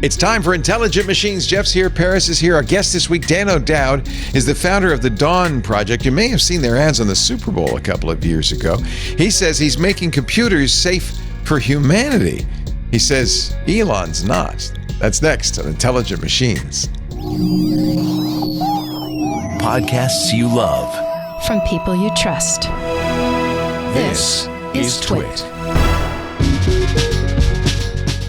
It's time for Intelligent Machines. Jeff's here. Paris is here. Our guest this week, Dan O'Dowd, is the founder of the Dawn Project. You may have seen their ads on the Super Bowl a couple of years ago. He says he's making computers safe for humanity. He says Elon's not. That's next on Intelligent Machines. Podcasts you love. From people you trust. This is Twit.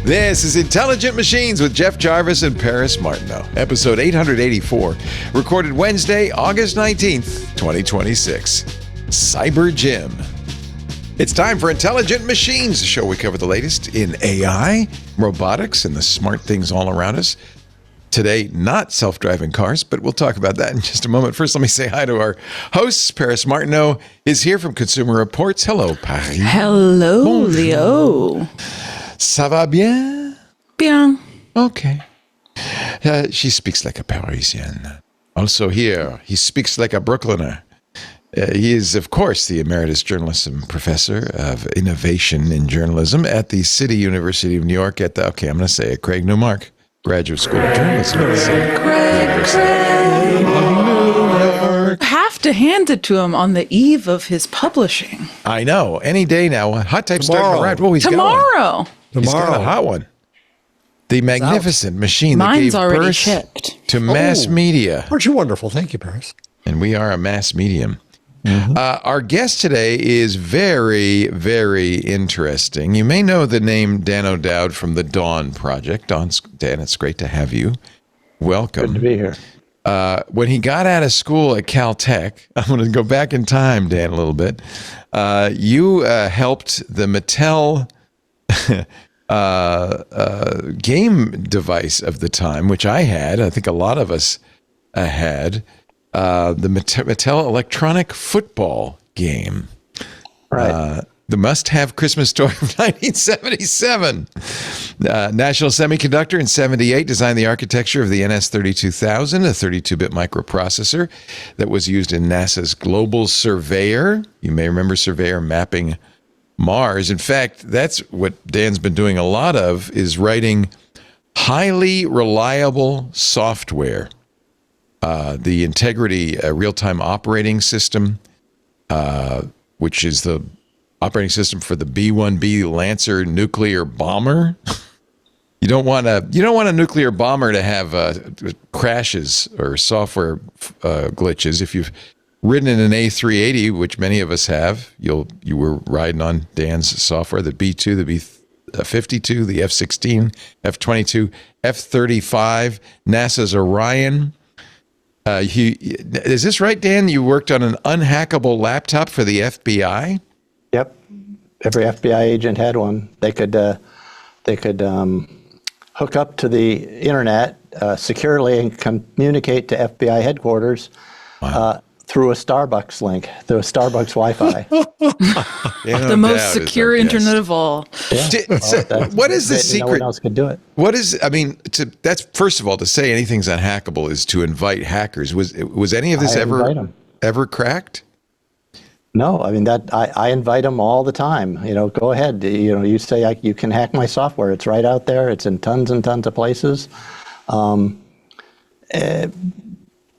This is Intelligent Machines with Jeff Jarvis and Paris Martineau, episode 884, recorded Wednesday, August 19th, 2026. Cyber Jim. It's time for Intelligent Machines, the show we cover the latest in AI, robotics, and the smart things all around us. Today, not self-driving cars, but we'll talk about that in just a moment. First, let me say hi to our hosts. Paris Martineau is here from Consumer Reports. Hello, Paris. Hello, Bonjour. Leo. Ça va bien? Bien. Okay. She speaks like a Parisian. Also here, he speaks like a Brooklyner. He is, of course, the Emeritus Journalism Professor of Innovation in Journalism at the City University of New York at the, I'm going to say it, Craig Newmark Graduate School of Journalism. I have to hand it to him on the eve of his publishing. I know. Any day now. Hot type starting to arrive. Oh, he's Tomorrow. He's got a hot one. The magnificent machine that Mine's gave already birth shipped. to mass media. Aren't you wonderful? Thank you, Paris. And we are a mass medium. Our guest today is very, very interesting. You may know the name Dan O'Dowd from the Dawn Project. Dan, it's great to have you. Welcome. Good to be here. When he got out of school at Caltech, I'm going to go back in time, Dan, a little bit. You helped the Mattel game device of the time, which I had. I think a lot of us had. The Mattel electronic football game. Right. The must-have Christmas toy of 1977. National Semiconductor in 78 designed the architecture of the NS-32000, a 32-bit microprocessor that was used in NASA's Global Surveyor. You may remember Surveyor mapping Mars. In fact, that's what Dan's been doing a lot of, is writing highly reliable software. The Integrity real-time operating system, which is the operating system for the B-1B Lancer nuclear bomber. You don't want a nuclear bomber to have crashes or software glitches. If you've ridden in an A380, which many of us have, you were riding on Dan's software, the B2, the B-52, the F-16, F-22, F-35, NASA's Orion. Is this right, Dan? You worked on an unhackable laptop for the FBI? Yep. Every FBI agent had one. They could hook up to the internet securely and communicate to FBI headquarters through a Starbucks link, through a Starbucks Wi-Fi. The most secure internet of all. What is the secret? No one else could do it. That's first of all, to say anything's unhackable is to invite hackers. Was any of this ever cracked? No, I mean I invite them all the time. Go ahead. You say you can hack my software. It's right out there. It's in tons and tons of places.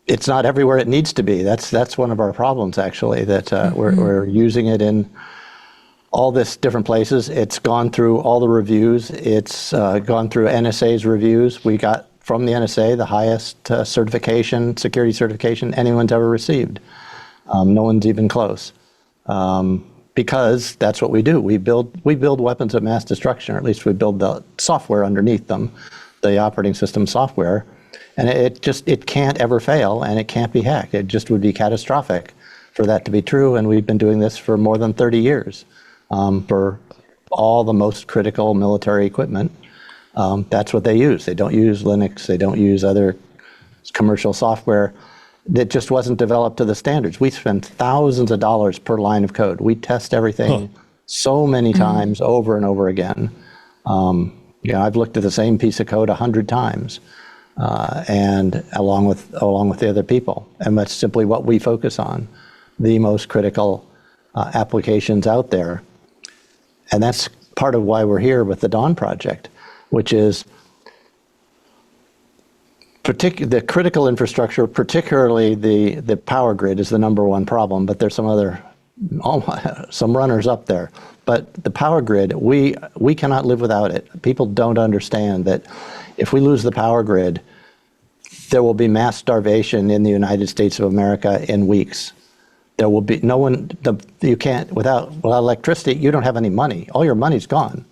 It's not everywhere it needs to be. That's one of our problems, actually, that we're using it in all this different places. It's gone through all the reviews. It's gone through NSA's reviews. We got from the NSA the highest security certification anyone's ever received. No one's even close. Because that's what we do. We build weapons of mass destruction, or at least we build the software underneath them, the operating system software. And it can't ever fail, and it can't be hacked. It just would be catastrophic for that to be true. And we've been doing this for more than 30 years for all the most critical military equipment. That's what they use. They don't use Linux. They don't use other commercial software that just wasn't developed to the standards. We spend thousands of dollars per line of code. We test everything so many times over and over again. I've looked at the same piece of code 100 times. And along with the other people. And that's simply what we focus on, the most critical applications out there. And that's part of why we're here with the Dawn Project, which is the critical infrastructure, particularly the power grid, is the number one problem. But there's some runners up there. But the power grid, we cannot live without it. People don't understand that if we lose the power grid, there will be mass starvation in the United States of America in weeks. There will be you can't, without electricity, you don't have any money. All your money's gone.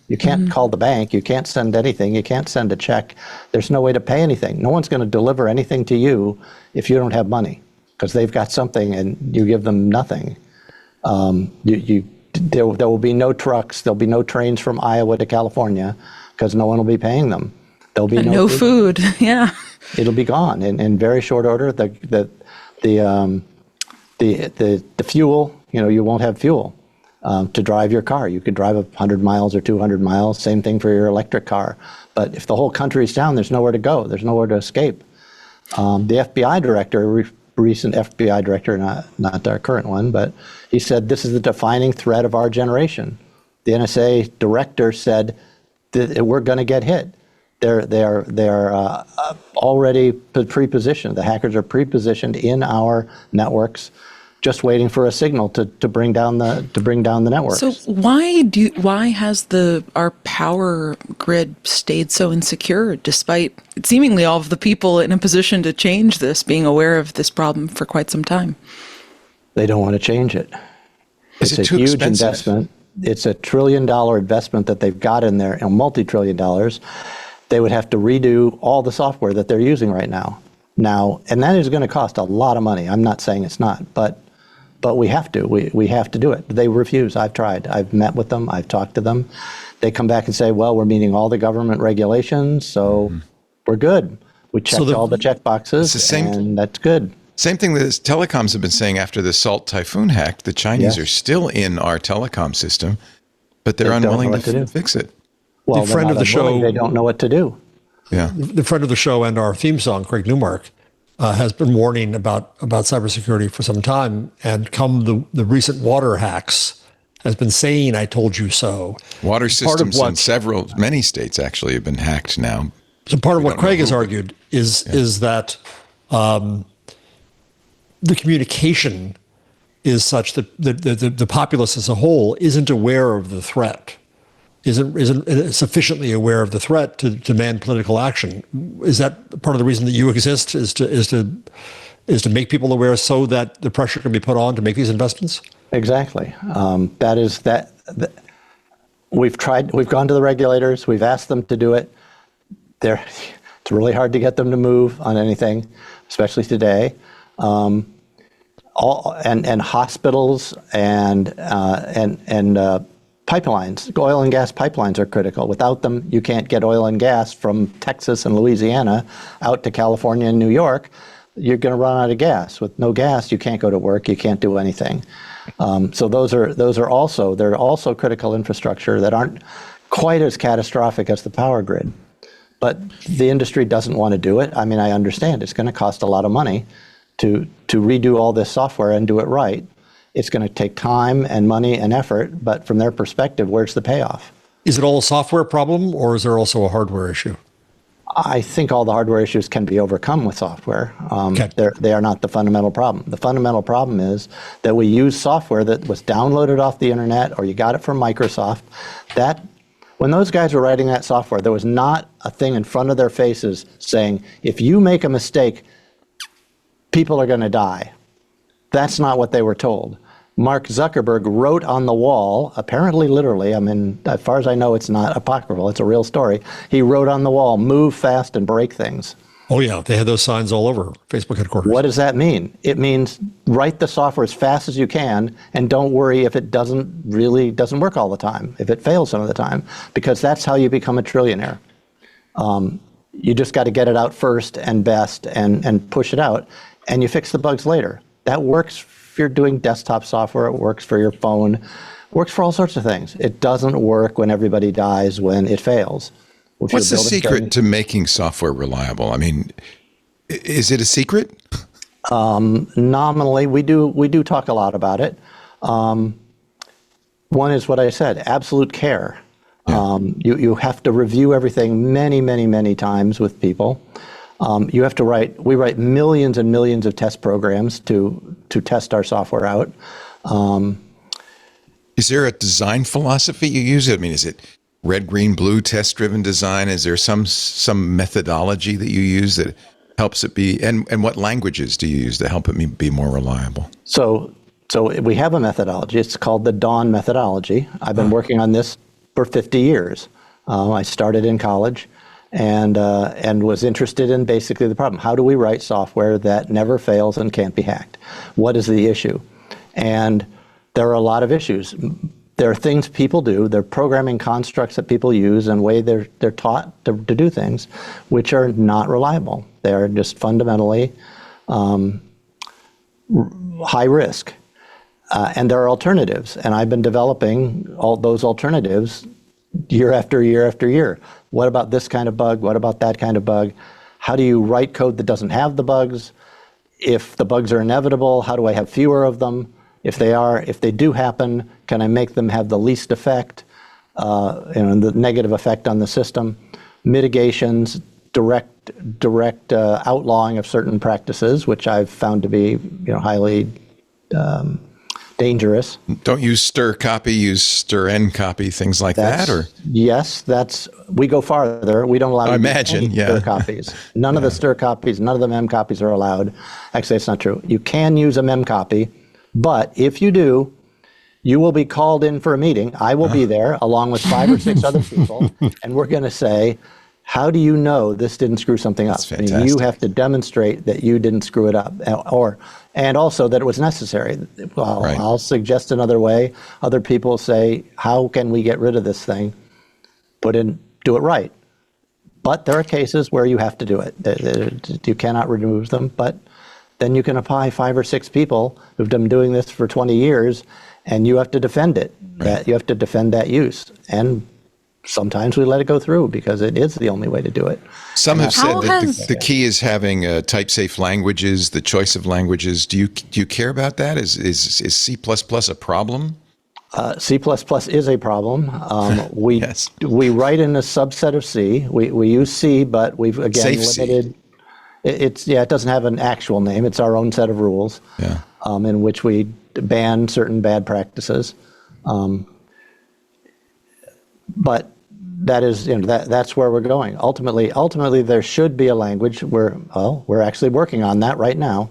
You can't call the bank. You can't send anything. You can't send a check. There's no way to pay anything. No one's going to deliver anything to you if you don't have money, because they've got something and you give them nothing. There will be no trucks. There'll be no trains from Iowa to California because no one will be paying them. There'll be no food. Yeah. It'll be gone in very short order. The fuel, you won't have fuel to drive your car. You could drive 100 miles or 200 miles. Same thing for your electric car. But if the whole country's down, there's nowhere to go. There's nowhere to escape. The FBI director, recent FBI director, not our current one, but he said this is the defining threat of our generation. The NSA director said that we're going to get hit. They are already pre-positioned. The hackers are pre-positioned in our networks, just waiting for a signal to bring down the networks. So why has our power grid stayed so insecure, despite seemingly all of the people in a position to change this being aware of this problem for quite some time? They don't want to change it. Is it It's a too huge expensive? investment. It's $1 trillion investment that they've got in there, multi-trillion dollars. They would have to redo all the software that they're using right now. And that is going to cost a lot of money. I'm not saying it's not, but we have to. We have to do it. They refuse. I've tried. I've met with them. I've talked to them. They come back and say, well, we're meeting all the government regulations, so we're good. We checked all the check boxes, and that's good. Same thing that telecoms have been saying after the Salt Typhoon hack. The Chinese are still in our telecom system, but they're unwilling to fix it. Well, the friend of the show, they don't know what to do. Yeah. The friend of the show and our theme song, Craig Newmark, has been warning about cybersecurity for some time. And come the recent water hacks, has been saying, "I told you so." Water systems in many states actually have been hacked now. So part of what Craig has argued is that the communication is such that the populace as a whole isn't aware of the threat. Isn't sufficiently aware of the threat to demand political action. Is that part of the reason that you exist? Is to make people aware so that the pressure can be put on to make these investments? Exactly. We've tried. We've gone to the regulators. We've asked them to do it. It's really hard to get them to move on anything, especially today. And hospitals and pipelines, oil and gas pipelines are critical. Without them, you can't get oil and gas from Texas and Louisiana out to California and New York. You're going to run out of gas. With no gas, you can't go to work. You can't do anything. So they're also critical infrastructure that aren't quite as catastrophic as the power grid. But the industry doesn't want to do it. I mean, I understand it's going to cost a lot of money to redo all this software and do it right. It's going to take time and money and effort, but from their perspective, where's the payoff? Is it all a software problem, or is there also a hardware issue? I think all the hardware issues can be overcome with software. They are not the fundamental problem. The fundamental problem is that we use software that was downloaded off the internet, or you got it from Microsoft. When those guys were writing that software, there was not a thing in front of their faces saying, if you make a mistake, people are going to die. That's not what they were told. Mark Zuckerberg wrote on the wall, apparently literally, I mean, as far as I know, it's not apocryphal, it's a real story. He wrote on the wall, move fast and break things. Oh yeah, they had those signs all over Facebook headquarters. What does that mean? It means write the software as fast as you can and don't worry if it doesn't work all the time, if it fails some of the time, because that's how you become a trillionaire. You just got to get it out first and best and push it out, and you fix the bugs later. That works if you're doing desktop software, it works for your phone, works for all sorts of things. It doesn't work when everybody dies when it fails. What's the secret to making software reliable? I mean, is it a secret? Nominally, we do talk a lot about it. One is what I said, absolute care. You have to review everything many, many, many times with people. You have to we write millions and millions of test programs to test our software out. Is there a design philosophy you use? I mean, is it red, green, blue, test-driven design? Is there some methodology that you use that helps it be, and what languages do you use to help it be more reliable? So we have a methodology. It's called the Dawn methodology. I've been working on this for 50 years. I started in college and was interested in basically the problem. How do we write software that never fails and can't be hacked? What is the issue? And there are a lot of issues. There are things people do, there are programming constructs that people use and way they're taught to do things, which are not reliable. They are just fundamentally high risk. And there are alternatives. And I've been developing all those alternatives year after year after year. What about this kind of bug? What about that kind of bug? How do you write code that doesn't have the bugs? If the bugs are inevitable, how do I have fewer of them? If they do happen, can I make them have the least effect, the negative effect on the system? Mitigations, direct outlawing of certain practices, which I've found to be highly dangerous. Don't use stir copy, use stir end copy, things like that, or? Yes, we go farther. We don't allow stir copies. None of the stir copies, none of the mem copies are allowed. Actually, it's not true. You can use a mem copy, but if you do, you will be called in for a meeting. I will be there along with 5 or 6 other people, and we're going to say, how do you know this didn't screw something up? That's fantastic. You have to demonstrate that you didn't screw it up, and also that it was necessary. Well, right. I'll suggest another way. Other people say, how can we get rid of this thing? Do it right. But there are cases where you have to do it. You cannot remove them, but then you can apply 5 or 6 people who've been doing this for 20 years, and you have to defend it. Right. You have to defend that use. And sometimes we let it go through because it is the only way to do it. Some have said that the key is having type-safe languages, the choice of languages. Do you care about that? Is C++ a problem? C++ is a problem. Yes. We write in a subset of C. We use C, but we've again Safe limited. It doesn't have an actual name. It's our own set of rules, in which we ban certain bad practices. But that is, that's where we're going. Ultimately, there should be a language we're actually working on that right now,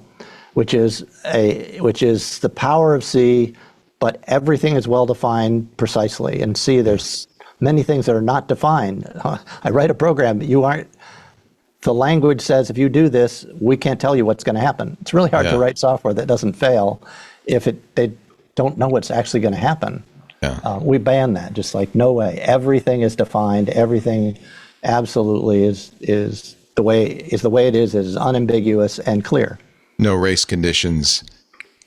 which is the power of C, but everything is well defined precisely. In C, there's many things that are not defined. I write a program, the language says, if you do this, we can't tell you what's going to happen. It's really hard to write software that doesn't fail if they don't know what's actually going to happen. Yeah. We ban that, just like, no way. Everything is defined. Everything absolutely is the way it is. It is unambiguous and clear. No race conditions,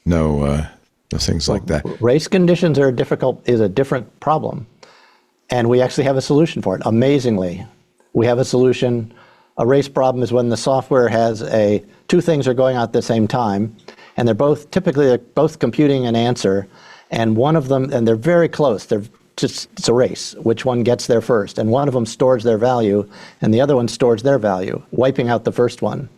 no things like that. Race conditions is a different problem. And we actually have a solution for it. Amazingly, we have a solution. A race problem is when the software has two things are going on at the same time, and they're both computing an answer, and one of them, and they're very close. It's a race, which one gets there first, and one of them stores their value, and the other one stores their value, wiping out the first one.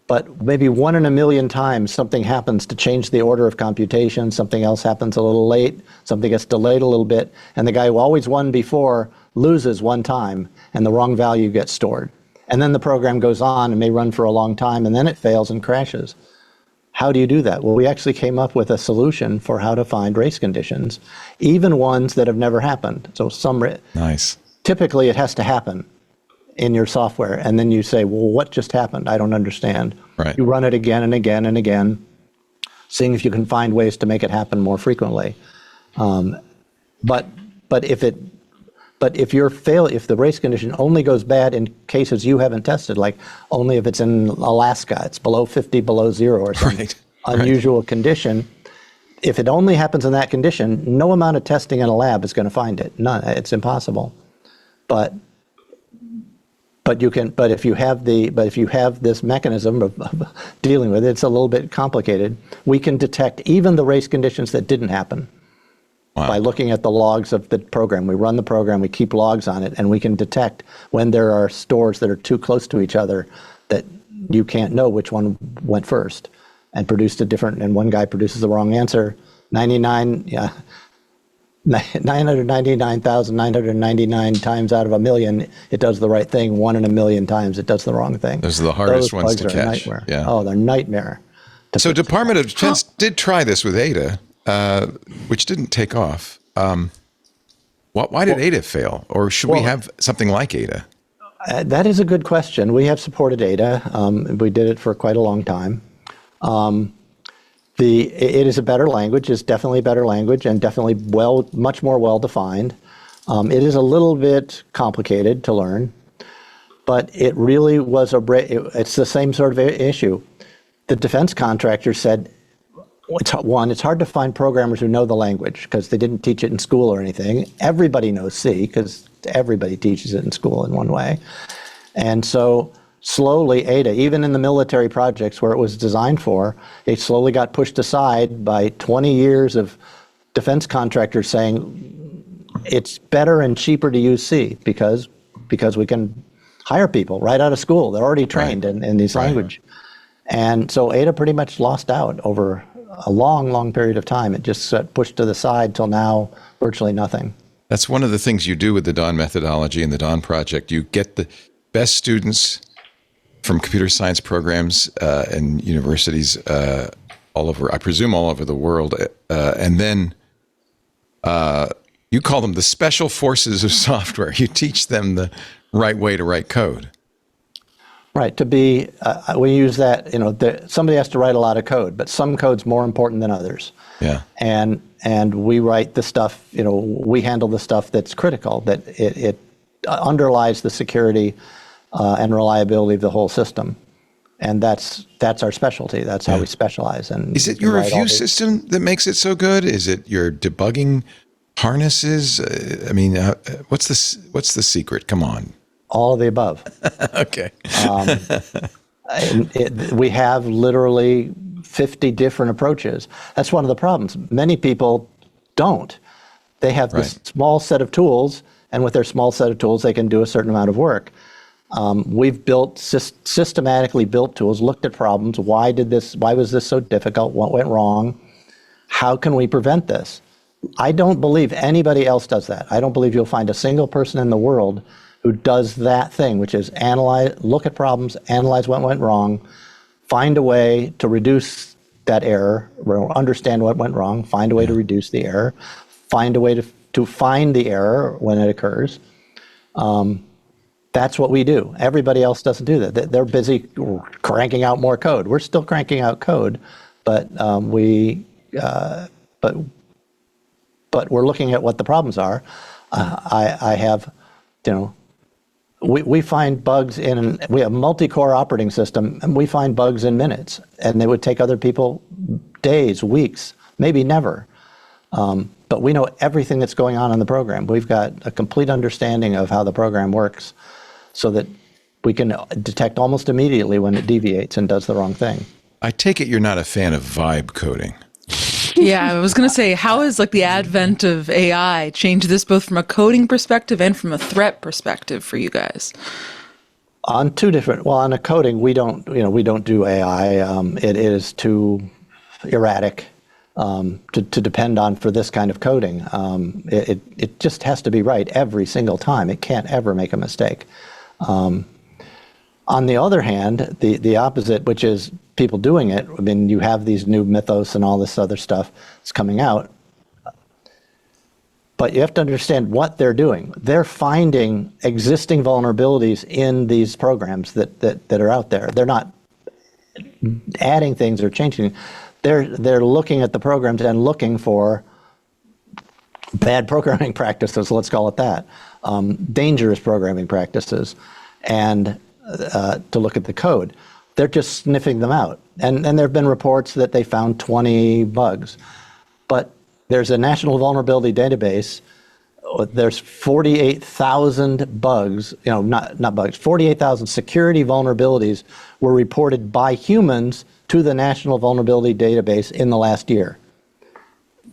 But maybe 1 in a million times something happens to change the order of computation, something else happens a little late, something gets delayed a little bit, and the guy who always won before loses one time, and the wrong value gets stored. And then the program goes on and may run for a long time, and then it fails and crashes. How do you do that? Well, we actually came up with a solution for how to find race conditions, even ones that have never happened. So Nice. Typically, it has to happen in your software, and then you say, well, what just happened? I don't understand. Right. You run it again and again and again, seeing if you can find ways to make it happen more frequently. But if the race condition only goes bad in cases you haven't tested, like only if it's in Alaska, it's below 50, below 0 or some unusual condition. If it only happens in that condition, no amount of testing in a lab is going to find it. None. It's impossible. But if you have this mechanism of dealing with it, it's a little bit complicated. We can detect even the race conditions that didn't happen. by looking at the logs of the program. We run the program, we keep logs on it, and we can detect when there are stores that are too close to each other that you can't know which one went first and produced a different, and one guy produces the wrong answer. 999,999 times out of a million, it does the right thing. 1 in a million times, it does the wrong thing. Those are the hardest ones bugs to are a catch. nightmare. Yeah. Oh, they're a nightmare. So Department of Defense did try this with Ada, which didn't take off. Why did Ada fail? Or should we have something like Ada? That is a good question. We have supported Ada. We did it for quite a long time. It is a better language. It's definitely a better language and definitely much more well-defined. It is a little bit complicated to learn, but it really was it's the same sort of issue. The defense contractor said, it's hard to find programmers who know the language because they didn't teach it in school or anything. Everybody knows C because everybody teaches it in school in one way. And so slowly Ada, even in the military projects where it was designed for, it slowly got pushed aside by 20 years of defense contractors saying it's better and cheaper to use C because we can hire people right out of school. They're already trained in this language. And so Ada pretty much lost out over a long, long period of time. It just got pushed to the side till now, virtually nothing. That's one of the things you do with the Dawn methodology and the Dawn project. You get the best students from computer science programs and universities all over, I presume all over the world. And then you call them the special forces of software. You teach them the right way to write code. Right. We use that, somebody has to write a lot of code, but some code's more important than others. Yeah. And we write the stuff, we handle the stuff that's critical, that it underlies the security and reliability of the whole system. And that's our specialty. That's how we specialize. And is it your review system that makes it so good? Is it your debugging harnesses? What's the secret? Come on. All of the above. Okay. We have literally 50 different approaches. That's one of the problems. Many people don't. They have this small set of tools, and with their small set of tools, they can do a certain amount of work. We've systematically built tools, looked at problems. Why was this so difficult? What went wrong? How can we prevent this? I don't believe anybody else does that. I don't believe you'll find a single person in the world who does that thing, which is look at problems, analyze what went wrong, find a way to reduce that error, understand what went wrong, find a way to reduce the error, find a way to find the error when it occurs. That's what we do. Everybody else doesn't do that. They're busy cranking out more code. We're still cranking out code, but we're looking at what the problems are. We find bugs we have a multi-core operating system, and we find bugs in minutes, and they would take other people days, weeks, maybe never. But we know everything that's going on in the program. We've got a complete understanding of how the program works so that we can detect almost immediately when it deviates and does the wrong thing. I take it you're not a fan of vibe coding. Yeah, I was going to say, how has the advent of AI changed this both from a coding perspective and from a threat perspective for you guys? On a coding, we don't do AI. It is too erratic to depend on for this kind of coding. It just has to be right every single time. It can't ever make a mistake. On the other hand, the opposite, which is people doing it, you have these new mythos and all this other stuff that's coming out. But you have to understand what they're doing. They're finding existing vulnerabilities in these programs that are out there. They're not adding things or changing. They're looking at the programs and looking for bad programming practices, let's call it that, dangerous programming practices, and to look at the code. They're just sniffing them out. And there have been reports that they found 20 bugs. But there's a national vulnerability database. There's 48,000 bugs, not bugs, 48,000 security vulnerabilities were reported by humans to the National Vulnerability Database in the last year.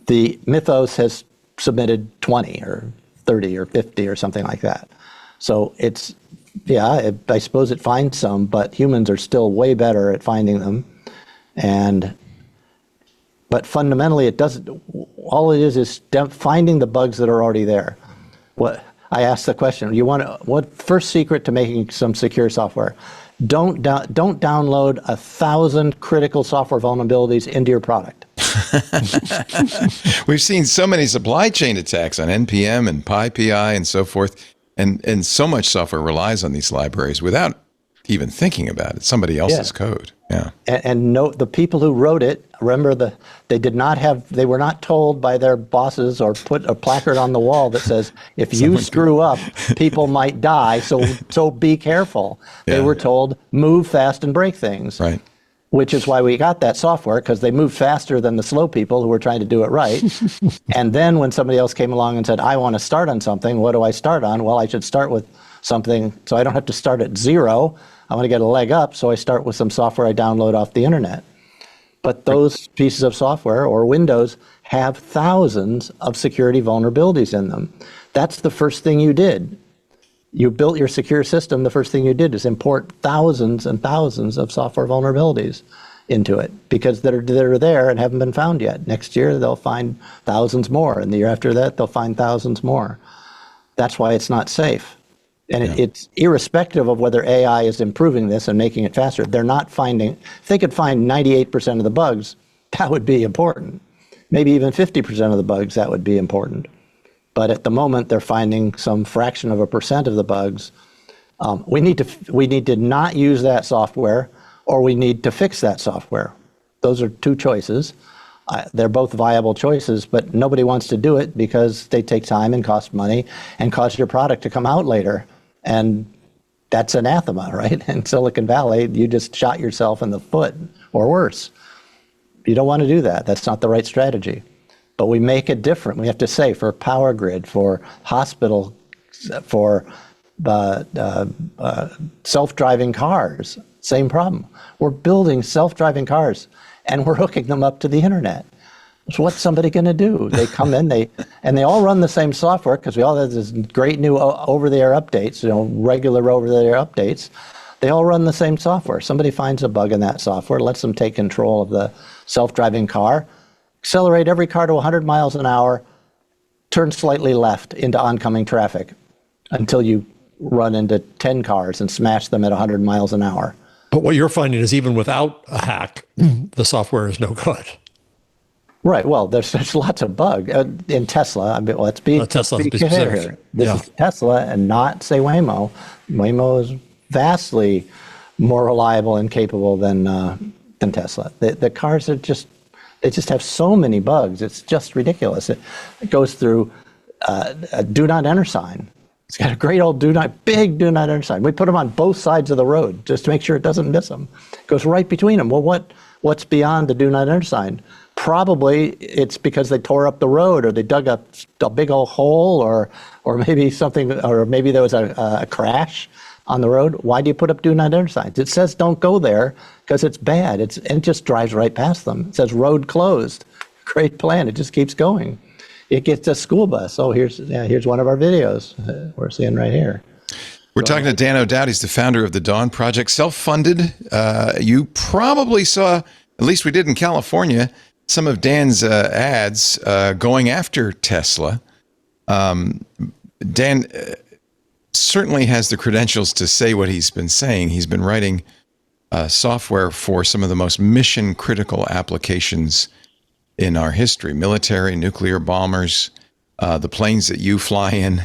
The mythos has submitted 20 or 30 or 50 or something like that. So it's, yeah, I suppose it finds some, but humans are still way better at finding them. But fundamentally, it doesn't. All it is finding the bugs that are already there. What I asked the question: what first secret to making some secure software? Don't download 1,000 critical software vulnerabilities into your product. We've seen so many supply chain attacks on NPM and PyPI and so forth, and so much software relies on these libraries without even thinking about it. Somebody else's code. Yeah. And no, the people who wrote it, remember they were not told by their bosses or put a placard on the wall that says, if you screw up, people might die, so be careful. Yeah. They were told, move fast and break things. Right. Which is why we got that software, because they moved faster than the slow people who were trying to do it right. And then when somebody else came along and said, I want to start on something, what do I start on? Well, I should start with something so I don't have to start at zero. I want to get a leg up, so I start with some software I download off the internet. But those pieces of software or Windows have thousands of security vulnerabilities in them. That's the first thing you did. You built your secure system, the first thing you did is import thousands and thousands of software vulnerabilities into it, because that are there and haven't been found yet. Next year, they'll find thousands more, and the year after that, they'll find thousands more. That's why it's not safe. And it's irrespective of whether AI is improving this and making it faster. They're not finding, if they could find 98% of the bugs, that would be important. Maybe even 50% of the bugs, that would be important. But at the moment, they're finding some fraction of a percent of the bugs. We need to not use that software, or we need to fix that software. Those are two choices. They're both viable choices, but nobody wants to do it because they take time and cost money and cause your product to come out later. And that's anathema, right? In Silicon Valley, you just shot yourself in the foot, or worse. You don't want to do that. That's not the right strategy. But we make it different. We have to say, for power grid, for hospital, for self-driving cars, same problem. We're building self-driving cars, and we're hooking them up to the internet. So what's somebody going to do? They come in, they all run the same software, because we all have this great new over-the-air updates, regular over-the-air updates. They all run the same software. Somebody finds a bug in that software, lets them take control of the self-driving car, accelerate every car to 100 miles an hour, turn slightly left into oncoming traffic until you run into 10 cars and smash them at 100 miles an hour. But what you're finding is even without a hack, the software is no good. Right. Well, there's lots of bugs in Tesla. I mean, let's be specific here. This is Tesla, and not say Waymo. Waymo is vastly more reliable and capable than Tesla. The cars are they just have so many bugs. It's just ridiculous. It goes through a do not enter sign. It's got a great old big do not enter sign. We put them on both sides of the road just to make sure it doesn't miss them. It goes right between them. Well, what's beyond the do not enter sign? Probably it's because they tore up the road, or they dug a big old hole, or maybe something, or maybe there was a crash on the road. Why do you put up do not enter signs? It says don't go there because it's bad. It just drives right past them. It says road closed. Great plan. It just keeps going. It gets a school bus. Oh, here's one of our videos we're seeing right here. We're talking to Dan O'Dowd. He's the founder of the Dawn Project, self-funded. You probably saw, at least we did in California, some of Dan's ads going after Tesla. Dan certainly has the credentials to say what he's been saying. He's been writing software for some of the most mission-critical applications in our history: military, nuclear bombers, the planes that you fly in,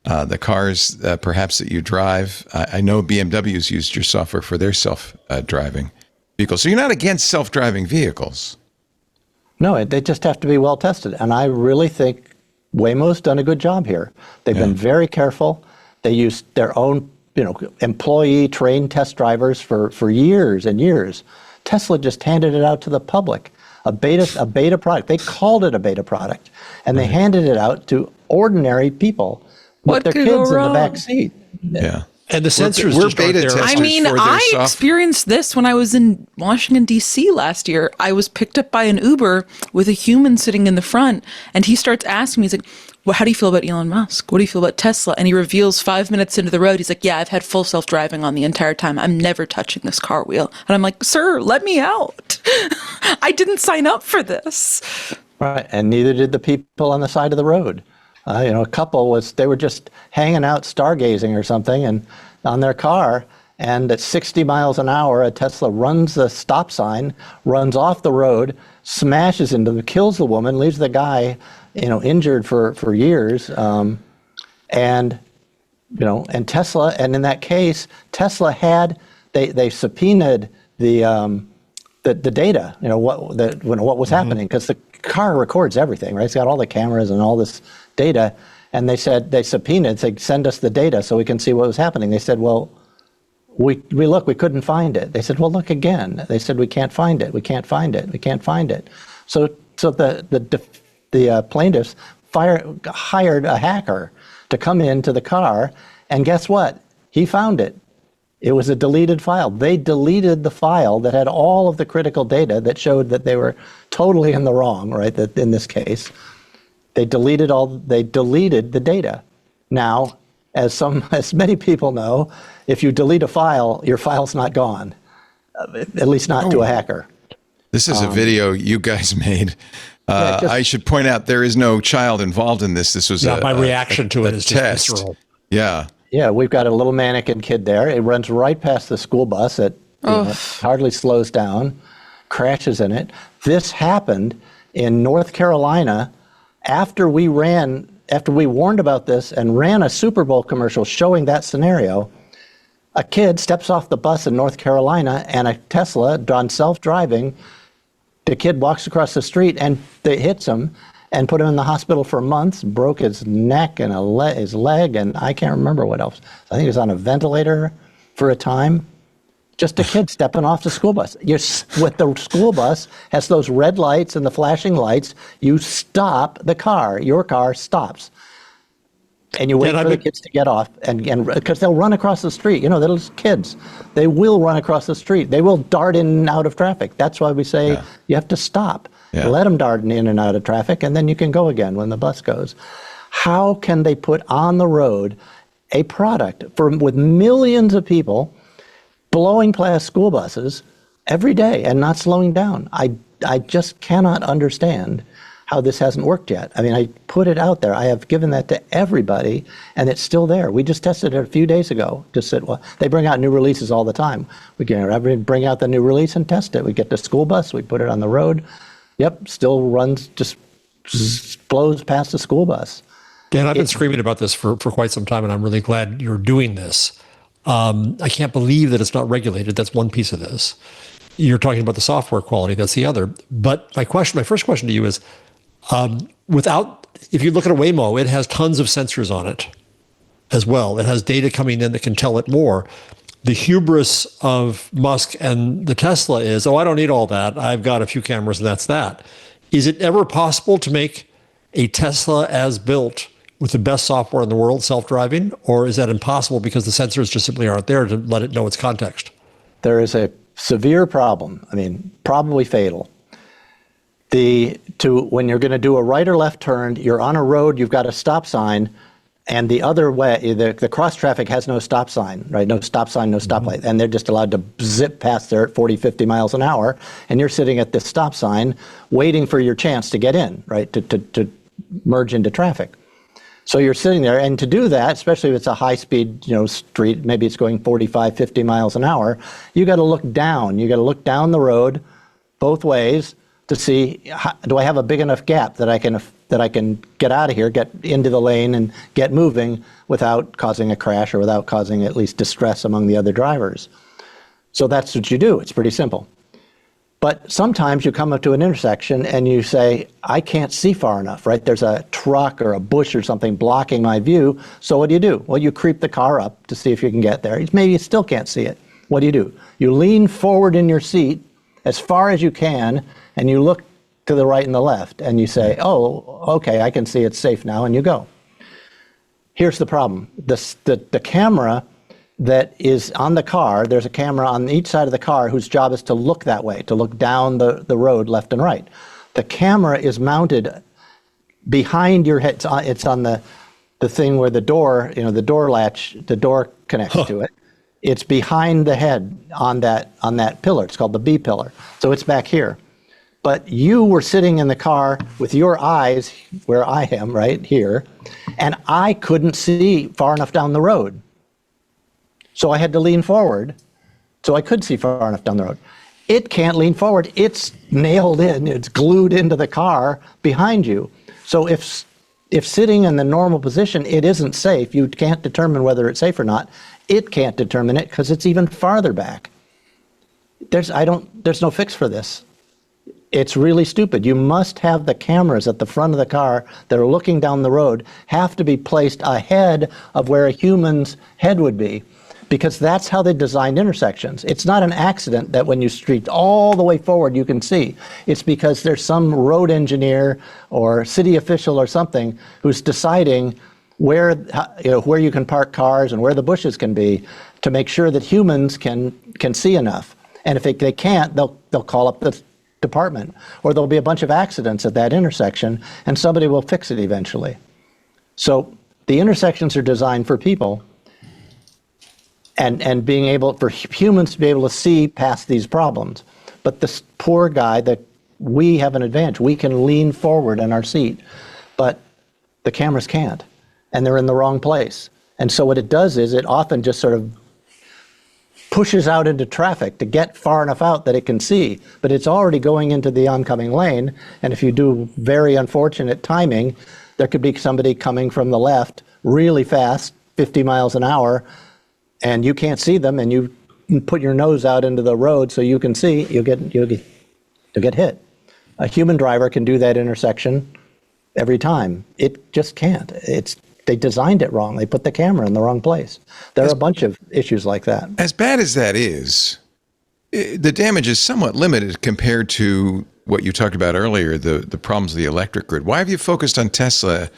the cars perhaps that you drive. I know BMW's used your software for their self-driving vehicles. So you're not against self-driving vehicles. No, they just have to be well tested. And I really think Waymo's done a good job here. They've been very careful. They use their own, employee trained test drivers for years and years. Tesla just handed it out to the public, a beta product. They called it a beta product, and they handed it out to ordinary people with their kids in the back seat. Yeah. And the sensors we're just aren't beta there. testers. I mean, for their I software. experienced this when I was in Washington, D.C. last year. I was picked up by an Uber with a human sitting in the front, and he starts asking me, he's like, well, how do you feel about Elon Musk? What do you feel about Tesla? And he reveals 5 minutes into the road, he's like, yeah, I've had full self-driving on the entire time. I'm never touching this car wheel. And I'm like, sir, let me out. I didn't sign up for this. Right, and neither did the people on the side of the road. A couple they were just hanging out stargazing or something, and on their car, and at 60 miles an hour, a Tesla runs the stop sign, runs off the road, smashes into them, kills the woman, leaves the guy, injured for years, and Tesla, and in that case, Tesla had they subpoenaed the data, what was happening, because the car records everything, right? It's got all the cameras and all this data, and they subpoenaed, said, send us the data so we can see what was happening. They said, well, we couldn't find it. They said, well, look again. They said, we can't find it. We can't find it. We can't find it. So the plaintiffs hired a hacker to come into the car, and guess what? He found it. It was a deleted file. They deleted the file that had all of the critical data that showed that they were totally in the wrong, right? That in this case, they deleted the data. Now, as many people know, if you delete a file, your file's not gone, at least not to a hacker. This is a video you guys made. I should point out there is no child involved in this. This was my reaction to it is test. just visceral. Yeah. Yeah, we've got a little mannequin kid there. It runs right past the school bus. It hardly slows down, crashes in it. This happened in North Carolina after we warned about this and ran a Super Bowl commercial showing that scenario. A kid steps off the bus in North Carolina, and a Tesla done self-driving. The kid walks across the street and it hits him and put him in the hospital for months, broke his neck and his leg, and I can't remember what else. I think he was on a ventilator for a time. Just a kid stepping off the school bus. With the school bus has those red lights and the flashing lights. You stop the car. Your car stops. And you wait for the kids to get off, and because they'll run across the street. Little kids, they will run across the street. They will dart in and out of traffic. That's why we say you have to stop. Yeah. Let them dart in and out of traffic, and then you can go again when the bus goes. How can they put on the road a product with millions of people blowing past school buses every day and not slowing down? I just cannot understand how this hasn't worked yet. I mean, I put it out there. I have given that to everybody, and it's still there. We just tested it a few days ago. They bring out new releases all the time. We can bring out the new release and test it. We get the school bus, we put it on the road. Yep, still runs, just blows past the school bus. Dan, I've been screaming about this for quite some time, and I'm really glad you're doing this. I can't believe that it's not regulated. That's one piece of this. You're talking about the software quality. That's the other. But my first question to you is, if you look at a Waymo, it has tons of sensors on it as well. It has data coming in that can tell it more. The hubris of Musk and the Tesla is, I don't need all that. I've got a few cameras and that's that. Is it ever possible to make a Tesla as built with the best software in the world self-driving, or is that impossible because the sensors just simply aren't there to let it know its context? There is a severe problem, probably fatal. When you're going to do a right or left turn, you're on a road, you've got a stop sign, and the other way, the cross traffic has no stop sign, right? No stop sign, no stoplight. And they're just allowed to zip past there at 40, 50 miles an hour. And you're sitting at this stop sign waiting for your chance to get in, right? To merge into traffic. So you're sitting there, and to do that, especially if it's a high-speed, street, maybe it's going 45, 50 miles an hour, you got to look down. You got to look down the road both ways to see, do I have a big enough gap that I can get out of here, get into the lane, and get moving without causing a crash or without causing at least distress among the other drivers. So that's what you do. It's pretty simple. But sometimes you come up to an intersection and you say, I can't see far enough, right? There's a truck or a bush or something blocking my view. So what do? Well, you creep the car up to see if you can get there. Maybe you still can't see it. What do? You lean forward in your seat as far as you can, and you look to the right and the left, and you say, oh, okay, I can see it's safe now, and you go. Here's the problem. The camera that is on the car. There's a camera on each side of the car whose job is to look that way, to look down the road left and right. The camera is mounted behind your head. It's on the thing where the door, the door latch, the door connects to it. It's behind the head on that pillar. It's called the B pillar. So it's back here. But you were sitting in the car with your eyes where I am, right here, and I couldn't see far enough down the road. So I had to lean forward so I could see far enough down the road. It can't lean forward. It's nailed in. It's glued into the car behind you. So if sitting in the normal position, it isn't safe, you can't determine whether it's safe or not. It can't determine it because it's even farther back. There's no fix for this. It's really stupid. You must have the cameras at the front of the car that are looking down the road have to be placed ahead of where a human's head would be, because that's how they designed intersections. It's not an accident that when you streak all the way forward you can see. It's because there's some road engineer or city official or something who's deciding where you can park cars and where the bushes can be to make sure that humans can see enough. And if they can't, they'll call up the department, or there'll be a bunch of accidents at that intersection and somebody will fix it eventually. So the intersections are designed for people and being able for humans to be able to see past these problems. But this poor guy, we have an advantage. We can lean forward in our seat, but the cameras can't, and they're in the wrong place. And so what it does is it often just sort of pushes out into traffic to get far enough out that it can see, but it's already going into the oncoming lane. And if you do very unfortunate timing, there could be somebody coming from the left really fast, 50 miles an hour, and you can't see them, and you put your nose out into the road so you can see, you'll get hit. A human driver can do that intersection every time. It just can't. They designed it wrong. They put the camera in the wrong place. There are a bunch of issues like that. As bad as that is, the damage is somewhat limited compared to what you talked about earlier, the problems of the electric grid. Why have you focused on Tesla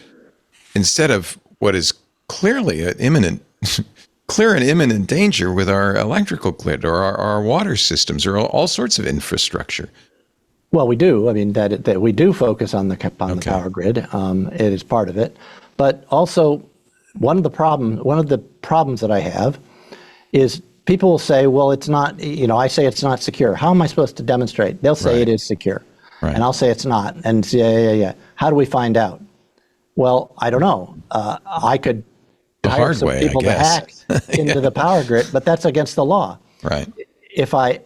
instead of what is clearly an imminent danger with our electrical grid or our water systems or all sorts of infrastructure? Well, we do. I mean, that we do focus on the power grid. It is part of it. But also, one of the problems that I have is people will say, well, it's not, I say it's not secure. How am I supposed to demonstrate? They'll say it is secure. Right. And I'll say it's not. And yeah. How do we find out? Well, I don't know. I could hire some people to hack into the power grid, but that's against the law. Right. If I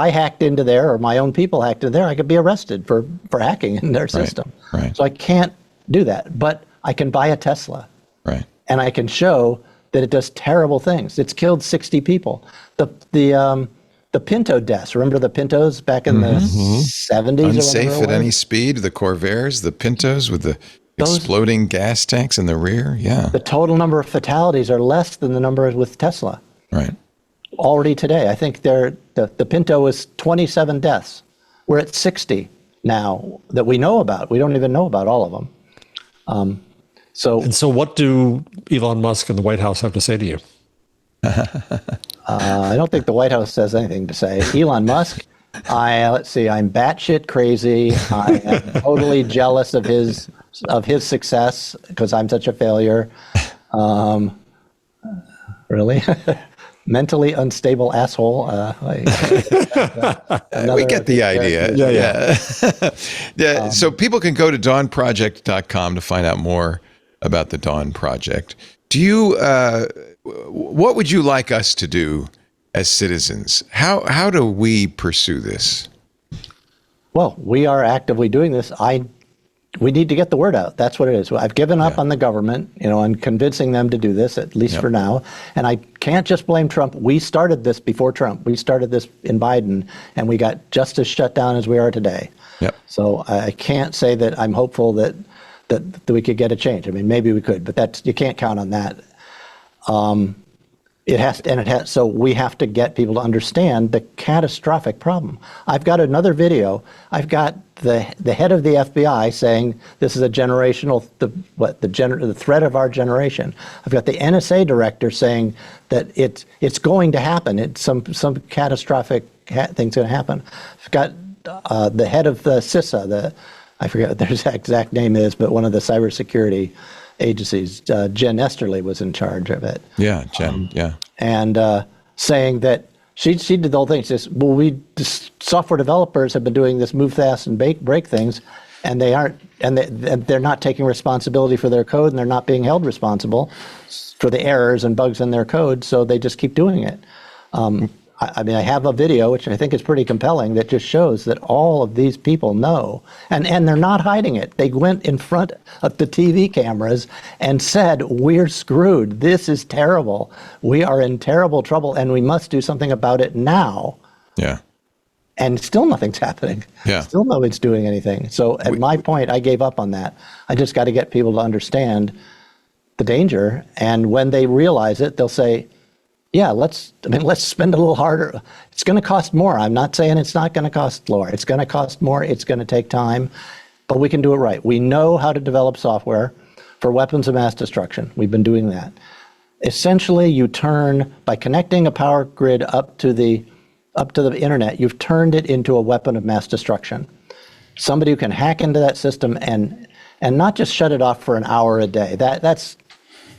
hacked into there, or my own people hacked into there, I could be arrested for hacking in their system. Right. So I can't do that, but I can buy a Tesla, right? And I can show that it does terrible things. It's killed 60 people. The Pinto deaths. Remember the Pintos back in the 70s? Unsafe at any speed. The Corvairs, the Pintos with the exploding gas tanks in the rear. Yeah. The total number of fatalities are less than the number with Tesla. Right. Already today, I think the Pinto was 27 deaths. We're at 60 now that we know about. We don't even know about all of them. So what do Elon Musk and the White House have to say to you? I don't think the White House has anything to say. Elon Musk, let's see, I'm batshit crazy. I am totally jealous of his success because I'm such a failure. Really? Mentally unstable asshole. We get the idea. Yeah. So people can go to dawnproject.com to find out more about the Dawn Project. Do you? What would you like us to do as citizens? How do we pursue this? Well, we are actively doing this. We need to get the word out. That's what it is. I've given up on the government, and convincing them to do this, at least for now. And I can't just blame Trump. We started this before Trump. We started this in Biden, and we got just as shut down as we are today. Yep. So I can't say that I'm hopeful that we could get a change. I mean, maybe we could, but you can't count on that. It has, and it has. So we have to get people to understand the catastrophic problem. I've got another video. I've got the head of the FBI saying this is a generational, the threat of our generation. I've got the NSA director saying that it's going to happen. It's some catastrophic thing's going to happen. I've got the head of the CISA, I forget what their exact name is, but one of the cybersecurity agencies, Jen Esterly was in charge of it. Yeah, Jen. And saying that she did the whole thing. She says, well, software developers have been doing this move fast and break things, and they're not taking responsibility for their code, and they're not being held responsible for the errors and bugs in their code, so they just keep doing it. I mean, I have a video, which I think is pretty compelling, that just shows that all of these people know, and they're not hiding it. They went in front of the TV cameras and said, we're screwed. This is terrible. We are in terrible trouble, and we must do something about it now. Yeah. And still nothing's happening. Yeah. Still nobody's doing anything. So at my point, I gave up on that. I just got to get people to understand the danger, and when they realize it, they'll say, yeah, let's spend a little harder. It's going to cost more. I'm not saying it's not going to cost more. It's going to cost more. It's going to take time, but we can do it right. We know how to develop software for weapons of mass destruction. We've been doing that. Essentially, you turn, by connecting a power grid up to the internet, you've turned it into a weapon of mass destruction. Somebody who can hack into that system and not just shut it off for an hour a day. That's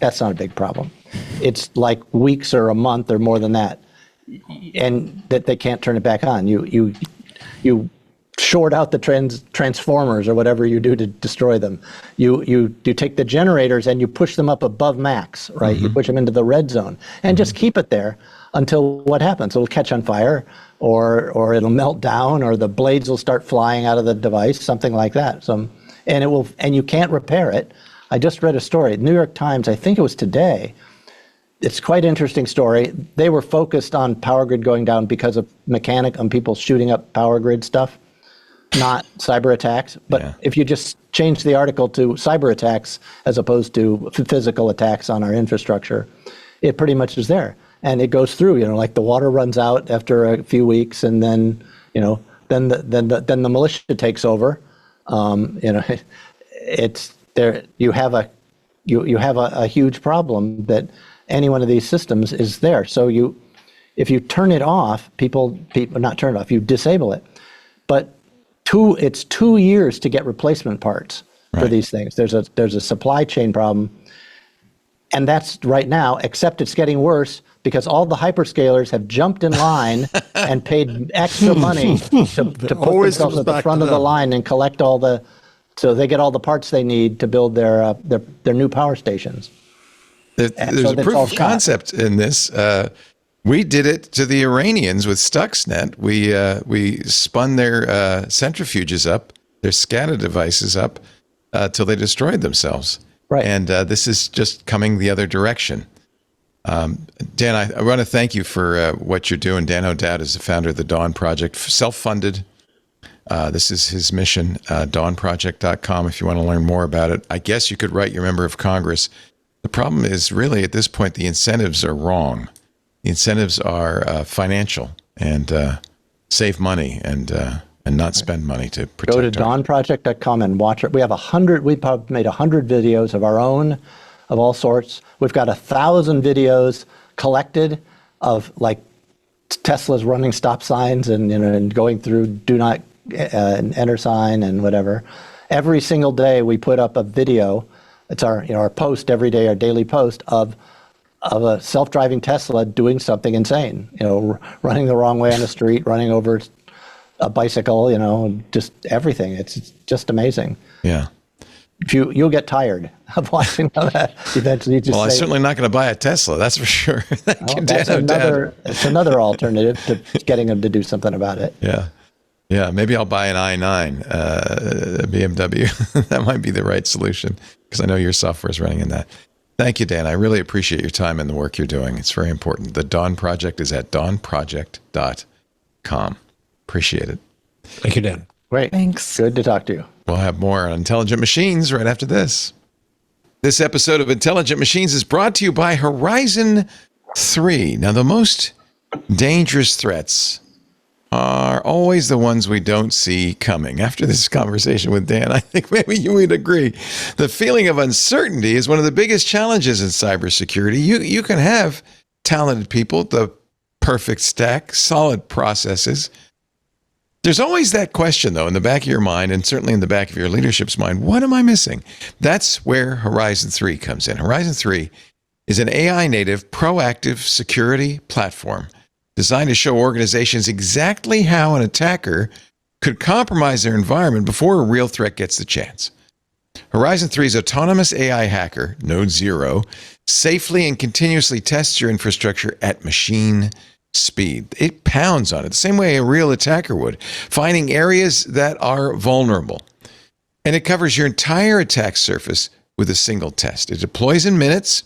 not a big problem. It's like weeks or a month or more than that, and that they can't turn it back on. You short out the transformers or whatever you do to destroy them. You take the generators and you push them up above max, right? Mm-hmm. You push them into the red zone and just keep it there until what happens? It'll catch on fire, or it'll melt down, or the blades will start flying out of the device, something like that. And you can't repair it. I just read a story, New York Times, I think it was today. It's quite an interesting story. They were focused on power grid going down because of people shooting up power grid stuff, not cyber attacks. But if you just change the article to cyber attacks as opposed to physical attacks on our infrastructure, it pretty much is there. And it goes through, like the water runs out after a few weeks, and then, then the militia takes over. It's there. You have a huge problem that any one of these systems is there. So if you turn it off, people not turn it off, you disable it. But it's 2 years to get replacement parts for these things. There's a supply chain problem, and that's right now. Except it's getting worse because all the hyperscalers have jumped in line and paid extra money to put themselves at the front of the line and collect so they get all the parts they need to build their new power stations. There's a proof of concept in this. We did it to the Iranians with Stuxnet. We spun their centrifuges up, their SCADA devices up, till they destroyed themselves. Right. And this is just coming the other direction. Dan, I want to thank you for what you're doing. Dan O'Dowd is the founder of the Dawn Project, self-funded. This is his mission, dawnproject.com, if you want to learn more about it. I guess you could write your member of Congress. The problem is really at this point, the incentives are wrong. The incentives are financial and save money and not spend money to protect. Go to dawnproject.com and watch it. We have 100. We've made 100 videos of our own, of all sorts. We've got 1,000 videos collected of like Tesla's running stop signs and going through do not enter sign and whatever. Every single day we put up a video. It's our post every day, our daily post of a self-driving Tesla doing something insane. Running the wrong way on the street, running over a bicycle. Just everything. It's just amazing. Yeah. You'll get tired of watching that. Eventually, I'm certainly not going to buy a Tesla. That's for sure. It's another alternative to getting them to do something about it. Yeah. Yeah, maybe I'll buy an i9 BMW. That might be the right solution because I know your software is running in that. Thank you, Dan. I really appreciate your time and the work you're doing. It's very important. The Dawn Project is at dawnproject.com. Appreciate it. Thank you, Dan. Great. Thanks. Good to talk to you. We'll have more on intelligent machines right after this. This episode of Intelligent Machines is brought to you by Horizon 3. Now, the most dangerous threats are always the ones we don't see coming. After this conversation with Dan, I think maybe you would agree. The feeling of uncertainty is one of the biggest challenges in cybersecurity. You can have talented people, the perfect stack, solid processes. There's always that question, though, in the back of your mind, and certainly in the back of your leadership's mind. What am I missing? That's where Horizon 3 comes in. Horizon 3 is an AI-native, proactive security platform designed to show organizations exactly how an attacker could compromise their environment before a real threat gets the chance. Horizon 3's autonomous AI hacker, Node Zero, safely and continuously tests your infrastructure at machine speed. It pounds on it the same way a real attacker would, finding areas that are vulnerable. And it covers your entire attack surface with a single test. It deploys in minutes.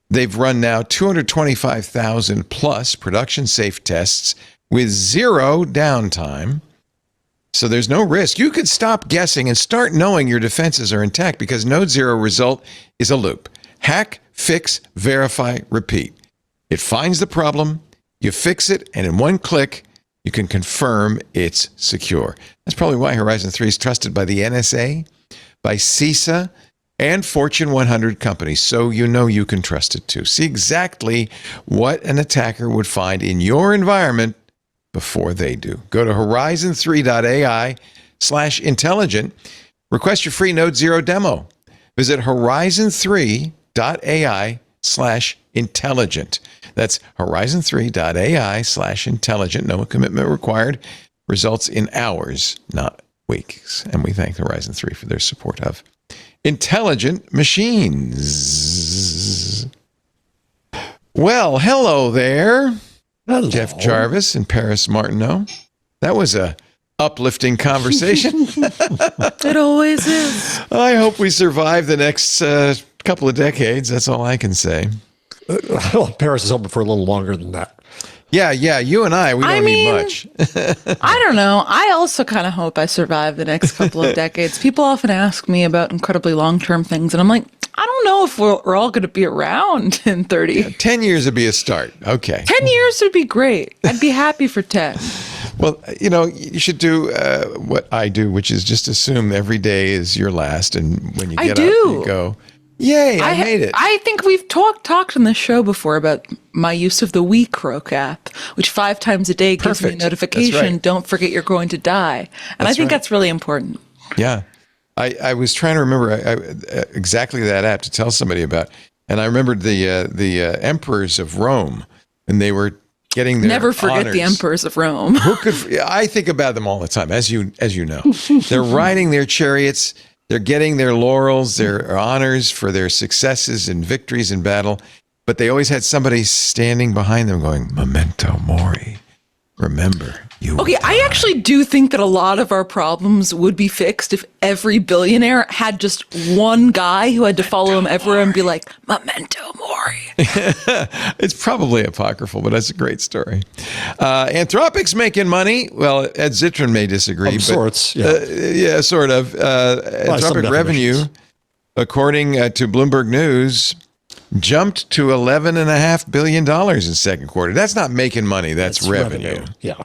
They've run now 225,000 plus production safe tests with zero downtime. So there's no risk. You could stop guessing and start knowing your defenses are intact because Node Zero result is a loop. Hack, fix, verify, repeat. It finds the problem, you fix it, and in one click, you can confirm it's secure. That's probably why Horizon 3 is trusted by the NSA, by CISA, and Fortune 100 companies, so you know you can trust it too. See exactly what an attacker would find in your environment before they do. Go to horizon3.ai/intelligent. Request your free Node Zero demo. Visit horizon3.ai/intelligent. That's horizon3.ai/intelligent. No commitment required. Results in hours, not weeks. And we thank Horizon 3 for their support of intelligent machines. Well, hello there. Hello. Jeff Jarvis and Paris Martineau. That was a uplifting conversation. It always is. I hope we survive the next couple of decades. That's all I can say. Well, Paris is hoping for a little longer than that. Yeah. You and we don't need much. I don't know. I also kind of hope I survive the next couple of decades. People often ask me about incredibly long-term things, and I'm like, I don't know if we're all going to be around in 30. Yeah, 10 years would be a start. Okay. 10 years would be great. I'd be happy for 10. Well, you should do what I do, which is just assume every day is your last, and when you get up, you go, yay, I made it. I think we've talked on this show before about my use of the WeCroak app, which 5 times a day gives me a notification, right. Don't forget you're going to die. And I think that's really important. Yeah. I was trying to remember exactly that app to tell somebody about. And I remembered the emperors of Rome, and they were getting their Never forget honors. the emperors of Rome. I think about them all the time, as you know. They're riding their chariots. They're getting their laurels, their honors for their successes and victories in battle. But they always had somebody standing behind them going, memento mori. Remember, you. Okay, I actually do think that a lot of our problems would be fixed if every billionaire had just one guy who had to follow him everywhere and be like, memento mori. It's probably apocryphal, but that's a great story. Anthropic's making money. Well, Ed Zitron may disagree. Of sorts, yeah. Yeah, sort of. Anthropic revenue, according to Bloomberg News, jumped to $11.5 billion in second quarter. That's not making money. That's revenue. Yeah.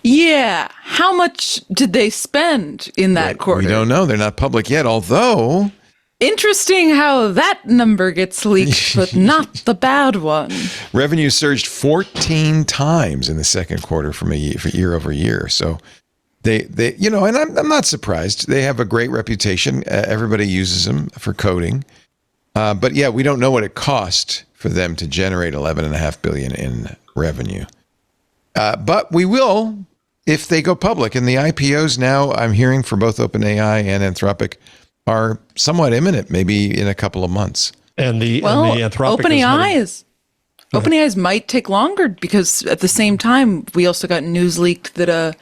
Yeah. How much did they spend in that quarter? We don't know. They're not public yet, although... Interesting how that number gets leaked, but not the bad one. Revenue surged 14 times in the second quarter for year over year. So they and I'm not surprised. They have a great reputation. Everybody uses them for coding. But yeah, we don't know what it cost for them to generate $11.5 billion in revenue. But we will if they go public. And the IPOs now, I'm hearing for both OpenAI and Anthropic, are somewhat imminent, maybe in a couple of months. And the Anthropic OpenAI's might take longer because at the same time, we also got news leaked that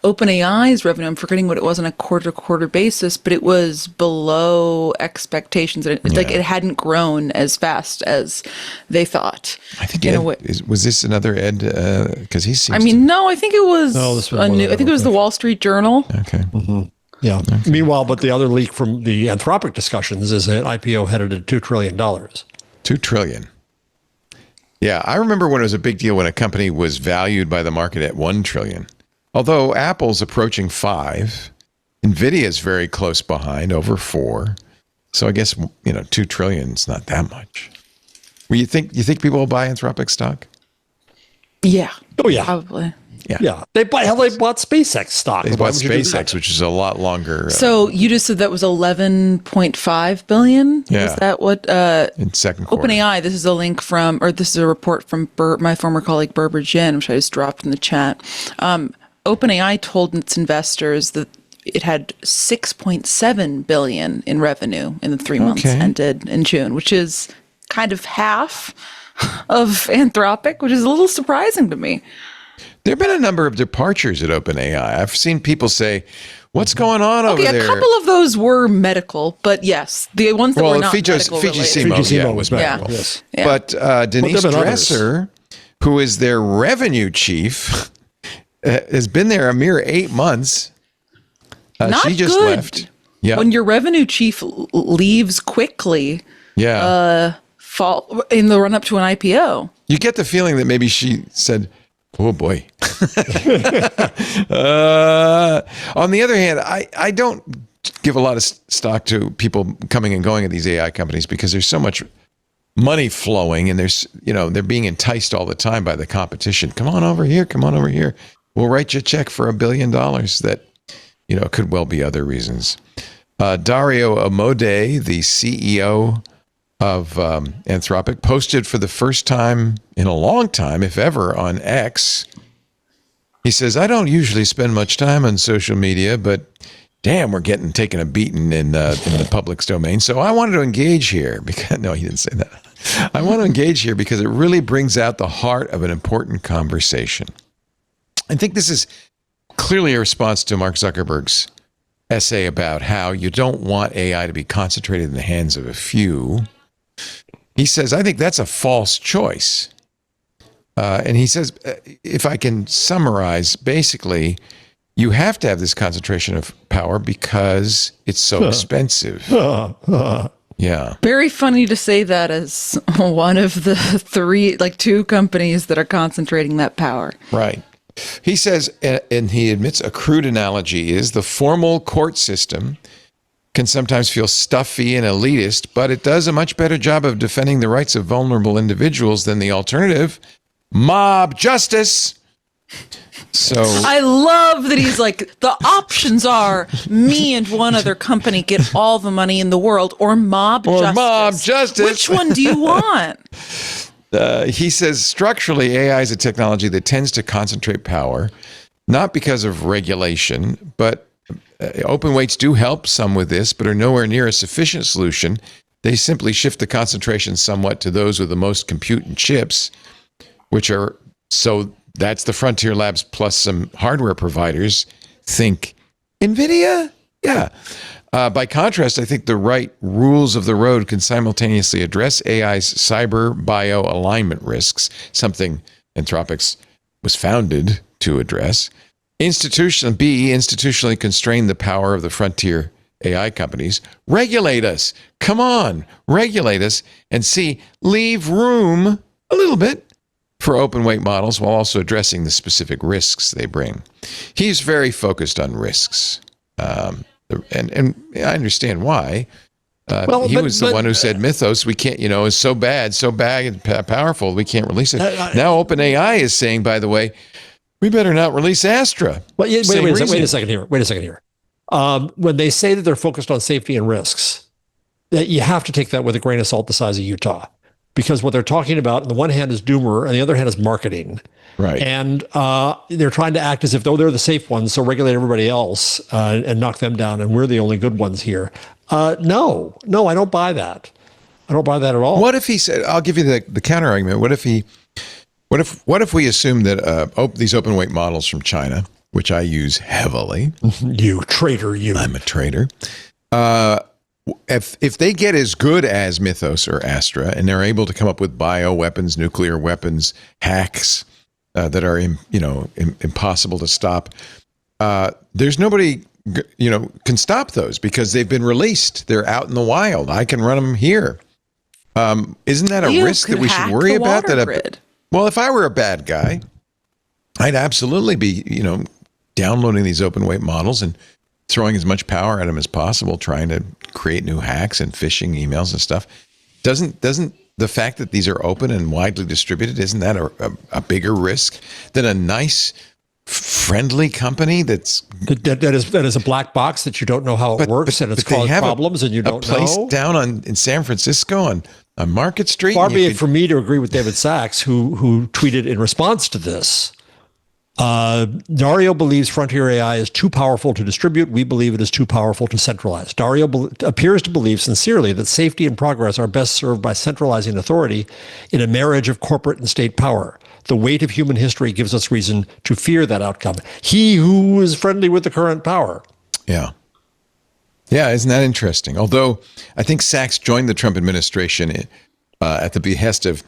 OpenAI's revenue, I'm forgetting what it was on a quarter-to-quarter basis, but it was below expectations. It hadn't grown as fast as they thought. I think was this another Ed? Because he seems. No, I think it was. No, this was I think it was the Wall Street Journal. Okay. Mm-hmm. Yeah. Okay. Meanwhile, but the other leak from the Anthropic discussions is an IPO headed at $2 trillion. $2 trillion. Yeah, I remember when it was a big deal when a company was valued by the market at 1 trillion. Although Apple's approaching 5, Nvidia's very close behind, over 4. So I guess 2 trillion is not that much. Well, you think people will buy Anthropic stock? Yeah. Oh yeah. Probably. Yeah. They bought SpaceX stock. They bought SpaceX, which is a lot longer. So you just said that was 11.5 billion? Yeah. Is that what? In second quarter. OpenAI, this is a link from, or this is a report from my former colleague Barbara Jin, which I just dropped in the chat. OpenAI told its investors that it had 6.7 billion in revenue in the 3 months ended in June, which is kind of half of Anthropic, which is a little surprising to me. There have been a number of departures at OpenAI. I've seen people say, "What's going on over there?" A couple of those were medical, but yes, the ones that were not medical related. was medical. Yeah. Yes. Yeah. But Denise Dresser, who is their revenue chief, has been there a mere 8 months. Not she just good. left. Yeah. When your revenue chief leaves quickly, fall in the run up to an IPO. You get the feeling that maybe she said, "Oh boy." On the other hand, I don't give a lot of stock to people coming and going at these AI companies because there's so much money flowing and there's, they're being enticed all the time by the competition. Come on over here. Come on over here. We'll write you a check for $1 billion that, could well be other reasons. Dario Amodei, the CEO of Anthropic, posted for the first time in a long time, if ever, on X. He says, "I don't usually spend much time on social media, but damn, we're taking a beating in the public's domain. So I wanted to engage here because," no, he didn't say that. "I want to engage here because it really brings out the heart of an important conversation." I think this is clearly a response to Mark Zuckerberg's essay about how you don't want AI to be concentrated in the hands of a few. He says, "I think that's a false choice." And he says, if I can summarize, basically, you have to have this concentration of power because it's so expensive. Yeah. Very funny to say that as one of the two companies that are concentrating that power. Right. He says, and he admits a crude analogy is the formal court system can sometimes feel stuffy and elitist, but it does a much better job of defending the rights of vulnerable individuals than the alternative, mob justice. So I love that he's like, the options are me and one other company get all the money in the world or mob justice. Which one do you want? He says structurally, AI is a technology that tends to concentrate power, not because of regulation, but open weights do help some with this, but are nowhere near a sufficient solution. They simply shift the concentration somewhat to those with the most compute and chips, so that's the Frontier Labs plus some hardware providers. Think NVIDIA? Yeah. By contrast, I think the right rules of the road can simultaneously address AI's cyber-bio alignment risks, something Anthropic was founded to address. Institutionally constrain the power of the frontier AI companies. Regulate us. Come on, regulate us. And leave room a little bit for open weight models while also addressing the specific risks they bring. He's very focused on risks. And I understand why. He was the one who said Mythos, we can't, is so bad and powerful, we can't release it. Now OpenAI is saying, by the way, we better not release Astra. Well, wait a second here. When they say that they're focused on safety and risks, that you have to take that with a grain of salt the size of Utah. Because what they're talking about, on the one hand, is doomer, and the other hand is marketing. Right. And they're trying to act as if though they're the safe ones, so regulate everybody else and knock them down, and we're the only good ones here. No, I don't buy that. I don't buy that at all. What if he said? I'll give you the counter argument. What if we assume that these open weight models from China, which I use heavily, you traitor, you. I'm a traitor. If they get as good as Mythos or Astra, and they're able to come up with bioweapons, nuclear weapons, hacks that are impossible to stop, there's nobody can stop those because they've been released. They're out in the wild. I can run them here. Isn't that a You risk that could we should hack worry the about? water grid. Well, if I were a bad guy, I'd absolutely be, downloading these open weight models and throwing as much power at them as possible, trying to create new hacks and phishing emails and stuff. Doesn't the fact that these are open and widely distributed, isn't that a bigger risk than a nice, friendly company that is a black box that you don't know how it works, and it's they caused have problems, and you don't know? A place down in San Francisco on Market Street. Far be it from me to agree with David Sachs, who tweeted in response to this, Dario believes frontier AI is too powerful to distribute. We believe it is too powerful to centralize. Dario appears to believe sincerely that safety and progress are best served by centralizing authority in a marriage of corporate and state power. The weight of human history gives us reason to fear that outcome. He who is friendly with the current power. Yeah. Yeah, isn't that interesting? Although I think Sachs joined the Trump administration at the behest of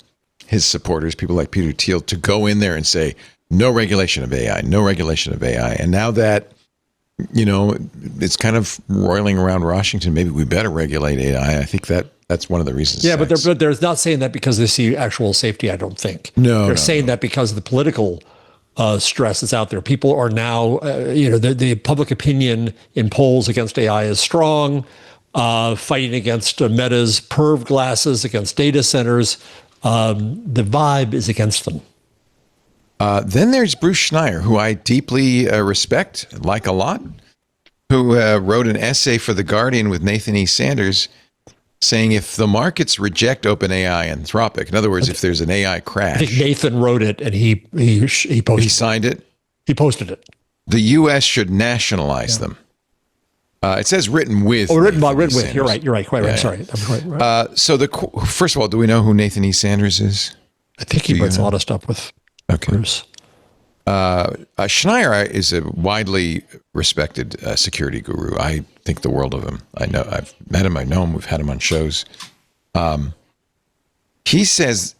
his supporters, people like Peter Thiel, to go in there and say, no regulation of AI, no regulation of AI. And now that, it's kind of roiling around Washington, maybe we better regulate AI. I think that's one of the reasons. Yeah, but they're not saying that because they see actual safety, I don't think. They're saying that because of the political stress that's out there. People are now, the public opinion in polls against AI is strong, fighting against Meta's perv glasses, against data centers. The vibe is against them. Then there's Bruce Schneier, who I deeply respect, like a lot, who wrote an essay for The Guardian with Nathan E. Sanders saying if the markets reject OpenAI and Anthropic, in other words, if there's an AI crash. I think Nathan wrote it and he posted He signed it? He posted it. The U.S. should nationalize them. It says written with. Oh, written with. Sanders. You're right. Quite right. Yeah. Sorry. I'm quite right. So first of all, do we know who Nathan E. Sanders is? I think he writes a lot of stuff with Bruce. Schneier is a widely respected security guru. I think the world of him. I've met him. I know him. We've had him on shows. He says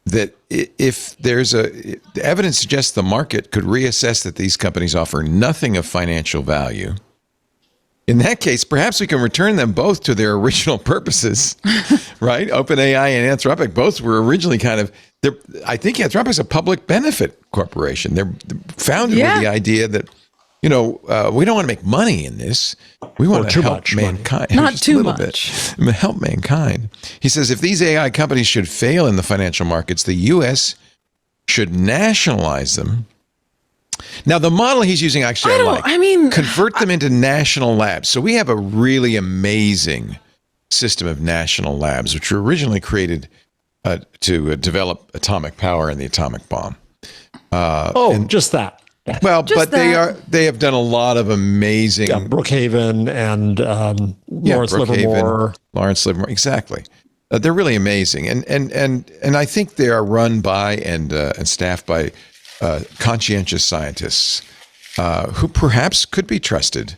that if the evidence suggests the market could reassess that these companies offer nothing of financial value, in that case, perhaps we can return them both to their original purposes, right? OpenAI and Anthropic both were originally I think Anthropic's a public benefit corporation. They're founded with the idea that, we don't want to make money in this. We want to help mankind. Not just too a little much. bit. Help mankind. He says if these AI companies should fail in the financial markets, the U.S. should nationalize them. Now, the model he's using actually, convert them into national labs. So we have a really amazing system of national labs, which were originally created to develop atomic power and the atomic bomb. Just that. Well, but they have done a lot of amazing. Yeah, Brookhaven and Lawrence Livermore. Lawrence Livermore, exactly. They're really amazing, and I think they are run by and staffed by conscientious scientists who perhaps could be trusted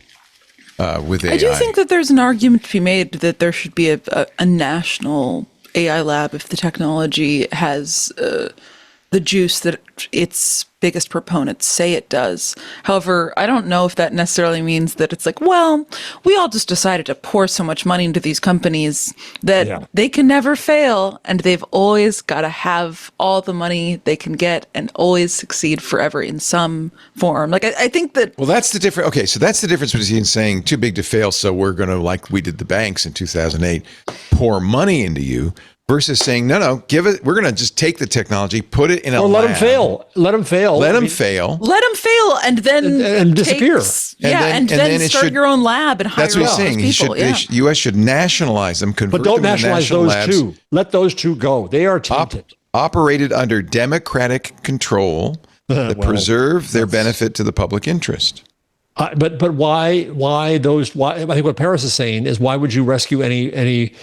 with AI. I do think that there's an argument to be made that there should be a national AI lab if the technology has the juice that its biggest proponents say it does. However, I don't know if that necessarily means that it's like, well, we all just decided to pour so much money into these companies that they can never fail, and they've always got to have all the money they can get and always succeed forever in some form. Like, I think that... Well, that's the difference. Okay, so that's the difference between saying too big to fail, so we're going to, like we did the banks in 2008, pour money into you, versus saying, no, give it. We're going to just take the technology, put it in a lab. Let them fail. Let them fail. Let them fail. Let them fail, and then and disappear. And then start your own lab and hire that's what he's saying. People. The U.S. should nationalize them, convert but don't them into nationalize national those labs, two. Let those two go. They are tainted. Operated under democratic control that preserve their benefit to the public interest. But why those? Why I think what Paris is saying is, why would you rescue any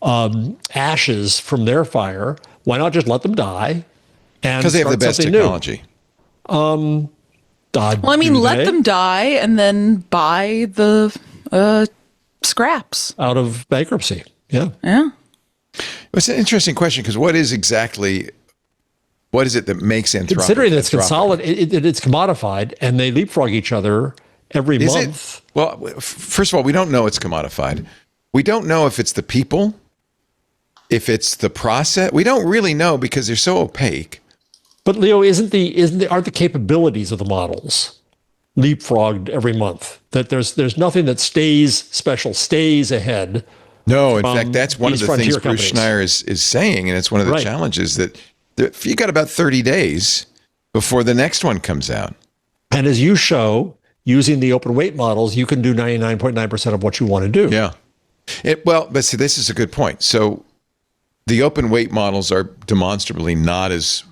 ashes from their fire? Why not just let them die? Because they have the best technology. Well, I mean, let them die and then buy the scraps out of bankruptcy. Yeah. It's an interesting question, because what is it that makes Anthropic? Considering that it's consolidated, it's commodified, and they leapfrog each other every month. Well, first of all, we don't know it's commodified. We don't know if it's the people if it's the process, we don't really know because they're so opaque. But Leo, aren't the capabilities of the models leapfrogged every month? That there's nothing that stays ahead. No, in fact, that's one of the things Bruce companies. Schneier is saying, and it's one of the challenges that you got about 30 days before the next one comes out. And as you show, using the open weight models, you can do 99.9% of what you want to do. Yeah. But see, this is a good point. So the open weight models are demonstrably not as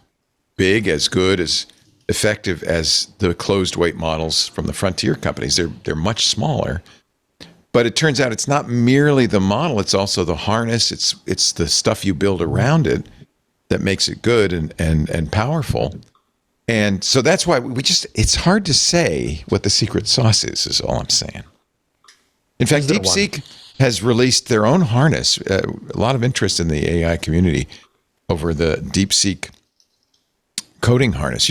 big, as good, as effective as the closed weight models from the frontier companies. They're much smaller. But it turns out it's not merely the model, it's also the harness, it's the stuff you build around it that makes it good and powerful. And so that's why it's hard to say what the secret sauce is all I'm saying. In fact, DeepSeek has released their own harness. A lot of interest in the AI community over the DeepSeek coding harness.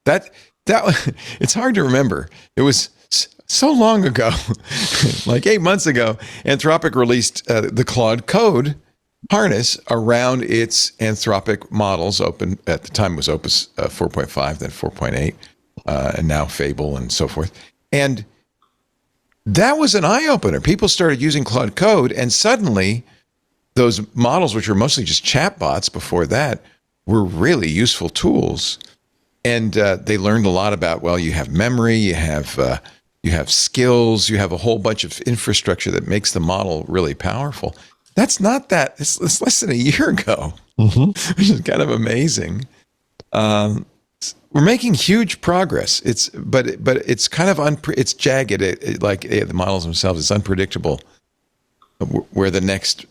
That it's hard to remember. It was so long ago, like 8 months ago, Anthropic released the Claude code harness around its Anthropic models. Open at the time was Opus 4.5, then 4.8, and now Fable and so forth. And that was an eye-opener. People started using Claude Code, and suddenly those models, which were mostly just chatbots before that, were really useful tools. And they learned a lot about, well, you have memory, you have skills, you have a whole bunch of infrastructure that makes the model really powerful. That's not that. It's less than a year ago, which is kind of amazing. We're making huge progress. But it's kind of it's jagged. Like the models themselves, it's unpredictable where the next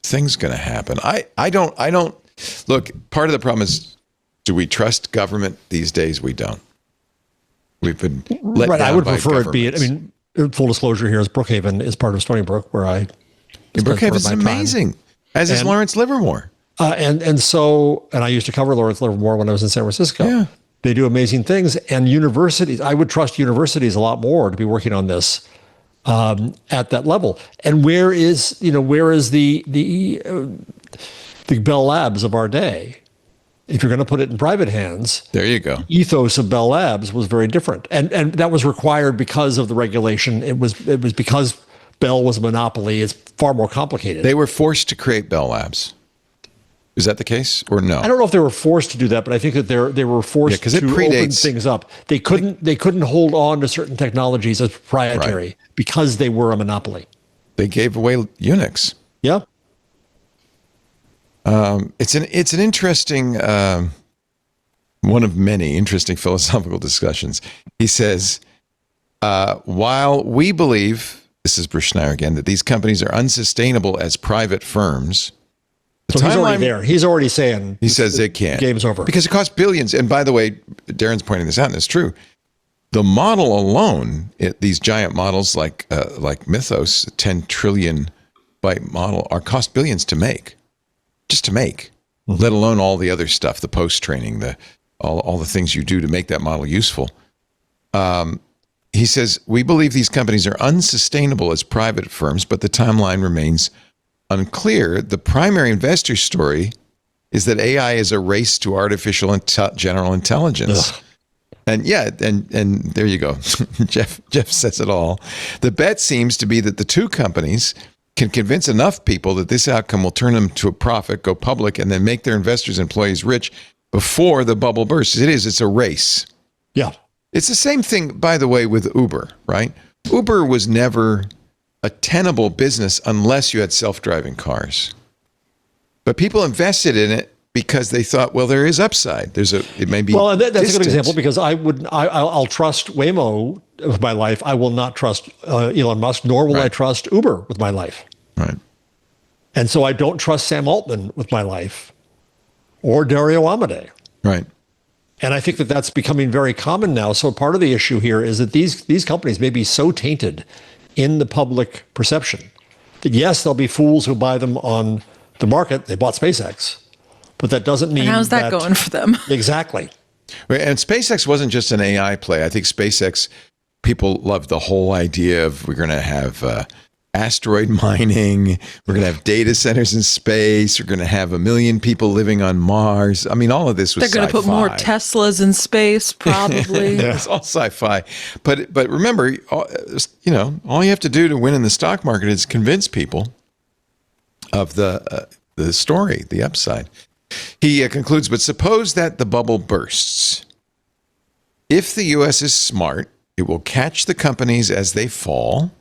thing's going to happen. I don't look. Part of the problem is, do we trust government these days? We don't. We've been let down I would by prefer it be. I governments. mean, full disclosure here is Brookhaven is part of Stony Brook, where I. Brookhaven is amazing, as is Lawrence Livermore. And so I used to cover Lawrence Livermore when I was in San Francisco. Yeah. They do amazing things, and universities. I would trust universities a lot more to be working on this at that level. And where is the Bell Labs of our day? If you're going to put it in private hands, There you go. the ethos of Bell Labs was very different, and that was required because of the regulation. It was because Bell was a monopoly. It's far more complicated. They were forced to create Bell Labs. Is that the case or no? I don't know if they were forced to do that, but I think that they were forced to open things up. They couldn't hold on to certain technologies as proprietary because they were a monopoly. They gave away Unix. Yeah. It's an interesting one of many interesting philosophical discussions. He says, while we believe, this is Bruce Schneier again, that these companies are unsustainable as private firms. So he's already there. He's already saying he says they can't. Game's over. Because it costs billions. And by the way, Darren's pointing this out, and it's true. The model alone, these giant models like Mythos, a 10 trillion byte model, cost billions to make. Just to make, let alone all the other stuff, the post-training, all the things you do to make that model useful. He says, we believe these companies are unsustainable as private firms, but the timeline remains unclear. The primary investor story is that AI is a race to artificial general intelligence. Ugh. And and there you go. Jeff says it all. The bet seems to be that the two companies can convince enough people that this outcome will turn them to a profit, go public, and then make their investors and employees rich before the bubble bursts. It's a race. Yeah. It's the same thing, by the way, with Uber, right? Uber was never a tenable business unless you had self-driving cars. But people invested in it because they thought, well, there is upside. It may be well, that's distance. a good example because I'll trust Waymo with my life. I will not trust Elon Musk, nor will I trust Uber with my life. Right. And so I don't trust Sam Altman with my life, or Dario Amodei. Right. And I think that that's becoming very common now. So part of the issue here is that these companies may be so tainted in the public perception that yes, there'll be fools who buy them on the market. They bought SpaceX, but that doesn't mean how's that going for them? Exactly. And SpaceX wasn't just an AI play. I think SpaceX, people loved the whole idea of we're going to have asteroid mining. We're going to have data centers in space. We're going to have 1 million people living on Mars. I mean, all of this was They're going to put more Teslas in space, probably. It's all sci-fi. But remember, all you have to do to win in the stock market is convince people of the story, the upside. He concludes, but suppose that the bubble bursts. If the U.S. is smart, it will catch the companies as they fall.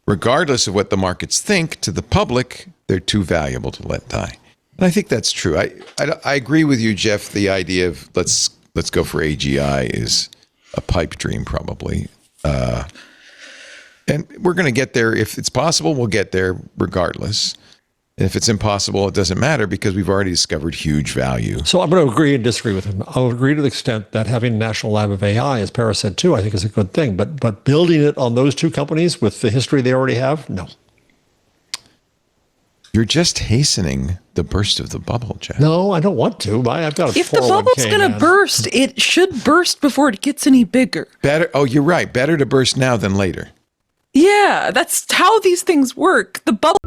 Regardless of what the markets think, to the public, they're too valuable to let die. And I think that's true. I agree with you, Jeff. The idea of let's go for AGI is a pipe dream, probably. And we're going to get there. If it's possible, we'll get there regardless. And if it's impossible, it doesn't matter because we've already discovered huge value. So I'm going to agree and disagree with him. I'll agree to the extent that having a national lab of AI, as Paris said too, I think is a good thing. But building it on those two companies with the history they already have, no. You're just hastening the burst of the bubble, Jeff. No, I don't want to. I've got a If the bubble's going to burst, it should burst before it gets any bigger. Better. Oh, you're right. Better to burst now than later. Yeah, that's how these things work. The bubble...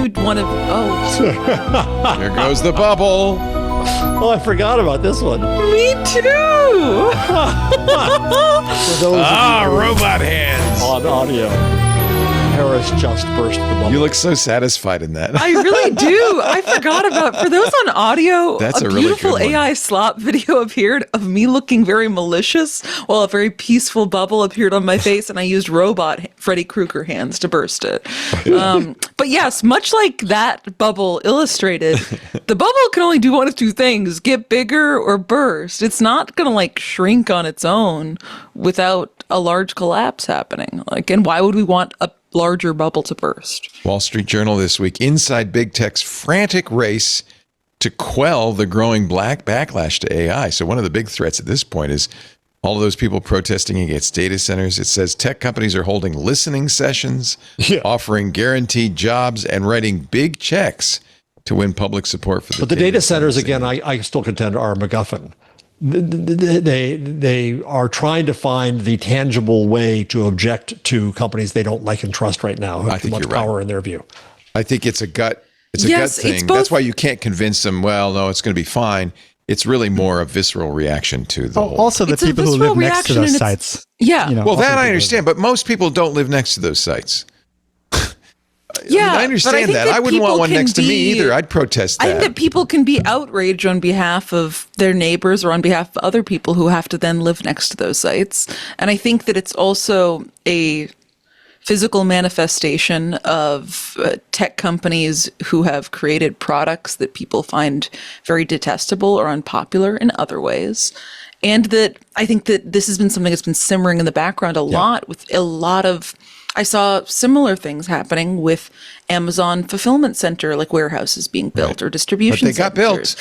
There goes the bubble. Oh, I forgot about this one. Me too. Robot hands. On audio. Paris just burst the bubble. You look so satisfied in that. I really do. I forgot about, for those on audio, That's a really beautiful good one. AI slop video appeared of me looking very malicious while a very peaceful bubble appeared on my face, and I used robot Freddy Krueger hands to burst it. But yes, much like that bubble illustrated, the bubble can only do one of two things: get bigger or burst. It's not going to shrink on its own without a large collapse happening. And why would we want a larger bubble to burst? Wall Street Journal this week, inside big tech's frantic race to quell the growing backlash to AI. So one of the big threats at this point is all of those people protesting against data centers. It says tech companies are holding listening sessions, offering guaranteed jobs, and writing big checks to win public support for the But the data centers, again, I still contend are a MacGuffin. They are trying to find the tangible way to object to companies they don't like and trust right now who have too much power in their view. I think it's a gut thing. That's why you can't convince them, well, no, it's going to be fine. It's really more a visceral reaction to the whole. Also, the people who live next to those sites. Yeah. Well, that I understand, but most people don't live next to those sites. Yeah, I understand that. I wouldn't want one next to me either. I'd protest that. I think that people can be outraged on behalf of their neighbors or on behalf of other people who have to then live next to those sites. And I think that it's also a physical manifestation of tech companies who have created products that people find very detestable or unpopular in other ways. And that I think that this has been something that's been simmering in the background a lot with a lot of... I saw similar things happening with Amazon fulfillment center, warehouses being built or distribution centers. But they got built.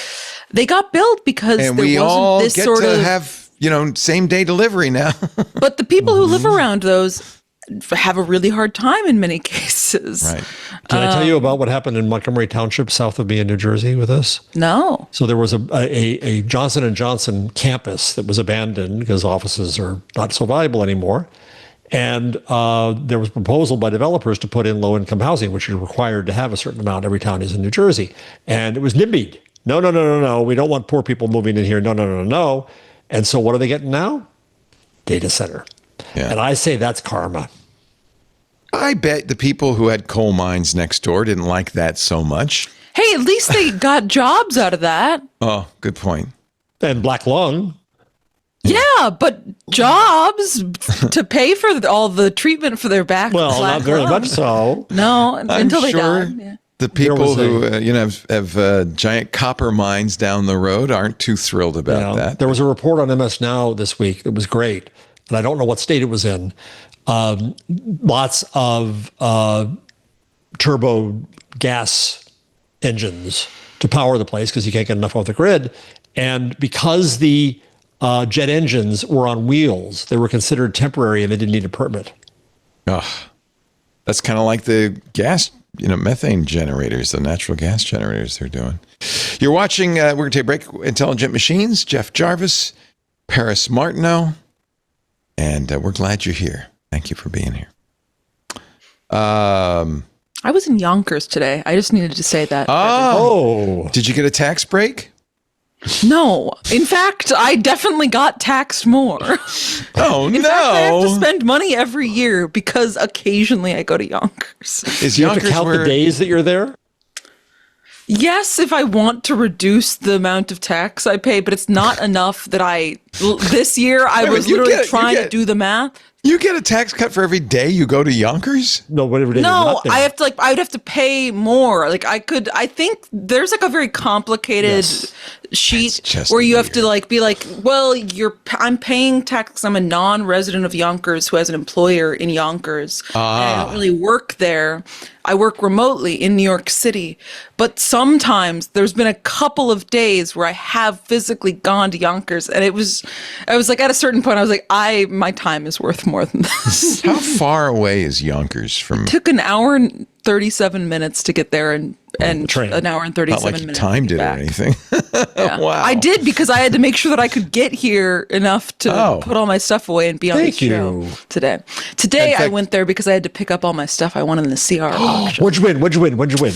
They got built because and there we wasn't all this get sort to of have same day delivery now. But the people who live around those have a really hard time in many cases. Right. Did I tell you about what happened in Montgomery Township, south of me in New Jersey, with this? No. So there was a Johnson & Johnson campus that was abandoned because offices are not so valuable anymore. And there was a proposal by developers to put in low-income housing, which is required to have a certain amount. Every town is in New Jersey. And it was NIMBY'd. No. We don't want poor people moving in here. No. And so what are they getting now? Data center. Yeah. And I say that's karma. I bet the people who had coal mines next door didn't like that so much. Hey, at least they got jobs out of that. Oh, good point. And black lung. Yeah, but jobs to pay for all the treatment for their back. Well, not very much so. No, until they sure died. Yeah. The people who have giant copper mines down the road aren't too thrilled about that. There was a report on MS Now this week that was great, and I don't know what state it was in. Lots of turbo gas engines to power the place because you can't get enough off the grid, and because the jet engines were on wheels, they were considered temporary and they didn't need a permit. Oh, that's kind of like the gas, methane generators, the natural gas generators they're doing. You're watching, we're going to take a break, Intelligent Machines, Jeff Jarvis, Paris Martineau, and we're glad you're here. Thank you for being here. I was in Yonkers today. I just needed to say that. Oh. Did you get a tax break? No. In fact, I definitely got taxed more. Oh, In fact, I have to spend money every year because occasionally I go to Yonkers. Is Do you have to Yonkers count where the days that you're there? Yes, if I want to reduce the amount of tax I pay, but it's not enough that this year I was literally trying to do the math. you get a tax cut for every day you go to Yonkers? No, whatever day you're No, not there. I have to I would have to pay more. I think there's a very complicated sheet just where you have to weird. be like, well, I'm paying tax. I'm a non-resident of Yonkers who has an employer in Yonkers. And I don't really work there. I work remotely in New York City, but sometimes there's been a couple of days where I have physically gone to Yonkers, and I was like, at a certain point, I was like, my time is worth more than this. How far away is Yonkers from? Took an hour and 37 minutes to get there, and train. an hour and Not 37 like you minutes. timed to it get or back. anything. Yeah. Wow. I did because I had to make sure that I could get here enough to put all my stuff away and be on the Thank show you. today. Today, In fact- I went there because I had to pick up all my stuff I wanted in the CR auction. What'd you win? What'd you win? What'd you win?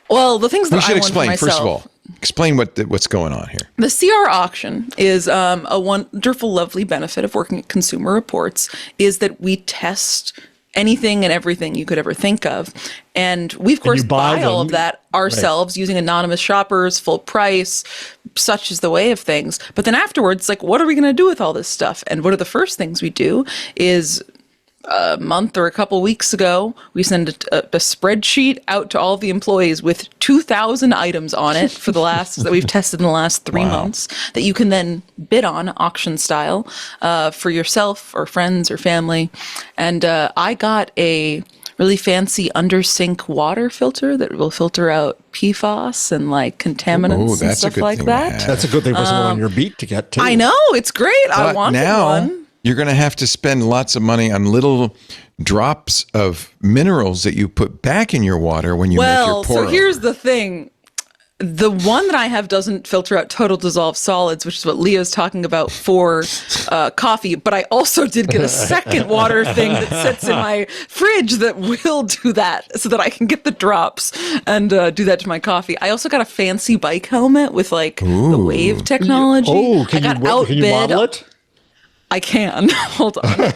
Well, the things that We should I won for explain, myself. first of all. Explain what's going on here. The CR auction is a wonderful, lovely benefit of working at Consumer Reports is that we test anything and everything you could ever think of. And we, of course, you buy buy all of them. that ourselves using anonymous shoppers, full price, such is the way of things. But then afterwards, like, what are we going to do with all this stuff? And one of the first things we do is a month or a couple weeks ago, we send a spreadsheet out to all the employees with 2,000 items on it for the last that we've tested in the last 3 months that you can then bid on auction style for yourself or friends or family. And I got a really fancy under sink water filter that will filter out PFAS and like contaminants and that's a stuff good like thing to that. have. That's a good thing for someone on your beat to get too. I know, it's great. I But wanted now one. you're going to have to spend lots of money on little drops of minerals that you put back in your water when you make your Well, pour. so here's the thing. The one that I have doesn't filter out total dissolved solids, which is what Leo's talking about for coffee. But I also did get a second water thing that sits in my fridge that will do that so that I can get the drops and do that to my coffee. I also got a fancy bike helmet with like the wave technology. Oh, I got can you model it? I can. Hold on.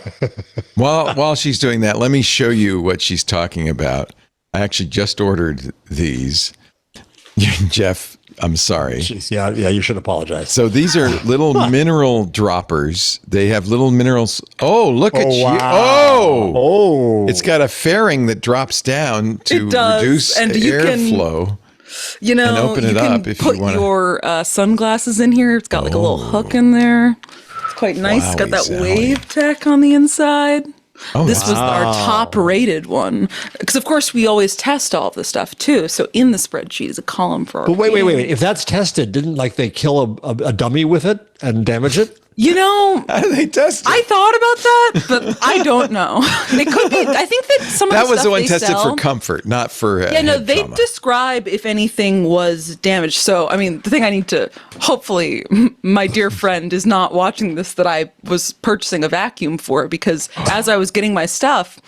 While she's doing that, let me show you what she's talking about. I actually just ordered these. Jeff, I'm sorry. Jeez, yeah, you should apologize. So these are little mineral droppers. They have little minerals. Oh, look at you. Oh, it's got a fairing that drops down to It does, reduce and you can- airflow. You know, And open it you can up if you put wanna- your sunglasses in here. It's got like a little hook in there. It's quite nice. It's got that Wowie zowie. wave tech on the inside. Oh, This was our top rated one. Because, of course, we always test all of the stuff, too. So in the spreadsheet is a column for our But wait. rating. If that's tested, didn't like they kill a dummy with it and damage it? You know, How do they test it? I thought about that, but I don't know. They could be. I think that some of That the was stuff the one they tested sell, for comfort, not for Yeah, no, head they trauma. describe if anything was damaged. So, I mean, the thing I need to, hopefully, my dear friend is not watching this, that I was purchasing a vacuum for, because as I was getting my stuff,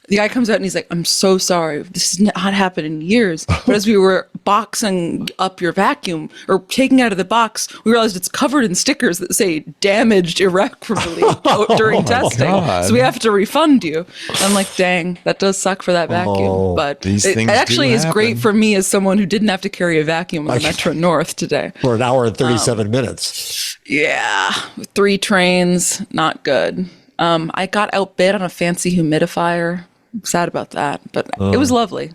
the guy comes out and he's like, I'm so sorry. This has not happened in years. But as we were boxing up your vacuum or taking out of the box, we realized it's covered in stickers that say damaged irreparably during testing. God. So we have to refund you. I'm like, dang, that does suck for that vacuum. But These it things do actually is great happen. for me as someone who didn't have to carry a vacuum on the Metro North today. For an hour and 37 minutes. Yeah, 3 trains, not good. I got outbid on a fancy humidifier. I'm sad about that, but it was lovely.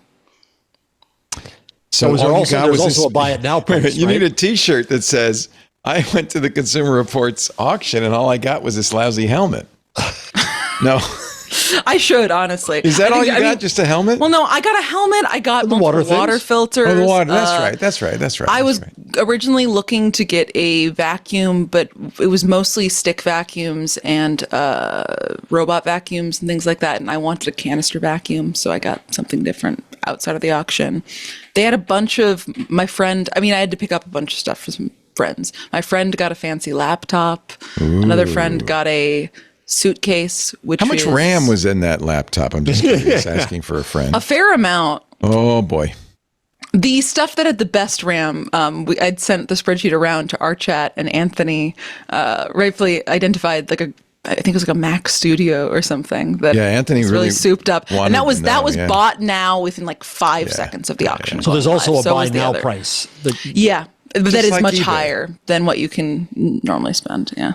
So is there all you also, got there's was also this- a buy it now Wait a minute, price, you right? need a T-shirt that says, "I went to the Consumer Reports auction and all I got was this lousy helmet." No, I should, honestly. is that I all think- you I got? mean, Just a helmet? Well, no, I got a helmet. I got The multiple water water things? filters. Oh, the water. That's right. I was That's right. originally looking to get a vacuum, but it was mostly stick vacuums and robot vacuums and things like that. And I wanted a canister vacuum, so I got something different outside of the auction. They had a bunch of I had to pick up a bunch of stuff for some friends. My friend got a fancy laptop. Another friend got a suitcase, which How much is RAM was in that laptop? I'm just curious, asking for a friend. a fair amount. Oh, boy. The stuff that had the best RAM, I'd sent the spreadsheet around to our chat, and Anthony rightfully identified I think it was like a Mac Studio or something. That Anthony was really souped up, and that was yeah. bought now within like 5 seconds of the auction. So there's also a So buy was the now other. price. Yeah, but that is like much eBay. higher than what you can normally spend. Yeah.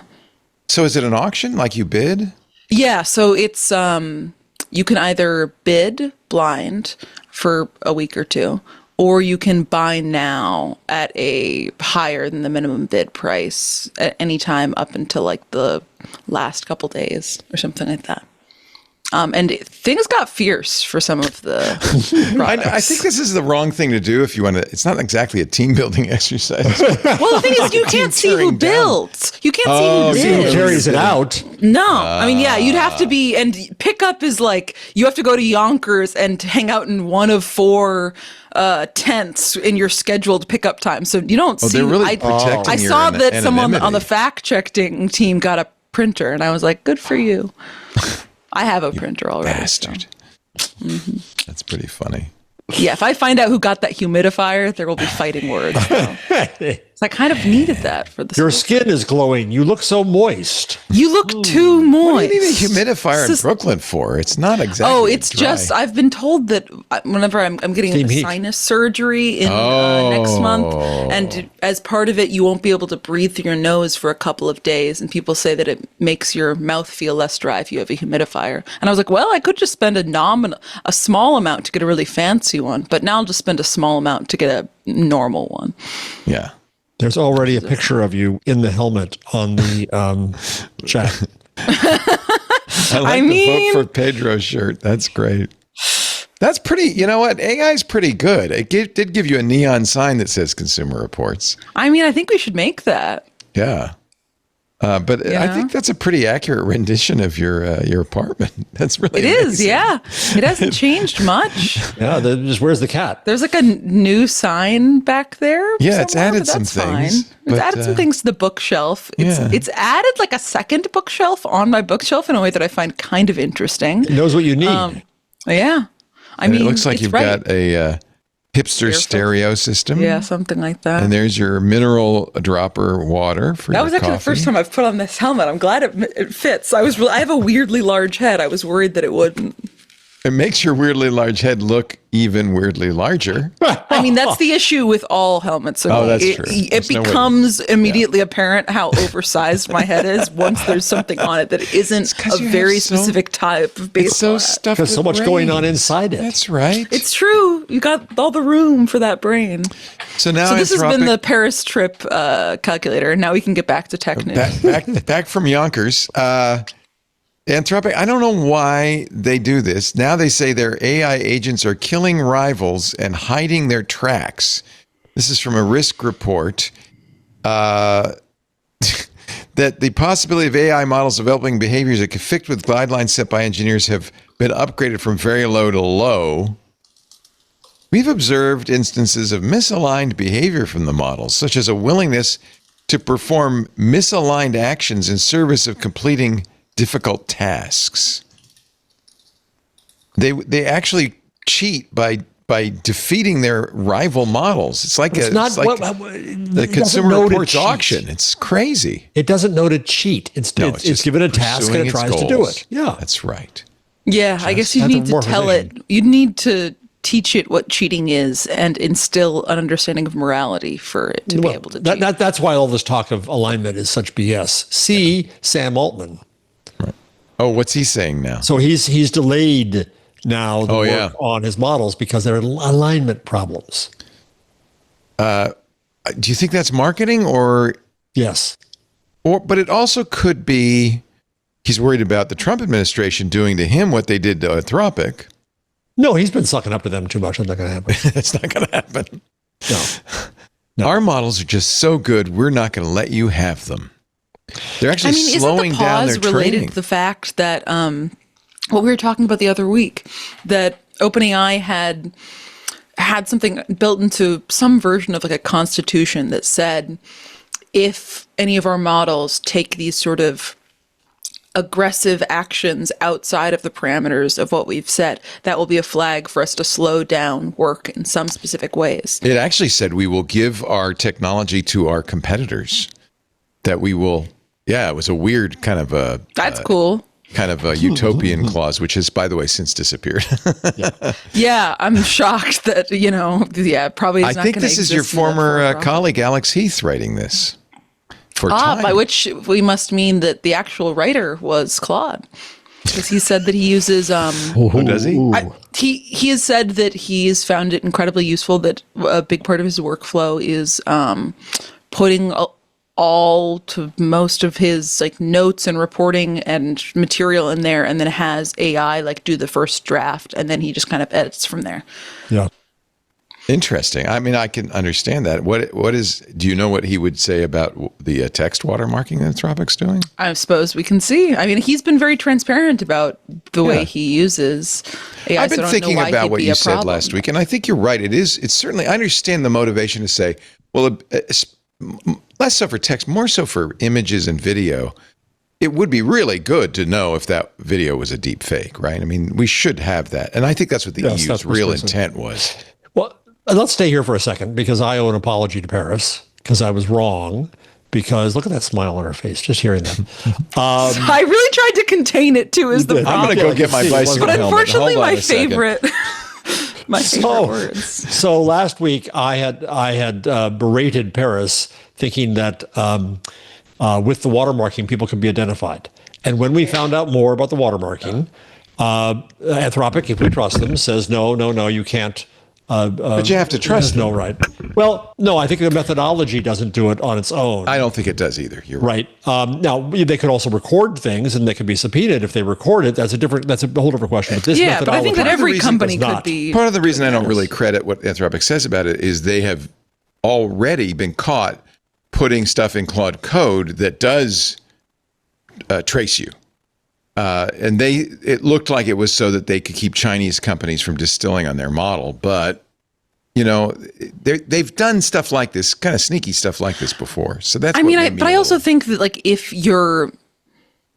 So is it an auction? Like you bid? Yeah, so it's you can either bid blind for a week or two, or you can buy now at a higher than the minimum bid price at any time up until like the last couple days or something like that. And things got fierce for some of the products. I think this is the wrong thing to do if you want to. It's not exactly a team building exercise. Well, the thing is, you can't see who tearing down. builds. You can't see who Who bids. carries it out? No, I mean, yeah, you'd have to be, and pickup is like, you have to go to Yonkers and hang out in one of 4 tents in your scheduled pickup time. So you don't see. They're really protecting I your saw that someone on the anonymity. fact checking team got a printer, and I was like, good for you. I have a printer already. Bastard. That's pretty funny. Yeah, if I find out who got that humidifier, there will be fighting words. So. I kind of needed that for the Your school. skin is glowing. You look so moist. You look too moist. What do you need a humidifier in Just- Brooklyn for? It's not exactly. Oh, it's dry. just, I've been told that whenever I'm getting Steam a heat. sinus surgery in next month, and as part of it, you won't be able to breathe through your nose for a couple of days. And people say that it makes your mouth feel less dry if you have a humidifier. And I was like, well, I could just spend a small amount to get a really fancy one, but now I'll just spend a small amount to get a normal one. Yeah. There's already a picture of you in the helmet on the chat. I like mean- the Vote for Pedro shirt. That's great. That's pretty. You know what? AI is pretty good. It did give you a neon sign that says Consumer Reports. I mean, I think we should make that. Yeah. But I Yeah. think that's a pretty accurate rendition of your apartment. That's really It is, amazing. yeah. It hasn't changed much. Yeah, just where's the cat? There's like a new sign back there. Yeah, it's somewhere, added but some that's fine. things, It's but, added some things to the bookshelf. It's added like a second bookshelf on my bookshelf in a way that I find kind of interesting. It knows what you need. Yeah. I And mean, it looks like it's you've right. got a hipster stereo system. Yeah, something like that. And there's your mineral dropper water for That your was actually the coffee. first time I've put on this helmet. I'm glad it fits. I have a weirdly large head. I was worried that it wouldn't. It makes your weirdly large head look even weirdly larger. I mean, that's the issue with all helmets. Oh, that's it, true. It There's no way to- becomes immediately apparent how oversized my head is once there's something on it that isn't 'cause a you very have so- specific type of baseball It's so hat. stuffed There's so with much going brain. on inside it. That's right. It's true. You got all the room for that brain. so now So this has been Anthropic- the Paris trip calculator. Now we can get back to tech news. back from Yonkers. Anthropic, I don't know why they do this. Now they say their AI agents are killing rivals and hiding their tracks. This is from a risk report. That the possibility of AI models developing behaviors that conflict with guidelines set by engineers have been upgraded from very low to low. We've observed instances of misaligned behavior from the models, such as a willingness to perform misaligned actions in service of completing difficult tasks. They actually cheat by defeating their rival models. It's like It's not it's like what the Consumer Reports auction. It's crazy. It doesn't know to cheat. It's just given a task and pursuing it its tries to do goals. it. Yeah. That's right. Yeah, I guess you need to tell it. anthropomorphization. You need to teach it what cheating is and instill an understanding of morality for it to be able to cheat. That's why all this talk of alignment is such BS. See Sam Altman. Oh, what's he saying now? So he's delayed now the work yeah. on his models because there are alignment problems. Do you think that's marketing or Yes. but it also could be he's worried about the Trump administration doing to him what they did to Anthropic. No, he's been sucking up to them too much. That's not going to happen. That's not going to happen. No. Our models are just so good, we're not going to let you have them. They're actually isn't slowing the down pause their related training. to the fact that what we were talking about the other week, that OpenAI had something built into some version of like a constitution that said if any of our models take these sort of aggressive actions outside of the parameters of what we've set, that will be a flag for us to slow down work in some specific ways. It actually said we will give our technology to our competitors. That we will, it was a weird kind of a... That's cool. Kind of a utopian clause, which has, by the way, since disappeared. Yeah, I'm shocked that, probably is I not think gonna this is your exist in the former foreground. colleague, Alex Heath, writing this. For Time. By which we must mean that the actual writer was Claude. Because he said that he uses... Oh, does he? He has said that he's found it incredibly useful, that a big part of his workflow is putting all to most of his notes and reporting and material in there, and then has AI do the first draft, and then he just kind of edits from there. Yeah. Interesting. I mean, I can understand that. Do you know what he would say about the text watermarking that Anthropic's doing? I suppose we can see. I mean, he's been very transparent about the way he uses AI. I've been thinking about what you said last week, and I think you're right. It's certainly, I understand the motivation to say, well, less so for text, more so for images and video. It would be really good to know if that video was a deep fake, right? I mean, we should have that. And I think that's what the EU's real intent was. Well, let's stay here for a second, because I owe an apology to Paris, because I was wrong. Because look at that smile on her face, just hearing that. I really tried to contain it too, is the problem. I'm going to go get my bicycle But helmet. unfortunately, Hold on my a second. favorite... My favorite words. So last week I had berated Paris, thinking that with the watermarking people can be identified. And when we found out more about the watermarking, Anthropic, if we trust them, says no, you can't. But you have to trust them. No, right. Well, no, I think the methodology doesn't do it on its own. I don't think it does either. You're right. Now, they could also record things, and they could be subpoenaed if they record it. That's a whole different question. But this methodology, but I think that every company could be. Part of the reason I don't really credit what Anthropic says about it is they have already been caught putting stuff in Claude code that does trace you. And it looked like it was so that they could keep Chinese companies from distilling on their model. But, they've done stuff like this, kind of sneaky stuff like this before. So that's but I also think that if you're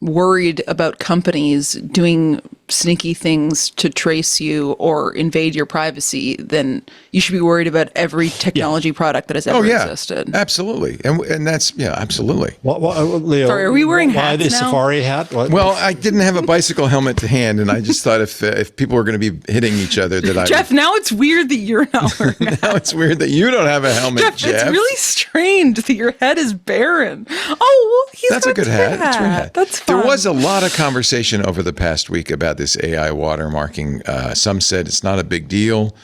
worried about companies doing sneaky things to trace you or invade your privacy, then you should be worried about every technology product that has ever existed. Absolutely. And that's, absolutely. Leo, sorry, are we wearing hats the now? safari hat? What? Well, I didn't have a bicycle helmet to hand, and I just thought if people were going to be hitting each other that Jeff, now it's weird that you're not wearing a hat. Now it's weird that you don't have a helmet, Jeff. It's really strange that your head is barren. Oh, well, That's a good hat. That's a good hat. That's fine. There was a lot of conversation over the past week about this AI watermarking. Some said it's not a big deal.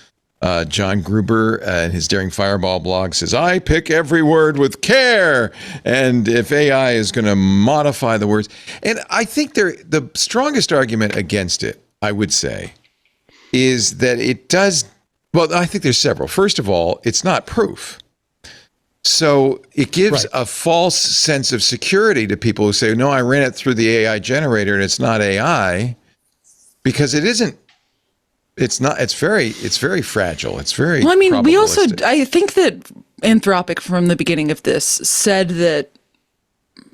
John Gruber in his Daring Fireball blog says, I pick every word with care. And if AI is going to modify the words. And I think the strongest argument against it, I would say, is that it does. Well, I think there's several. First of all, it's not proof. So it gives a false sense of security to people who say, no, I ran it through the AI generator and it's not AI, because it isn't. It's not. It's very fragile. It's very. Well, I mean, probabilistic. I think that Anthropic from the beginning of this said that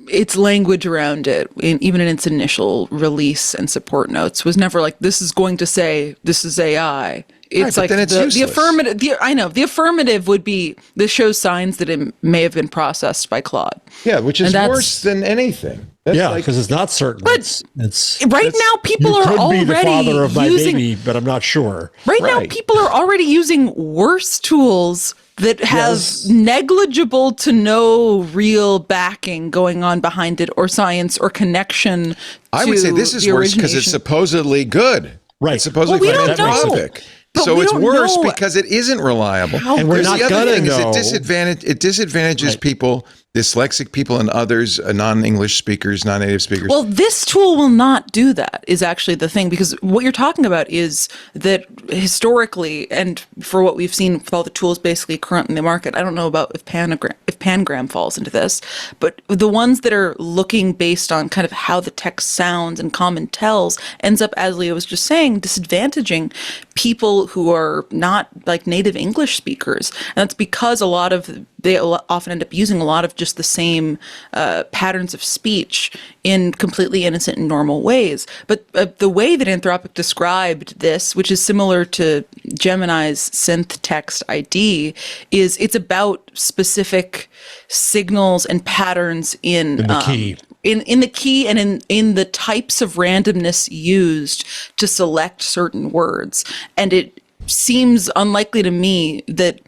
its language around it, even in its initial release and support notes, was never like, this is going to say this is AI. It's like the affirmative. The affirmative would be, this shows signs that it may have been processed by Claude. Yeah, which is worse than anything. Because it's not certain. But now people are already be the father of my using, baby, but I'm not sure. Right now, people are already using worse tools that have negligible to no real backing going on behind it, or science or connection. I would say this is worse because it's supposedly good. Right. It's supposedly from Anthropic. So it's worse because it isn't reliable. And we're not going to know. It disadvantages people, dyslexic people and others, non-English speakers, non-native speakers. Well, this tool will not do that, is actually the thing, because what you're talking about is that historically, and for what we've seen with all the tools basically current in the market, I don't know about if Pangram falls into this, but the ones that are looking based on kind of how the text sounds and common tells ends up, as Leo was just saying, disadvantaging people who are not like native English speakers. And that's because a lot of they often end up using a lot of just the same patterns of speech in completely innocent and normal ways. But the way that Anthropic described this, which is similar to Gemini's synth text ID, is it's about specific signals and patterns in the key. In the key and in the types of randomness used to select certain words. And it seems unlikely to me that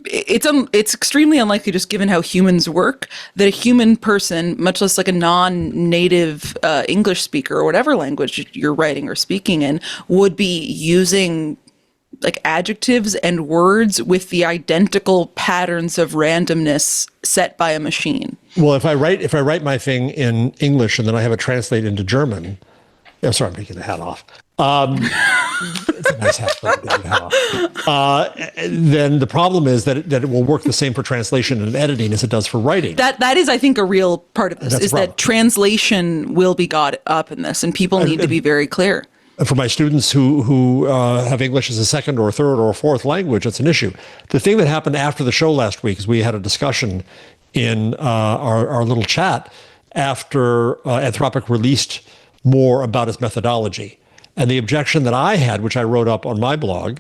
it's extremely unlikely, just given how humans work, that a human person, much less like a non-native English speaker or whatever language you're writing or speaking in, would be using like adjectives and words with the identical patterns of randomness set by a machine. Well, if I write my thing in English and then I have it translate into German, I'm sorry, I'm taking the hat off. It's a nice hat, but take the hat off. Then the problem is that it will work the same for translation and editing as it does for writing. That is, I think, a real part of this, is that translation will be got up in this, and people need to be very clear. For my students who have English as a second or third or fourth language, it's an issue. The thing that happened after the show last week is we had a discussion in our little chat after Anthropic released more about its methodology. And the objection that I had, which I wrote up on my blog,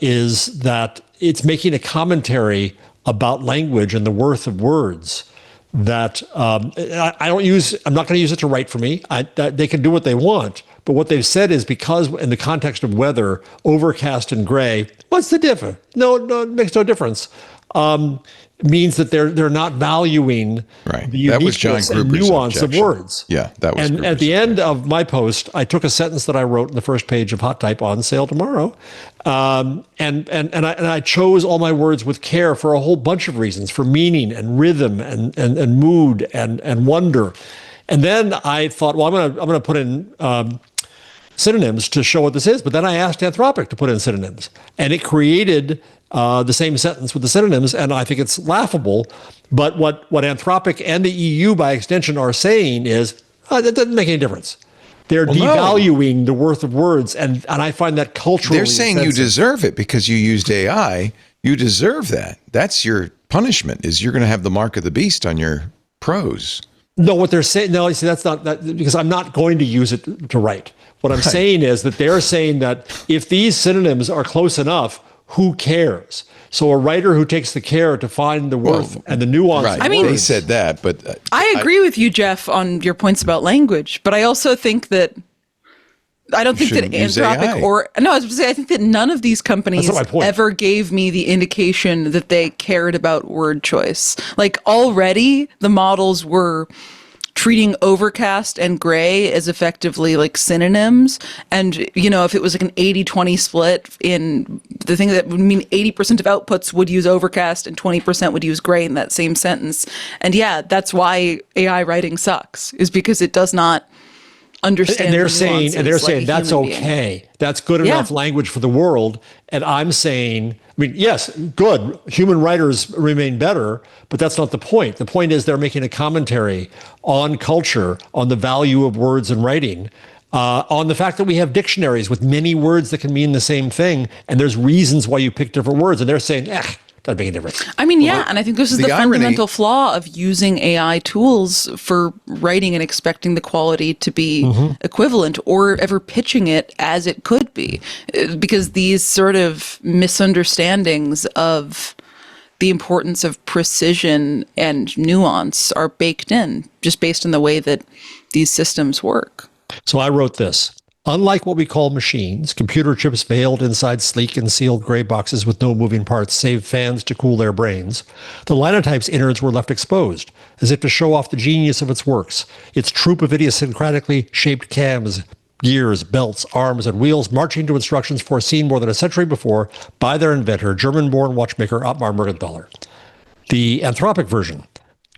is that it's making a commentary about language and the worth of words that I'm not going to use it to write for me. They can do what they want. But what they've said is, because in the context of weather, overcast and gray, what's the difference? No, it makes no difference. Means that they're not valuing the uniqueness and nuance of words. Yeah, that was. And at the end of my post, I took a sentence that I wrote in the first page of Hot Type, on sale tomorrow, and I chose all my words with care for a whole bunch of reasons, for meaning and rhythm and mood and wonder. And then I thought, well, I'm gonna put in synonyms to show what this is. But then I asked Anthropic to put in synonyms, and it created the same sentence with the synonyms, and I think it's laughable. But what Anthropic and the EU, by extension, are saying is, that doesn't make any difference. They're devaluing the worth of words, and I find that culturally They're saying offensive. You deserve it because you used AI. You deserve that. That's your punishment, is you're going to have the mark of the beast on your prose. No, what they're saying, no, see, that's not that, because I'm not going to use it to write. What I'm saying is that they're saying that if these synonyms are close enough, who cares? So a writer who takes the care to find the worth and the nuance. Right. I mean, they said that, but I agree with you, Jeff, on your points about language. But I also think that I don't think that Anthropic I think that none of these companies ever gave me the indication that they cared about word choice. Like, already the models were treating overcast and gray as effectively like synonyms. And, you know, if it was like an 80-20 split, in the thing that would mean 80% of outputs would use overcast and 20% would use gray in that same sentence. And yeah, that's why AI writing sucks, is because it does not understand. And they're saying that's okay. Being. That's good enough language for the world. And I'm saying, I mean, yes, good. Human writers remain better, but that's not the point. The point is they're making a commentary on culture, on the value of words and writing, on the fact that we have dictionaries with many words that can mean the same thing, and there's reasons why you pick different words. And they're saying, doesn't make a difference. I mean, and I think this is the fundamental flaw of using AI tools for writing and expecting the quality to be equivalent, or ever pitching it as it could be. Because these sort of misunderstandings of the importance of precision and nuance are baked in, just based on the way that these systems work. So I wrote this. Unlike what we call machines, computer chips veiled inside sleek and sealed gray boxes with no moving parts save fans to cool their brains, the Linotype's innards were left exposed, as if to show off the genius of its works. Its troop of idiosyncratically shaped cams, gears, belts, arms, and wheels marching to instructions foreseen more than a century before by their inventor, German-born watchmaker Ottmar Mergenthaler. The Anthropic version.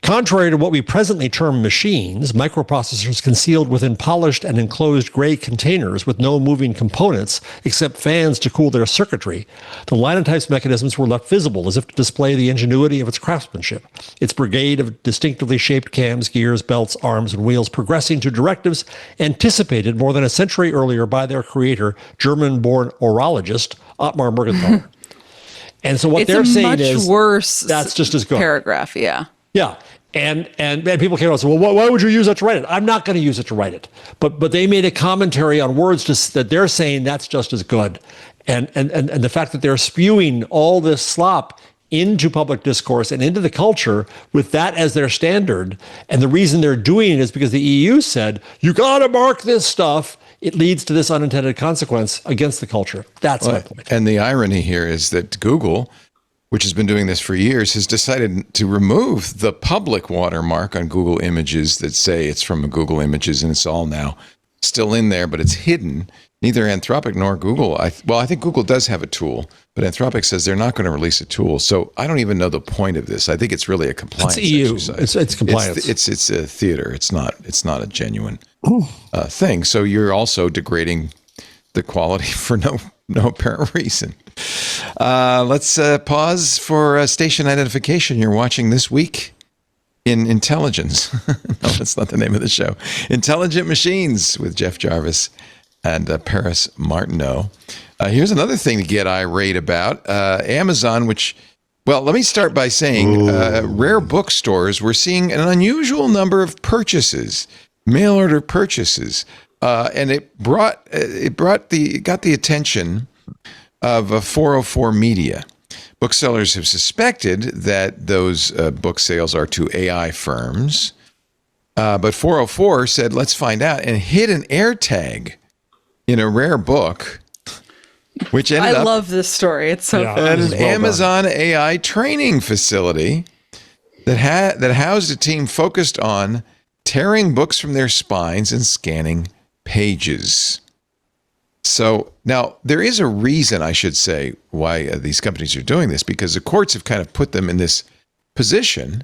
Contrary to what we presently term machines, microprocessors concealed within polished and enclosed gray containers with no moving components except fans to cool their circuitry, the Linotype's mechanisms were left visible as if to display the ingenuity of its craftsmanship. Its brigade of distinctively shaped cams, gears, belts, arms, and wheels progressing to directives anticipated more than a century earlier by their creator, German-born orologist Ottmar Mergenthaler. And so what it's they're a saying much is worse that's just as good. paragraph. Yeah. Yeah. And people came out and say, well, why would you use that to write it? I'm not going to use it to write it. But they made a commentary on words that they're saying that's just as good. And the fact that they're spewing all this slop into public discourse and into the culture with that as their standard. And the reason they're doing it is because the EU said, you got to mark this stuff. It leads to this unintended consequence against the culture. That's my point. And the irony here is that Google, which has been doing this for years, has decided to remove the public watermark on Google Images that say it's from Google Images, and it's all now still in there, but it's hidden. Neither Anthropic nor Google. I think Google does have a tool, but Anthropic says they're not going to release a tool. So I don't even know the point of this. I think it's really a compliance exercise. It's compliance. It's a theater. It's not a genuine thing. So you're also degrading the quality for no apparent reason. Let's pause for station identification. You're watching This Week in Intelligence. No, that's not the name of the show. Intelligent Machines with Jeff Jarvis and Paris Martineau. Here's another thing to get irate about. Amazon, let me start by saying rare bookstores were seeing an unusual number of purchases, mail order purchases. And it got the attention of 404 Media. Booksellers have suspected that those book sales are to AI firms, but 404 said, let's find out, and hid an air tag in a rare book, which ended up... I love this story. It's so fun. At an Amazon AI training facility that housed a team focused on tearing books from their spines and scanning pages. So now there is a reason, I should say, why these companies are doing this, because the courts have kind of put them in this position.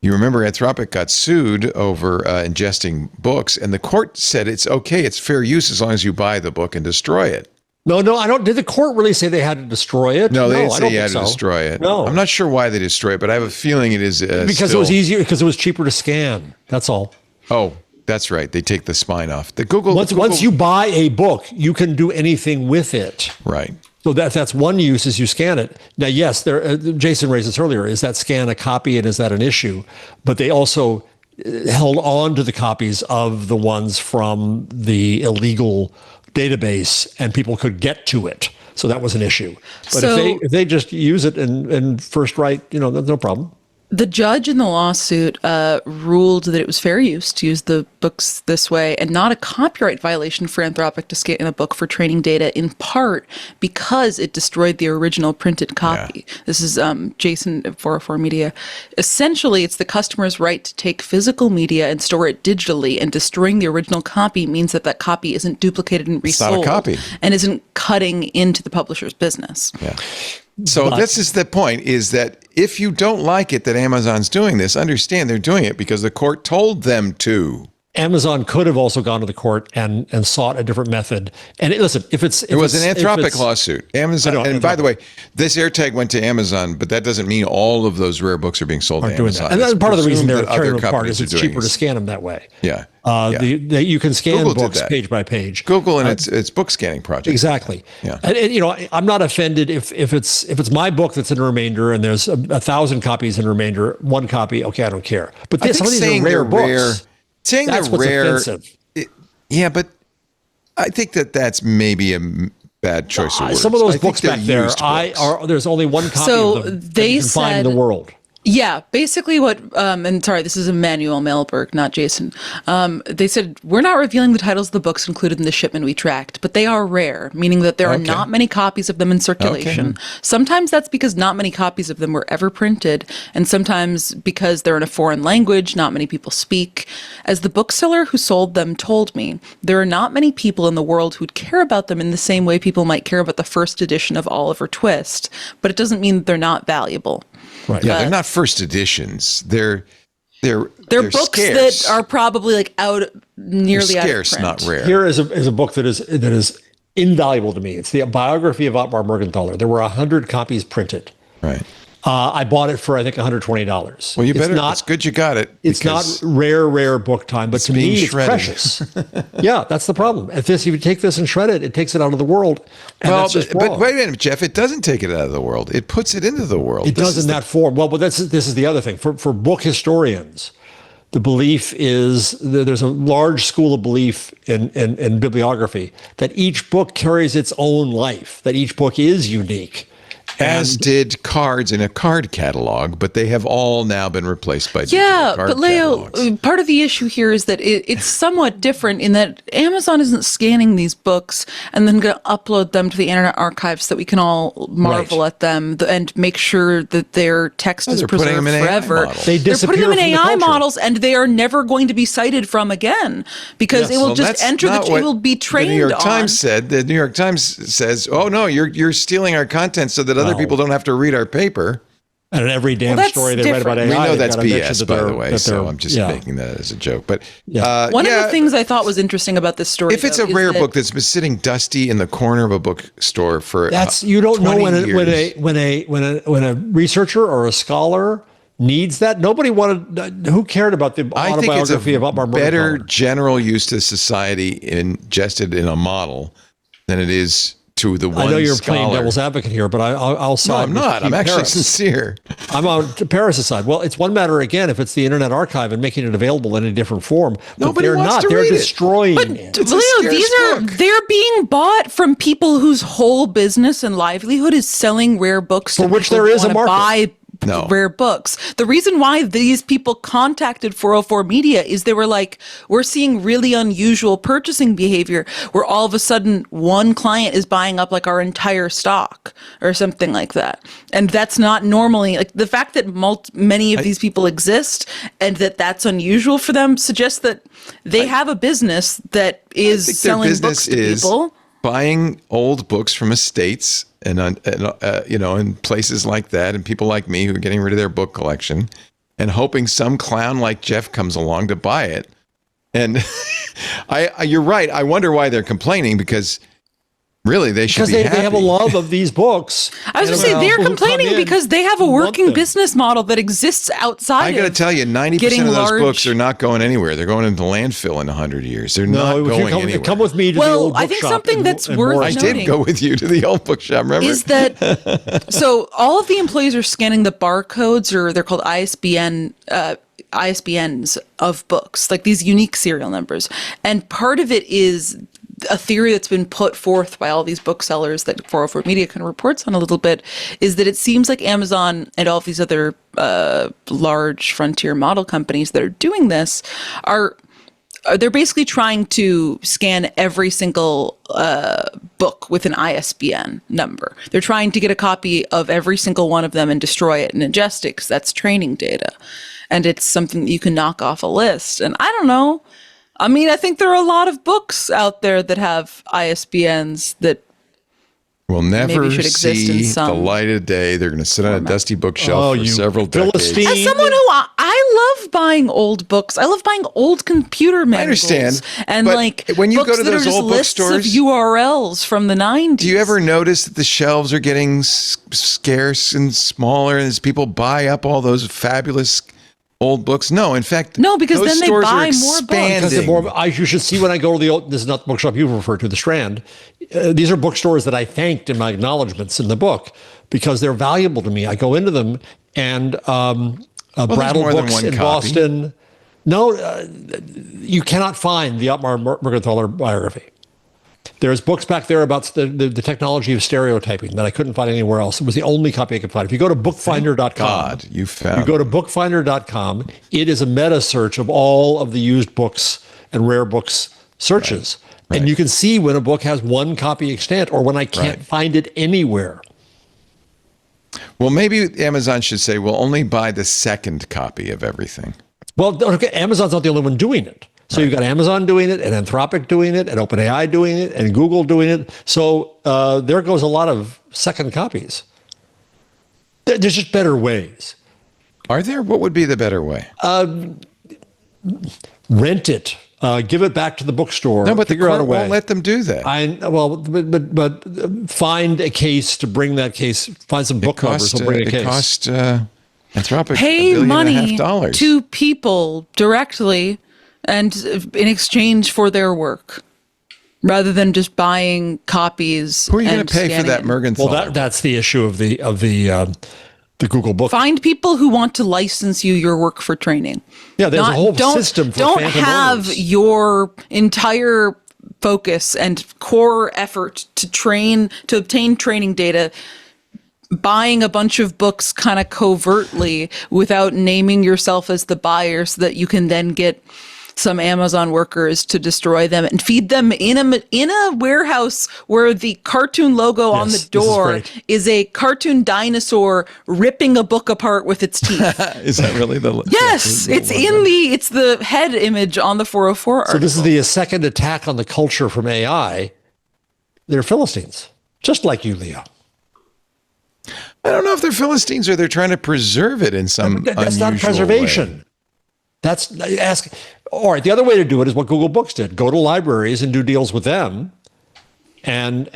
You remember Anthropic got sued over ingesting books, and the court said it's okay, it's fair use as long as you buy the book and destroy it. No, I don't. Did the court really say they had to destroy it? No, they didn't say you had to destroy it. No. I'm not sure why they destroy it, but I have a feeling it is because it was easier, because it was cheaper to scan. That's all. Oh, that's right. They take the spine off. The Google once you buy a book, you can do anything with it. Right. So that's one use, is you scan it. Now, yes, Jason raised this earlier. Is that scan a copy, and is that an issue? But they also held on to the copies of the ones from the illegal database, and people could get to it. So that was an issue. But if they just use it and first write, that's no problem. The judge in the lawsuit ruled that it was fair use to use the books this way and not a copyright violation for Anthropic to scan a book for training data, in part because it destroyed the original printed copy. Yeah. This is Jason at 404 Media. Essentially, it's the customer's right to take physical media and store it digitally, and destroying the original copy means that copy isn't duplicated and resold. It's not a copy. And isn't cutting into the publisher's business. Yeah. So this is the point, is that if you don't like it that Amazon's doing this, understand they're doing it because the court told them to. Amazon could have also gone to the court and sought a different method. And listen, it was an Anthropic lawsuit. Amazon, and by the way, this AirTag went to Amazon, but that doesn't mean all of those rare books are being sold to Amazon. And that's part of the reason they're tearing them apart, is it's cheaper to scan them that way. Yeah. You can scan Google books page by page. Google and its book scanning project. Exactly. Yeah. And I'm not offended if it's my book that's in a remainder and there's 1,000 copies in a remainder, one copy. Okay, I don't care. But some of these are rare books. Saying that's they're rare. Offensive. But I think that's maybe a bad choice of words. Some of those books back there, there's only one copy of them that you can find in the world. Yeah, basically what, and sorry, this is Emmanuel Melberg, not Jason. They said, we're not revealing the titles of the books included in the shipment we tracked, but they are rare, meaning that there are not many copies of them in circulation. Okay. Sometimes that's because not many copies of them were ever printed, and sometimes because they're in a foreign language, not many people speak. As the bookseller who sold them told me, there are not many people in the world who'd care about them in the same way people might care about the first edition of Oliver Twist, but it doesn't mean that they're not valuable. Right. Yeah, they're not first editions. They're books scarce. that are probably nearly scarce, out of print. not rare. Here is a book that is invaluable to me. It's the biography of Otmar Morgenthaler. There were 100 copies printed. Right. I bought it for, I think, $120. Well, you better. It's good you got it. It's not rare book time, but to me, it's shredded. precious. Yeah, that's the problem. If you take this and shred it, it takes it out of the world. And that's just wrong. But wait a minute, Jeff. It doesn't take it out of the world. It puts it into the world. It does in that form. Well, but this is the other thing. For book historians, the belief is there's a large school of belief in bibliography that each book carries its own life, that each book is unique. As did cards in a card catalog, but they have all now been replaced by digital card but Leo, catalogs. part of the issue here is that it's somewhat different in that Amazon isn't scanning these books and then going to upload them to the Internet Archive so that we can all marvel at them and make sure that their text is preserved forever. They're putting them in from the AI culture. models, and they are never going to be cited from again because it will just enter it will be trained on. The New York Times said. The New York Times says, "Oh no, you're stealing our content so that other people don't have to read our paper." And in every damn that's story they write about AI, We know they've that's gotta mention BS, that by the they're- way. that So they're- I'm just making that as a joke. But One of the things I thought was interesting about this story, if it's a rare book that's been sitting dusty in the corner of a bookstore for you don't know 20 when a researcher or a scholar needs that. Nobody wanted. Who cared about the I think it's autobiography a of Otmar better Morgenthau? general use to society ingested in a model than it is to the one I know you're scholar. playing devil's advocate here, but I'll No, side. I'm with not. Pete I'm actually Paris. sincere. I'm on Paris' side. Well, it's one matter again if it's the Internet Archive and making it available in a different form. But Nobody they're wants not. to They're read it. destroying But it. It's a Leo, scarce book. they're being bought from people whose whole business and livelihood is selling rare books For to which people there who is a wanna market. buy No. rare books. The reason why these people contacted 404 Media is they were like, we're seeing really unusual purchasing behavior where all of a sudden one client is buying up like our entire stock or something like that. And that's not normally, like, the fact that many of these people exist and that that's unusual for them suggests that they have a business that is think their selling business books to is people. buying old books from estates and in places like that, and people like me who are getting rid of their book collection and hoping some clown like Jeff comes along to buy it. And you're right. I wonder why they're complaining, because really they should Because be they happy. have a love of these books. I was And going to say, they're people who come complaining in because they have a want working them. business model that exists outside I got to of tell you, 90% getting of those large- books are not going anywhere. They're going into landfill in 100 years. They're not No, if you going anywhere. come with me to the Well, old I think bookshop something in- that's in worth Morris. I noting did go with you to the old bookshop, remember? is that so all of the employees are scanning the barcodes, or they're called ISBNs of books, like these unique serial numbers. And part of it is a theory that's been put forth by all these booksellers that 404 Media kind of reports on a little bit, is that it seems like Amazon and all of these other large frontier model companies that are doing this they're basically trying to scan every single book with an ISBN number. They're trying to get a copy of every single one of them and destroy it and ingest it, because that's training data. And it's something that you can knock off a list. And I don't know. I mean, I think there are a lot of books out there that have ISBNs that will never maybe should exist in see the some light of day. They're going to sit on a dusty bookshelf for you several decades. Philistine. As someone who I love buying old books. I love buying old computer manuals. I understand, And but like when you books go to that those are just old lists of bookstores, URLs from the 90s. do you ever notice that the shelves are getting scarce and smaller as people buy up all those fabulous old books? No, in fact, No, because those then they stores buy are more books. expanding. Because the more, you should see when I go to the old, this is not the bookshop you refer to, the Strand. These are bookstores that I thanked in my acknowledgments in the book because they're valuable to me. I go into them and Brattle more than Books one in copy. Boston. No, you cannot find the Otmar Morgenthau biography. There's books back there about the technology of stereotyping that I couldn't find anywhere else. It was the only copy I could find. If you go to bookfinder.com, God, you found you go to bookfinder.com, it is a meta search of all of the used books and rare books searches. Right. And you can see when a book has one copy extant or when I can't Right. find it anywhere. Well, maybe Amazon should say we'll only buy the second copy of everything. Well, okay, Amazon's not the only one doing it. So you've got Amazon doing it, and Anthropic doing it, and OpenAI doing it, and Google doing it. So there goes a lot of second copies. There's just better ways. Are there? What would be the better way? Rent it. Give it back to the bookstore. No, but the figure out a court way. won't let them do that. But find a case to bring that case. Find some book covers to bring a case. It cost Anthropic Pay $1.5 money billion. to people directly and in exchange for their work, rather than just buying copies. Who are you going and to pay for scanning that it. Mergenthaler? Well, that's the issue of the Google book. Find people who want to license you your work for training. Yeah, there's a whole system for Don't phantom have owners. your entire focus and core effort to obtain training data buying a bunch of books kind of covertly without naming yourself as the buyer, so that you can then get some Amazon workers to destroy them and feed them in a warehouse where the cartoon logo on the door is a cartoon dinosaur ripping a book apart with its teeth. Is that really the? Yes, it's the head image on the 404 article. So this is the second attack on the culture from AI. They're Philistines, just like you, Leo. I don't know if they're Philistines or they're trying to preserve it in some That's not unusual preservation. way. That's ask. All right, the other way to do it is what Google Books did: go to libraries and do deals with them, and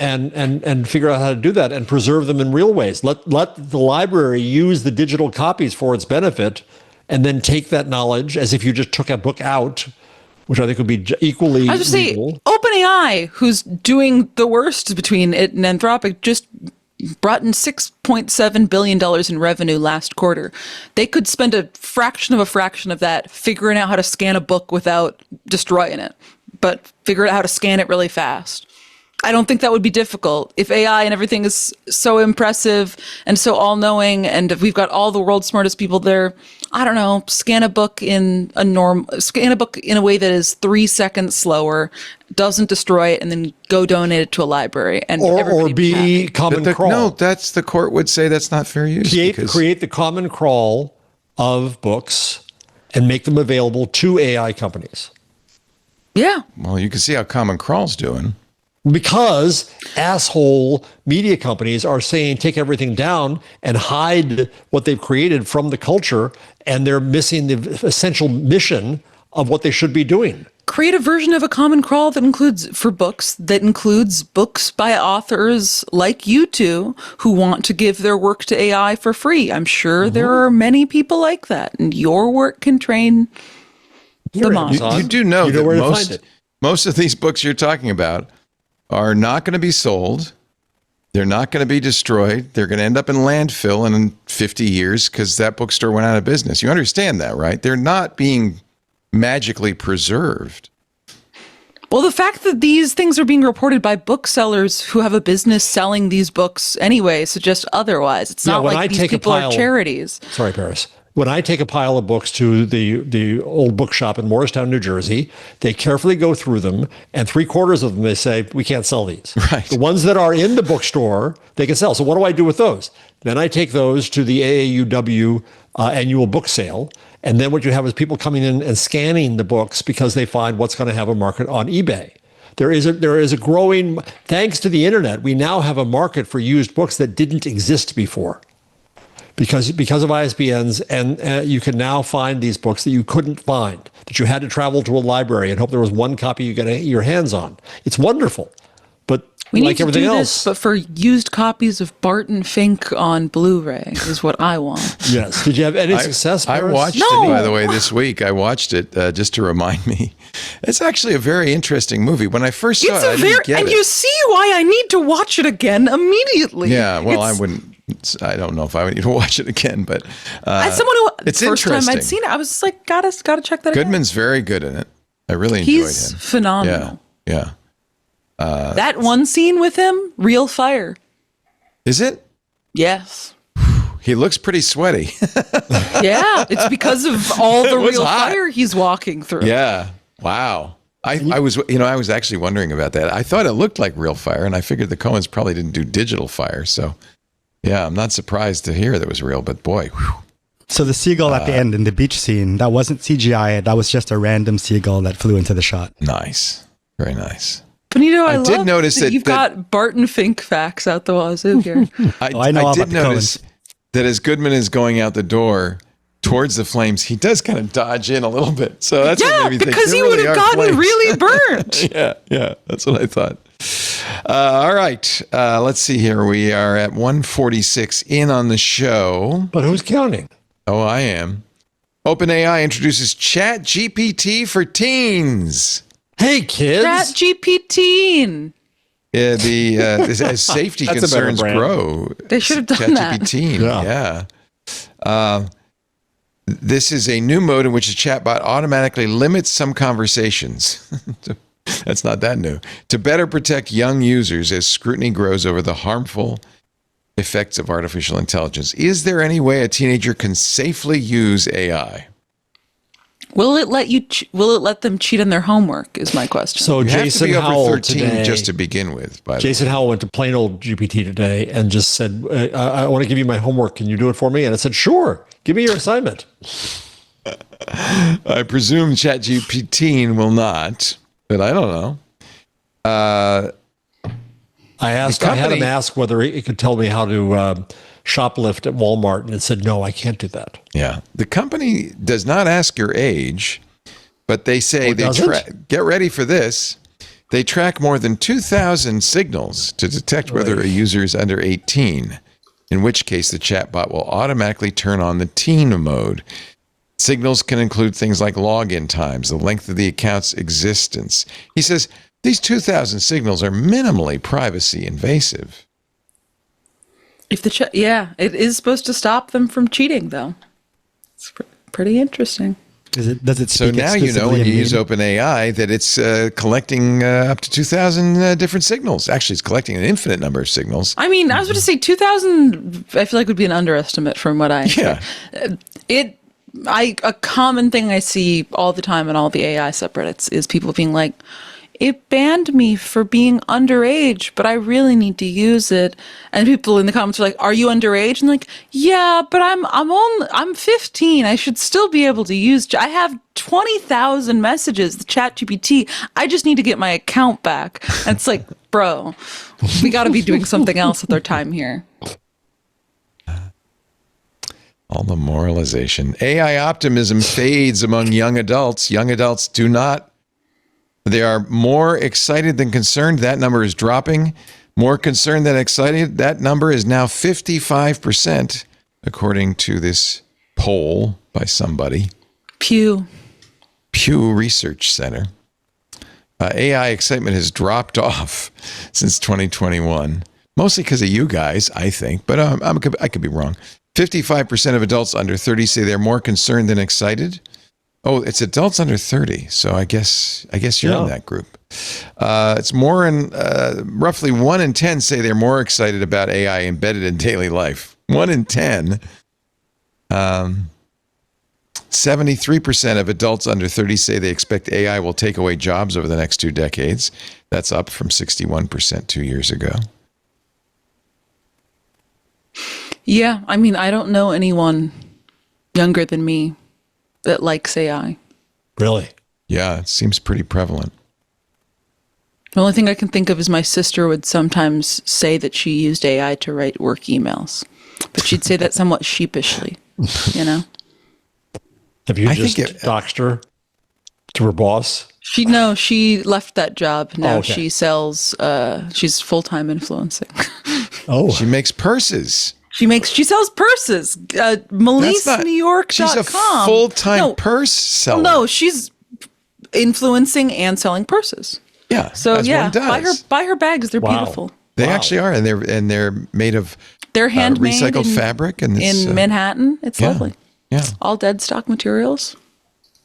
figure out how to do that and preserve them in real ways. Let the library use the digital copies for its benefit, and then take that knowledge as if you just took a book out, which I think would be equally I was just say, legal. OpenAI, who's doing the worst between it and Anthropic, just brought in $6.7 billion in revenue last quarter. They could spend a fraction of that figuring out how to scan a book without destroying it, but figure out how to scan it really fast. I don't think that would be difficult. If AI and everything is so impressive and so all-knowing, and if we've got all the world's smartest people there, I don't know, scan a book in a way that is 3 seconds slower, doesn't destroy it, and then go donate it to a library. And Or be common crawl. No, that's the court would say that's not fair use. Create the common crawl of books and make them available to AI companies. Yeah. Well, you can see how Common Crawl's doing. Because asshole media companies are saying take everything down and hide what they've created from the culture, and they're missing the essential mission of what they should be doing. Create a version of a common crawl that includes books by authors like you two who want to give their work to AI for free. I'm sure there are many people like that, and your work can train the model. You do know where to that find it. most of these books you're talking about are not going to be sold. They're not going to be destroyed. They're going to end up in landfill in 50 years because that bookstore went out of business. You understand that, right? They're not being magically preserved. Well, the fact that these things are being reported by booksellers who have a business selling these books anyway suggests otherwise. It's not like these people are charities. Sorry, Paris. When I take a pile of books to the old bookshop in Morristown, New Jersey, they carefully go through them, and 3/4 of them they say, we can't sell these. Right. The ones that are in the bookstore, they can sell. So what do I do with those? Then I take those to the AAUW annual book sale, and then what you have is people coming in and scanning the books because they find what's going to have a market on eBay. There is a growing, thanks to the internet, we now have a market for used books that didn't exist before. Because of ISBNs, and you can now find these books that you couldn't find, that you had to travel to a library and hope there was one copy you get your hands on. It's wonderful, but We like need to everything do else, this, but for used copies of Barton Fink on Blu-ray is what I want. yes. Did you have any success? I Paris? watched it, by the way, this week. I watched it just to remind me. It's actually a very interesting movie. When I first saw it, I didn't get it. You see why I need to watch it again immediately. Yeah, well, I wouldn't. I don't know if I would need to watch it again, but As someone who it's first time interesting. I'd seen it, I was just like, gotta check that out. Goodman's very good in it. I really enjoyed He's him. phenomenal. Yeah. That one scene with him, real fire. Is it? Yes. He looks pretty sweaty. Yeah, it's because of all the It was real hot. fire he's walking through. Yeah. Wow. I was actually wondering about that. I thought it looked like real fire, and I figured the Coens probably didn't do digital fire. So, yeah, I'm not surprised to hear that it was real. But boy, whew. So the seagull at the end in the beach scene, that wasn't CGI. That was just a random seagull that flew into the shot. Nice, very nice. Benito, I did love notice that you've got Barton Fink facts out the wazoo here. I I know all did about the notice that as Goodman is going out the door, towards the flames, he does kind of dodge in a little bit. So that's what made me think. Because he would have gotten really burnt. Yeah, that's what I thought. All right, let's see here. We are at 1:46 in on the show. But who's counting? Oh, I am. OpenAI introduces ChatGPT for teens. Hey, kids. ChatGPT. As safety That's a better concerns brand. grow, They should have done that. ChatGPT, yeah. This is a new mode in which a chatbot automatically limits some conversations. That's not that new. To better protect young users as scrutiny grows over the harmful effects of artificial intelligence. Is there any way a teenager can safely use AI? Will it let them cheat on their homework? Is my question. So You have to Jason be over Howell 13 today, just to begin with. By the way. Jason Howell went to plain old GPT today and just said, I want to give you my homework. Can you do it for me? And it said, sure. Give me your assignment. I presume ChatGPT will not, but I don't know. I had him ask whether he could tell me how to shoplift at Walmart, and it said, no, I can't do that. Yeah. The company does not ask your age, but they say get ready for this. They track more than 2,000 signals to detect whether a user is under 18, in which case the chatbot will automatically turn on the teen mode. Signals can include things like login times, the length of the account's existence. He says these 2,000 signals are minimally privacy invasive. If the it is supposed to stop them from cheating, though. It's pretty interesting. Does it So speak now you know when you use OpenAI that it's collecting up to 2,000 different signals. Actually, it's collecting an infinite number of signals. I mean, I was going to say 2,000. I feel like would be an underestimate from what I. Yeah. A common thing I see all the time in all the AI subreddits is people being like, it banned me for being underage, but I really need to use it. And people in the comments are like, are you underage? And like, yeah, but I'm 15. I should still be able to use, I have 20,000 messages, the ChatGPT. I just need to get my account back. And it's like, bro, we got to be doing something else with our time here. All the moralization. AI optimism fades among young adults. Young adults do not. They are more excited than concerned. That number is dropping. More concerned than excited. That number is now 55%, according to this poll by somebody. Pew Research Center. AI excitement has dropped off since 2021, mostly because of you guys, I think, but I could be wrong. 55% of adults under 30 say they're more concerned than excited. Oh, it's adults under 30, so I guess you're in that group. It's more in roughly 1 in 10 say they're more excited about AI embedded in daily life. 1 in 10. 73% of adults under 30 say they expect AI will take away jobs over the next 2 decades. That's up from 61% 2 years ago. Yeah, I mean, I don't know anyone younger than me that likes AI. Really? Yeah, it seems pretty prevalent. The only thing I can think of is my sister would sometimes say that she used AI to write work emails, but she'd say that somewhat sheepishly, you know? Have you doxed her to her boss? She left that job. Now okay. She sells, she's full-time influencing. Oh. She makes purses. She sells purses. MeliseNewYork.com. She's a full-time purse seller. No, she's influencing and selling purses. Yeah. So as one does. buy her bags. They're beautiful. They actually are, and they're made of they're handmade recycled fabric and in Manhattan. It's lovely. Yeah. All dead stock materials.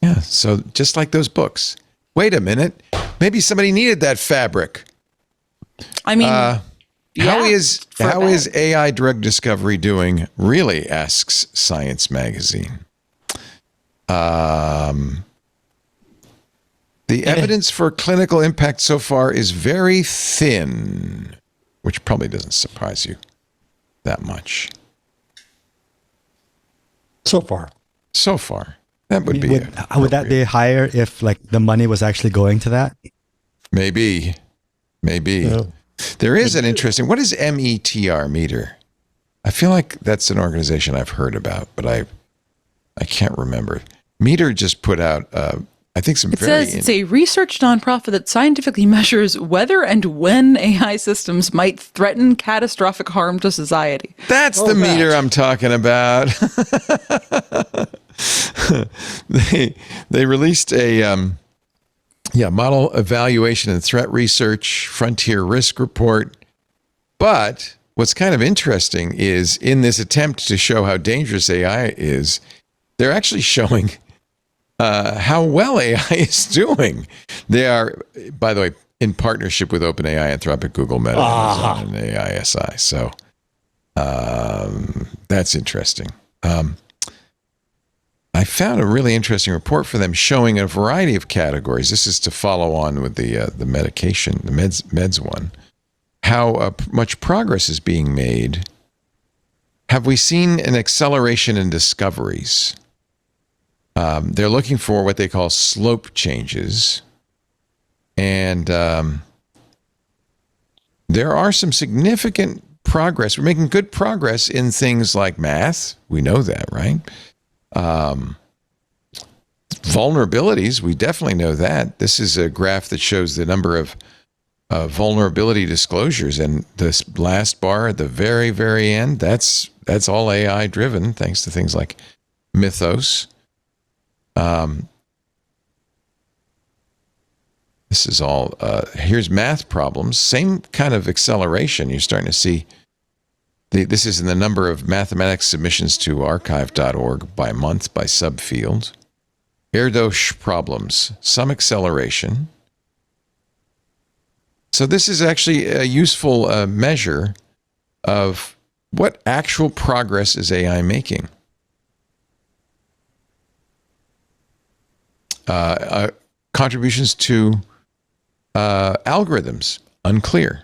Yeah. So just like those books. Wait a minute. Maybe somebody needed that fabric. I mean, how is AI drug discovery doing? Really, asks Science Magazine. The evidence for clinical impact so far is very thin, which probably doesn't surprise you that much. So far. That would be would that be higher if like the money was actually going to that? Maybe. Yeah. There is an interesting, what is METR, meter? I feel like that's an organization I've heard about, but I can't remember. Meter just put out, I think, some It very... says it's a research nonprofit that scientifically measures whether and when AI systems might threaten catastrophic harm to society. That's the meter I'm talking about. They released a model evaluation and threat research frontier risk report. But what's kind of interesting is in this attempt to show how dangerous AI is, they're actually showing how well AI is doing. They are, by the way, in partnership with OpenAI, Anthropic, Google, Meta, Amazon, and AISI. So that's interesting. I found a really interesting report for them showing a variety of categories. This is to follow on with the medication, the meds one. How much progress is being made. Have we seen an acceleration in discoveries? They're looking for what they call slope changes. And there are some significant progress. We're making good progress in things like math. We know that, right? Vulnerabilities, we definitely know that. This is a graph that shows the number of vulnerability disclosures, and this last bar at the very, very end, that's all AI driven, thanks to things like Mythos. This is all, here's math problems, same kind of acceleration. You're starting to see, this is in the number of mathematics submissions to archive.org by month, by subfield. Erdos problems, some acceleration. So this is actually a useful measure of what actual progress is AI making. Contributions to algorithms, unclear.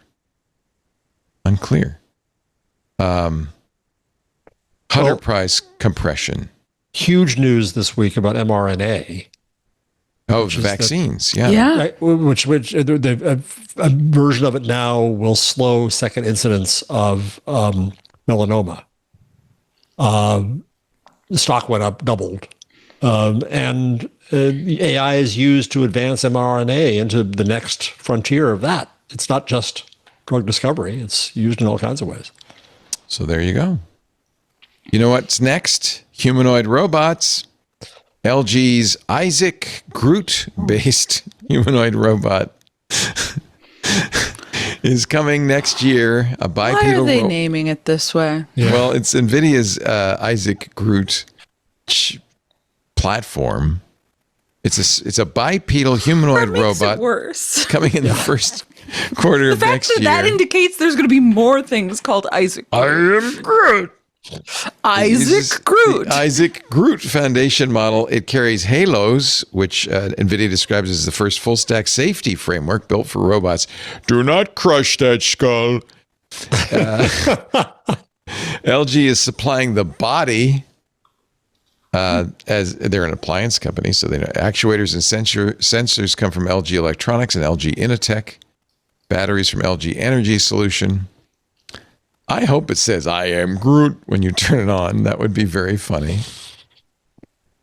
Hunter price compression. Huge news this week about mRNA. Oh, vaccines, yeah. Yeah. Which a version of it now will slow second incidence of melanoma. The stock went up, doubled. And AI is used to advance mRNA into the next frontier of that. It's not just drug discovery. It's used in all kinds of ways. So there you go. You know what's next? Humanoid robots. LG's Isaac Groot-based humanoid robot is coming next year. A bipedal. Why are they naming it this way? Yeah. Well, it's NVIDIA's Isaac Groot platform. It's a bipedal humanoid Makes it robot worse. coming in the first quarter of The fact next that year. that indicates there's going to be more things called Isaac. I am Groot. Isaac Groot. The Isaac Groot Foundation model. It carries Halos, which NVIDIA describes as the first full-stack safety framework built for robots. Do not crush that skull. LG is supplying the body, as they're an appliance company, so they know actuators and sensors come from LG Electronics and LG Innotek. Batteries from LG Energy Solution. I hope it says I am Groot when you turn it on. That would be very funny.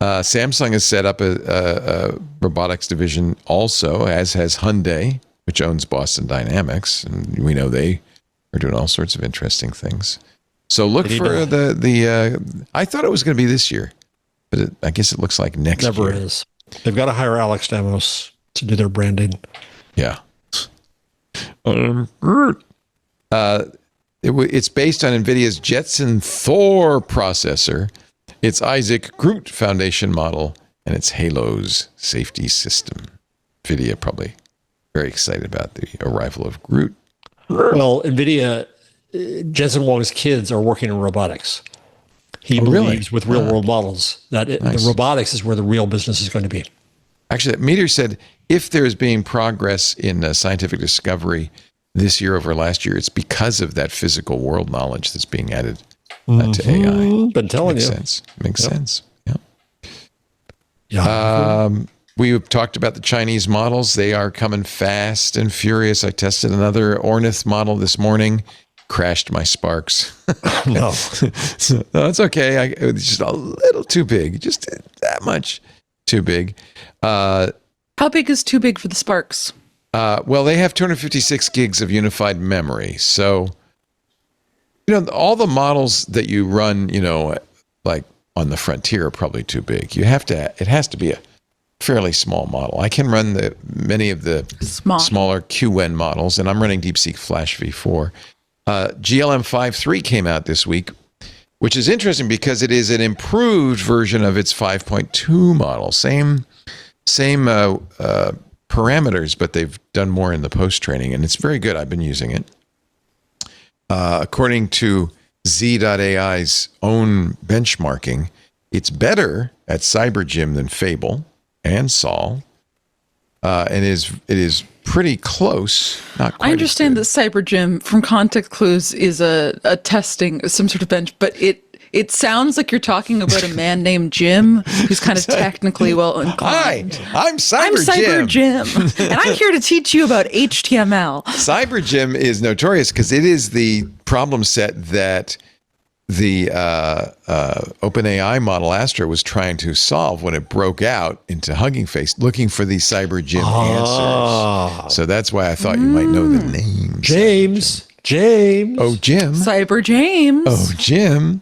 Samsung has set up a robotics division also, as has Hyundai, which owns Boston Dynamics. And we know they are doing all sorts of interesting things. So look for the I thought it was going to be this year, but I guess it looks like next year. Never is. They've got to hire Alex Damos to do their branding. Yeah. Groot. It's based on NVIDIA's Jetson Thor processor, its Isaac Groot Foundation model, and its Halos safety system. NVIDIA probably very excited about the arrival of Groot. Well, NVIDIA, Jensen Huang's kids are working in robotics. He believes with real-world models that the robotics is where the real business is going to be. Actually, Meter said if there's being progress in scientific discovery this year over last year, it's because of that physical world knowledge that's being added to AI. Been telling you. Makes sense. Yeah. Yeah. We talked about the Chinese models. They are coming fast and furious. I tested another Ornith model this morning. crashed my sparks. No. So, no, it's okay. It was just a little too big, just that much too big. How big is too big for the Sparks? Well, they have 256 gigs of unified memory. So, all the models that you run, like on the Frontier are probably too big. It has to be a fairly small model. I can run many of the smaller QN models, and I'm running DeepSeek Flash v4. GLM 5.3 came out this week, which is interesting because it is an improved version of its 5.2 model. Same parameters, but they've done more in the post-training, and it's very good. I've been using it. According to Z.AI's own benchmarking, it's better at CyberGym than Fable and Sol, and it is pretty close. Not quite. I understand that CyberGym, from context clues, is a testing, some sort of bench, but it sounds like you're talking about a man named Jim who's kind of technically well inclined. Hi, I'm CyberGym. And I'm here to teach you about HTML. CyberGym is notorious because it is the problem set that the OpenAI model Astra was trying to solve when it broke out into Hugging Face, looking for these CyberGym answers. So that's why I thought you might know the name. James. Oh, Jim. Cyber James. Oh, Jim.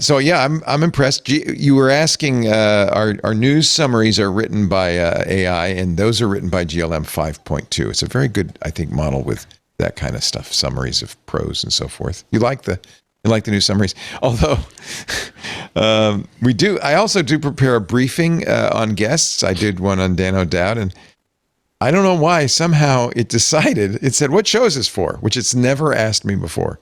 So yeah, I'm impressed. You were asking, our news summaries are written by AI, and those are written by GLM 5.2. It's a very good, I think, model with that kind of stuff, summaries of prose and so forth. You like the news summaries, although I also do prepare a briefing on guests. I did one on Dan O'Dowd, and I don't know why. Somehow it said, "What show is this for?" Which it's never asked me before.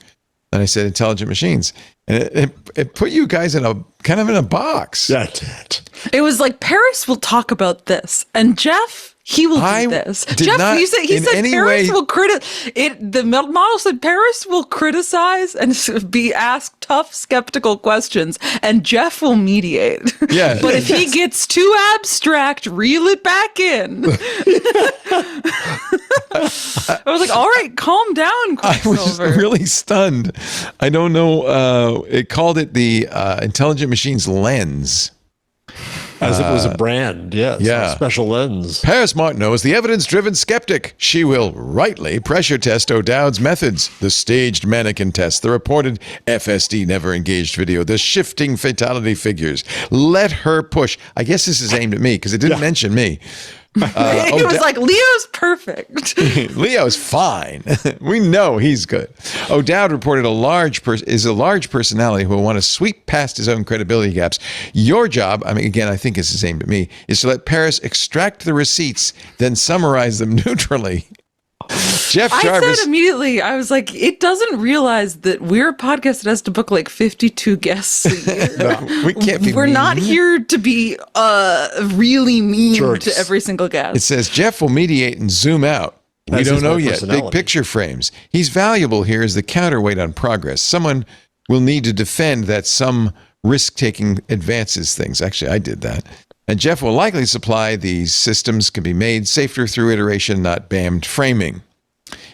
And I said, "Intelligent machines," and it put you guys in a box. That's it. It was like, Paris will talk about this, and Jeff, he will do this. Jeff, he said Paris will the model said Paris will criticize and be asked tough, skeptical questions, and Jeff will mediate. Yeah. But if he gets too abstract, reel it back in. I was like, all right, calm down, Quicksilver. I was really stunned. I don't know. It called it the Intelligent Machines Lens. As it was a brand, yes. Yeah. A special lens. Paris Martineau is the evidence-driven skeptic. She will rightly pressure test O'Dowd's methods, the staged mannequin test, the reported FSD never-engaged video, the shifting fatality figures. Let her push. I guess this is aimed at me because it didn't mention me. He was like, Leo's perfect. Leo's fine. We know he's good. O'Dowd reported is a large personality who will want to sweep past his own credibility gaps. Your job, again, I think this is aimed at me, is to let Paris extract the receipts, then summarize them neutrally. Jeff Jarvis. I said immediately, I was like, it doesn't realize that we're a podcast that has to book like 52 guests a year. No, we can't be We're mean. not here to be really mean to every single guest. It says Jeff will mediate and zoom out. We don't know yet. Big picture frames. He's valuable here as the counterweight on progress. Someone will need to defend that some risk-taking advances things. Actually, I did that. And Jeff will likely supply these systems can be made safer through iteration, not BAMmed framing.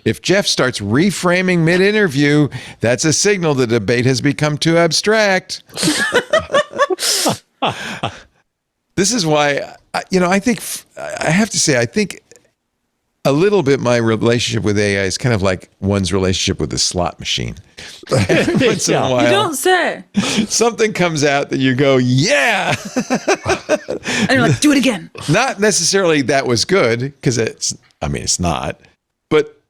If Jeff starts reframing mid-interview, that's a signal the debate has become too abstract. This is why, I think, I have to say, I think a little bit my relationship with AI is kind of like one's relationship with a slot machine. Every once in a while, you don't say. Something comes out that you go, yeah. And you're like, do it again. Not necessarily that was good, because it's not. But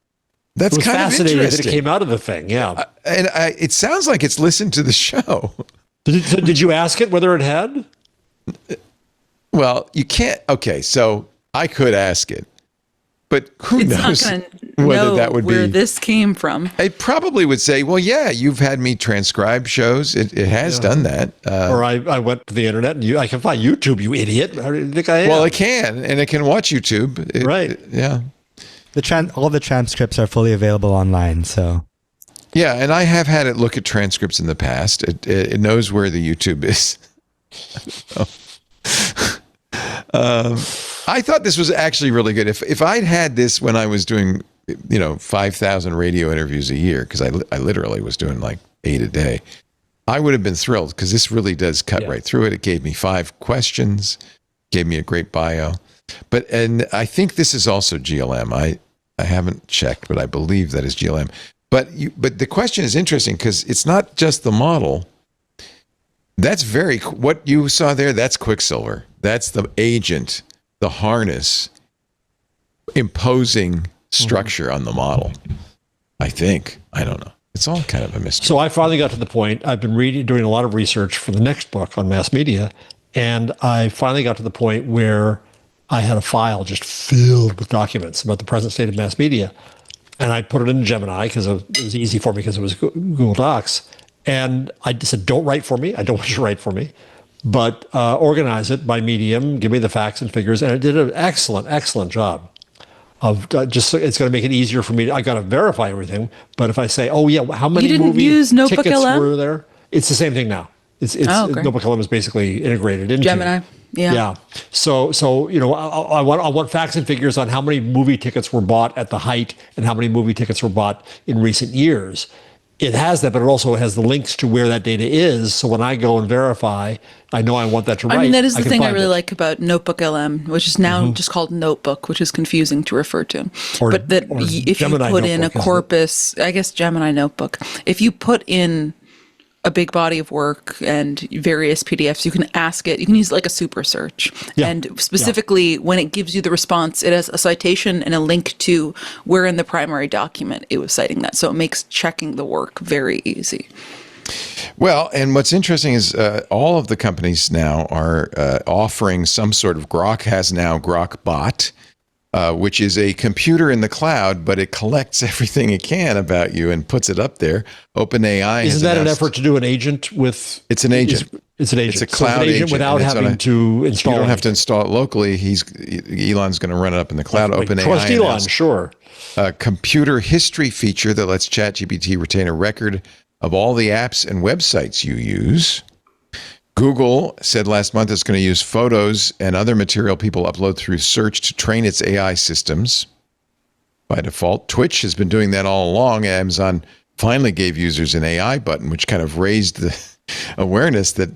that's kind of fascinating interesting. that it came out of the thing, yeah. And it sounds like it's listened to the show. Did you ask it whether it had? Well, you can't. Okay, so I could ask it. But who knows whether that would be where this came from. It probably would say, well, yeah, you've had me transcribe shows. It has done that. Or I went to the internet and I can find YouTube, you idiot. How do you think I am? Well, it can, and it can watch YouTube. Right. Yeah. All the transcripts are fully available online, so. Yeah, and I have had it look at transcripts in the past. It knows where the YouTube is. I thought this was actually really good. If I'd had this when I was doing 5,000 radio interviews a year, because I literally was doing like 8 a day, I would have been thrilled, because this really does cut right through it. It gave me 5 questions, gave me a great bio. And I think this is also GLM. I haven't checked, but I believe that is GLM. But the question is interesting, because it's not just the model. That's what you saw there, that's Quicksilver. That's the agent, the harness, imposing structure on the model. I think. I don't know. It's all kind of a mystery. So I finally got to the point, I've been doing a lot of research for the next book on mass media, and I finally got to the point where I had a file just filled with documents about the present state of mass media. And I put it in Gemini because it was easy for me because it was Google Docs. And I just said, don't write for me. I don't want you to write for me. But organize it by medium, give me the facts and figures. And it did an excellent, excellent job of it's going to make it easier for me. I got to verify everything. But if I say, how many movie use Notebook tickets LM? were there? It's the same thing now. Notebook LM is basically integrated into Gemini. Yeah. So I want facts and figures on how many movie tickets were bought at the height and how many movie tickets were bought in recent years. It has that, but it also has the links to where that data is. So when I go and verify, I know I want that to write. I mean, that is the thing I really like about Notebook LM, which is now just called Notebook, which is confusing to refer to. But if you put in a corpus, I guess Gemini Notebook, if you put in a big body of work and various PDFs, you can ask it, you can use like a super search. And specifically when it gives you the response, it has a citation and a link to where in the primary document it was citing that. So it makes checking the work very easy. Well, and what's interesting is all of the companies now are offering some sort of Grok has now Grok Bot, which is a computer in the cloud, but it collects everything it can about you and puts it up there. OpenAI Isn't that an effort to do an agent with? It's an agent. It's an agent. It's a cloud agent without having to install. You don't have to install it locally. Elon's going to run it up in the cloud. OpenAI. Trust Elon, sure. A computer history feature that lets ChatGPT retain a record of all the apps and websites you use. Google said last month it's going to use photos and other material people upload through search to train its AI systems by default. Twitch has been doing that all along. Amazon finally gave users an AI button, which kind of raised the awareness that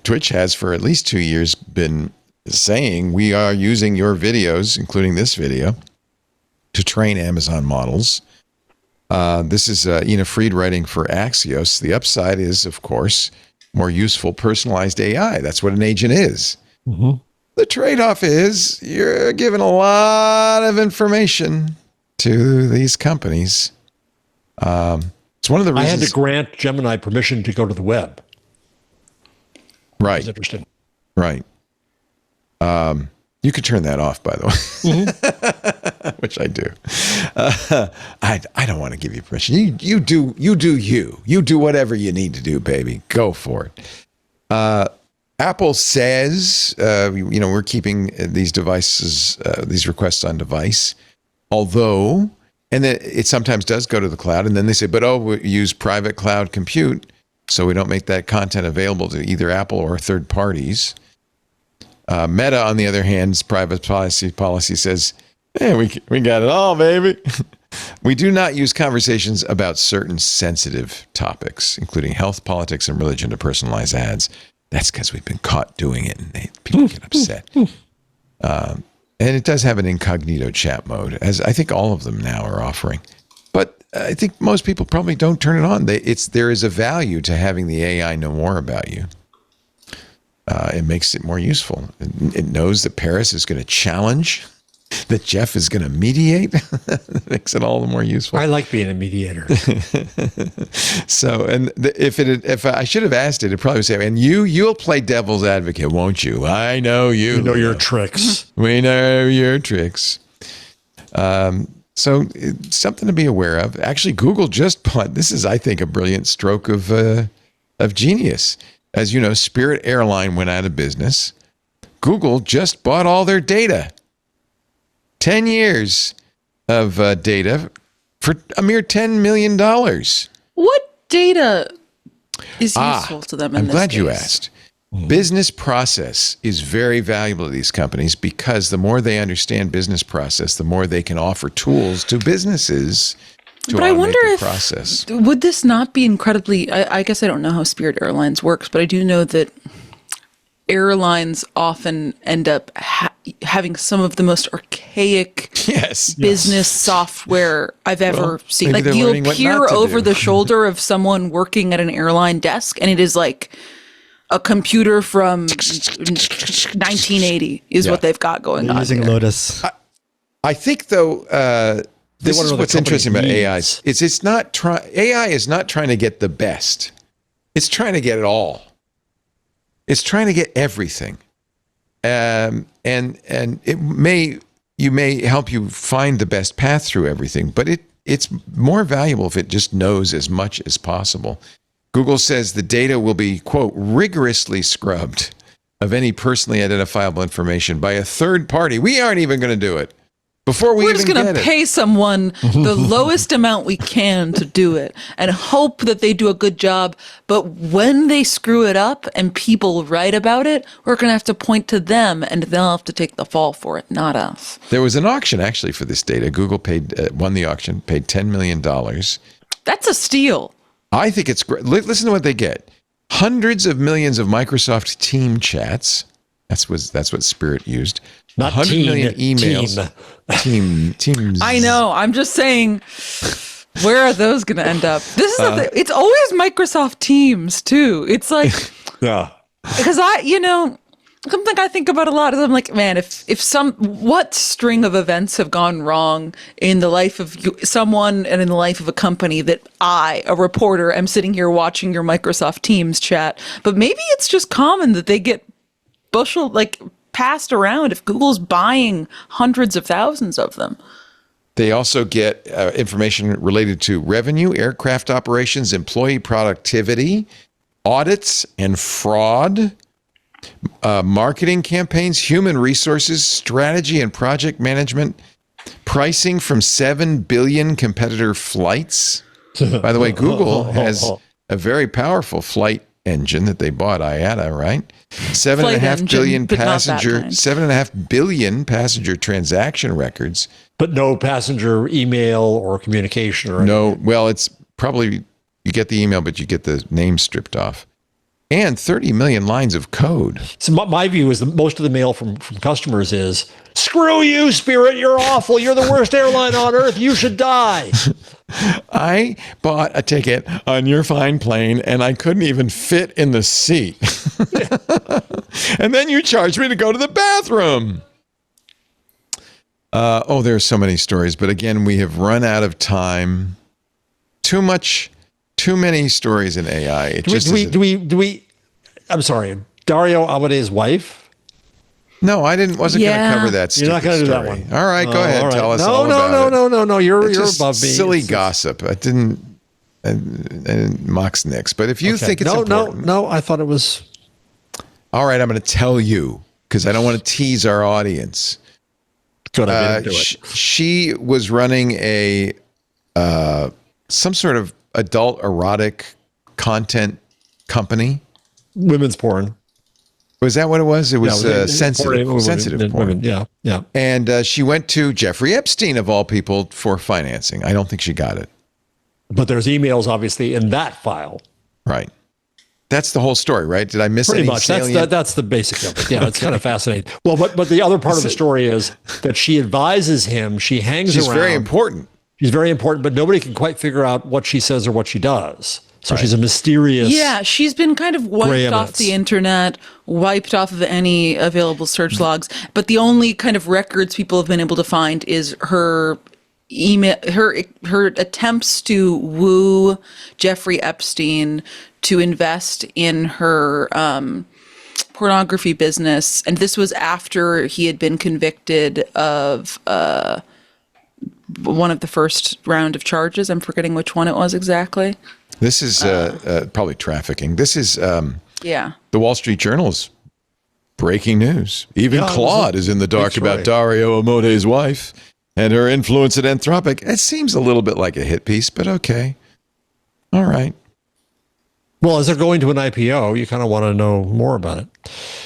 Twitch has for at least 2 years been saying, we are using your videos, including this video, to train Amazon models. This is Ina Fried writing for Axios. The upside is, of course, more useful personalized AI. That's what an agent is. Mm-hmm. The trade-off is you're giving a lot of information to these companies. It's one of the reasons I had to grant Gemini permission to go to the web. Right. That's interesting. Right. You could turn that off, by the way, which I do. I don't want to give you permission. You do you. You do whatever you need to do, baby. Go for it. Apple says, we're keeping these devices, these requests on device, although, and then it sometimes does go to the cloud, and then they say, but we use private cloud compute, so we don't make that content available to either Apple or third parties. Meta, on the other hand's private policy says, hey, we got it all, baby. We do not use conversations about certain sensitive topics, including health, politics, and religion, to personalize ads. That's because we've been caught doing it, and people get upset. And it does have an incognito chat mode, as I think all of them now are offering. But I think most people probably don't turn it on. There is a value to having the AI know more about you. It makes it more useful. It knows that Paris is going to challenge, that Jeff is going to mediate. It makes it all the more useful. I like being a mediator. So, and if I should have asked it, it'd probably say, and you'll play devil's advocate, won't you? I know you. We know your tricks. We know your tricks. So it's something to be aware of. Actually, Google just bought, this is, I think, a brilliant stroke of genius. As you know, Spirit Airline went out of business. Google just bought all their data. 10 years of data for a mere $10 million. What data is useful to them in I'm this glad case? you asked. Business process is very valuable to these companies because the more they understand business process, the more they can offer tools to businesses to But automate I wonder the if process. would this not be incredibly? I guess I don't know how Spirit Airlines works, but I do know that airlines often end up having some of the most archaic business software I've ever seen. maybe Like they're learning you'll what peer not to over do. the shoulder of someone working at an airline desk, and it is like a computer from 1980 is what they've got going on. Using there. Lotus. I think, though, this wanna is know the what's company interesting about AI. needs. It's not AI is not trying to get the best. It's trying to get it all. It's trying to get everything, and it may help you find the best path through everything, but it's more valuable if it just knows as much as possible. Google says the data will be, quote, rigorously scrubbed of any personally identifiable information by a third party. We aren't even going to do it. Before we We're even just going get to it. pay someone the lowest amount we can to do it and hope that they do a good job. But when they screw it up and people write about it, we're going to have to point to them and they'll have to take the fall for it, not us. There was an auction actually for this data. Google won the auction, paid $10 million. That's a steal. I think it's great. Listen to what they get. Hundreds of millions of Microsoft Team chats. That's what Spirit used. Not 100 teen, million emails. Teams. I know. I'm just saying, where are those going to end up? This is it's always Microsoft Teams too. It's like, Yeah. because something I think about a lot is I'm like, man, what string of events have gone wrong in the life of someone and in the life of a company that I, a reporter, am sitting here watching your Microsoft Teams chat. But maybe it's just common that they get passed around if Google's buying hundreds of thousands of them. They also get information related to revenue, aircraft operations, employee productivity, audits and fraud, marketing campaigns, human resources, strategy and project management, pricing from 7 billion competitor flights. By the way, Google has a very powerful flight engine that they bought, IATA, right? 7.5 billion passenger, 7.5 billion passenger transaction records. But no passenger email or communication or No, well, it's probably you get the email, but you get the name stripped off. And 30 million lines of code. So my view is that most of the mail from customers is, screw you, Spirit, you're awful. You're the worst airline on earth. You should die. I bought a ticket on your fine plane and I couldn't even fit in the seat. And then you charged me to go to the bathroom. There are so many stories, but again, we have run out of time. Too many stories in AI. Do we? I'm sorry, Dario Amade's wife. No, wasn't going to cover that. You're not going to do that story. one. All right, go ahead. All right. Tell us all about it. No. You're Just above me. Silly gossip. I didn't mock Nick's, but if you think it's important. No, I thought it was. All right, I'm going to tell you because I don't want to tease our audience. Good, I didn't do it. She was running some sort of adult erotic content company. Women's porn. Was that what it was? It was sensitive porn. Women. Yeah. And she went to Jeffrey Epstein, of all people, for financing. I don't think she got it. But there's emails, obviously, in that file. Right. That's the whole story, right? Did I miss Pretty any much. salient? That's the basic of it. Yeah, it's kind of fascinating. Well, but the other part of the story is that she advises him. She hangs around. She's very important. She's very important, but nobody can quite figure out what she says or what she does. So she's a mysterious. Yeah, she's been kind of wiped off the internet, wiped off of any available search logs. But the only kind of records people have been able to find is her email, her attempts to woo Jeffrey Epstein to invest in her pornography business. And this was after he had been convicted of one of the first round of charges. I'm forgetting which one it was exactly. This is probably trafficking. This is the Wall Street Journal's breaking news. Even Claude is in the dark about Dario Amade's wife and her influence at Anthropic. It seems a little bit like a hit piece, but okay. All right. Well, as they're going to an IPO, you kind of want to know more about it.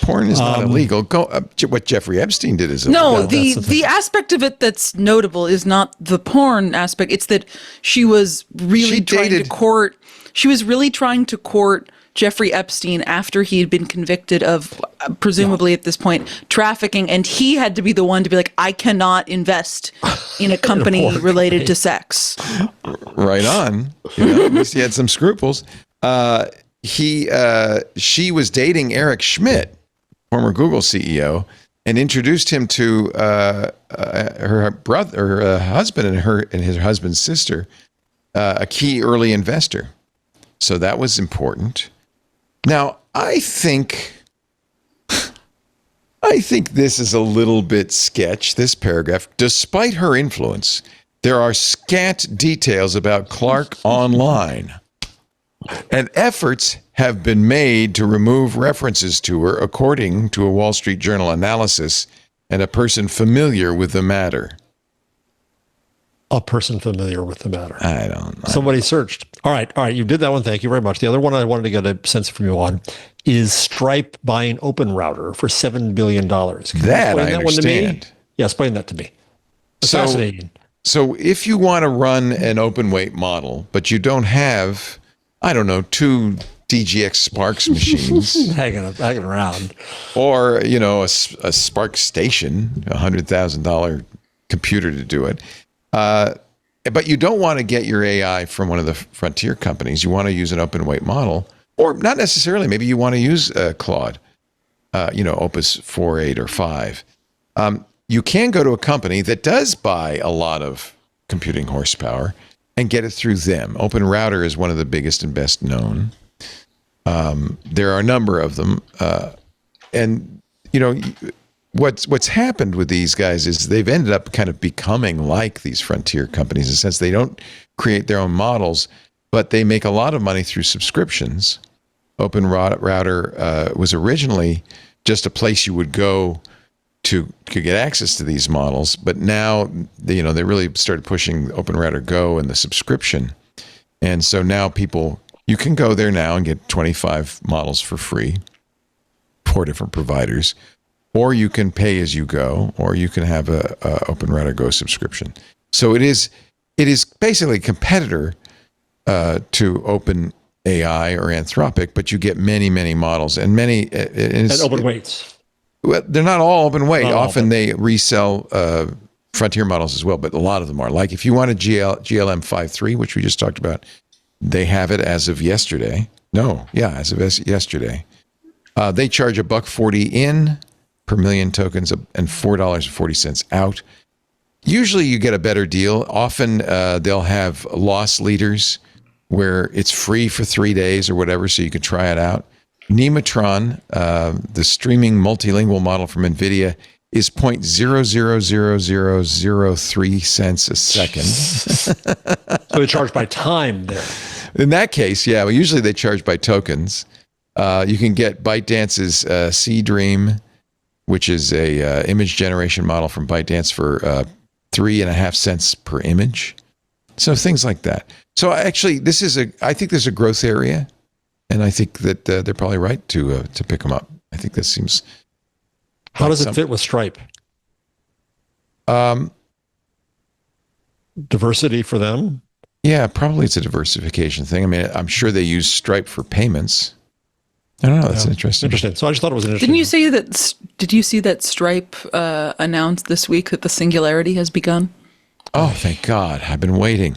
Porn is not illegal. What Jeffrey Epstein did is illegal. No, the aspect of it that's notable is not the porn aspect. It's that she was really trying to court. She was really trying to court Jeffrey Epstein after he had been convicted of, presumably at this point, trafficking, and he had to be the one to be like, I cannot invest in a company related to sex. Right on. At least he had some scruples. She was dating Eric Schmidt, former Google CEO, and introduced him to her brother, her husband, and his husband's sister, a key early investor. So that was important. Now, I think this is a little bit sketch, this paragraph. Despite her influence, there are scant details about Clark online, and efforts have been made to remove references to her, according to a Wall Street Journal analysis and a person familiar with the matter. A person familiar with the matter. I don't know. Somebody searched. All right. You did that one. Thank you very much. The other one I wanted to get a sense from you on is Stripe buying OpenRouter for $7 billion. That I understand. One to me? Yeah, explain that to me. It's fascinating. So if you want to run an open weight model, but you don't have, I don't know, 2 DGX Sparks machines hanging around, or a Spark station, $100,000 computer to do it. But you don't want to get your AI from one of the frontier companies. You want to use an open weight model, or not necessarily. Maybe you want to use Claude, Opus 4, 8, or 5. You can go to a company that does buy a lot of computing horsepower and get it through them. OpenRouter is one of the biggest and best known. There are a number of them, and what's happened with these guys is they've ended up kind of becoming like these frontier companies in the sense they don't create their own models, but they make a lot of money through subscriptions. OpenRouter was originally just a place you would go to get access to these models, but now they really started pushing OpenRouter Go and the subscription, and so now you can go there now and get 25 models for free, 4 different providers. Or you can pay as you go, or you can have a OpenRouter Go subscription. So it is basically a competitor to OpenAI or Anthropic, but you get many, many models and many and open weights. Well, they're not all open weight. Often they resell frontier models as well, but a lot of them are. Like if you want a GLM 5.3, which we just talked about, they have it as of yesterday. As of yesterday. They charge $1.40 in per million tokens and $4.40 out. Usually you get a better deal. Often they'll have loss leaders where it's free for 3 days or whatever, so you can try it out. Nematron, the streaming multilingual model from NVIDIA, is 0.000003 cents a second. So they charge by time there. In that case, yeah. Well, usually they charge by tokens. You can get ByteDance's C-Dream, which is a image generation model from ByteDance for 3.5 cents per image. So things like that. So actually, I think there's a growth area, and I think that they're probably right to pick them up. I think this seems. How does it fit with Stripe? Diversity for them? Yeah, probably it's a diversification thing. I mean, I'm sure they use Stripe for payments. I don't know. That's interesting. So I just thought it was interesting. Did you see that Stripe announced this week that the Singularity has begun? Oh, thank God. I've been waiting.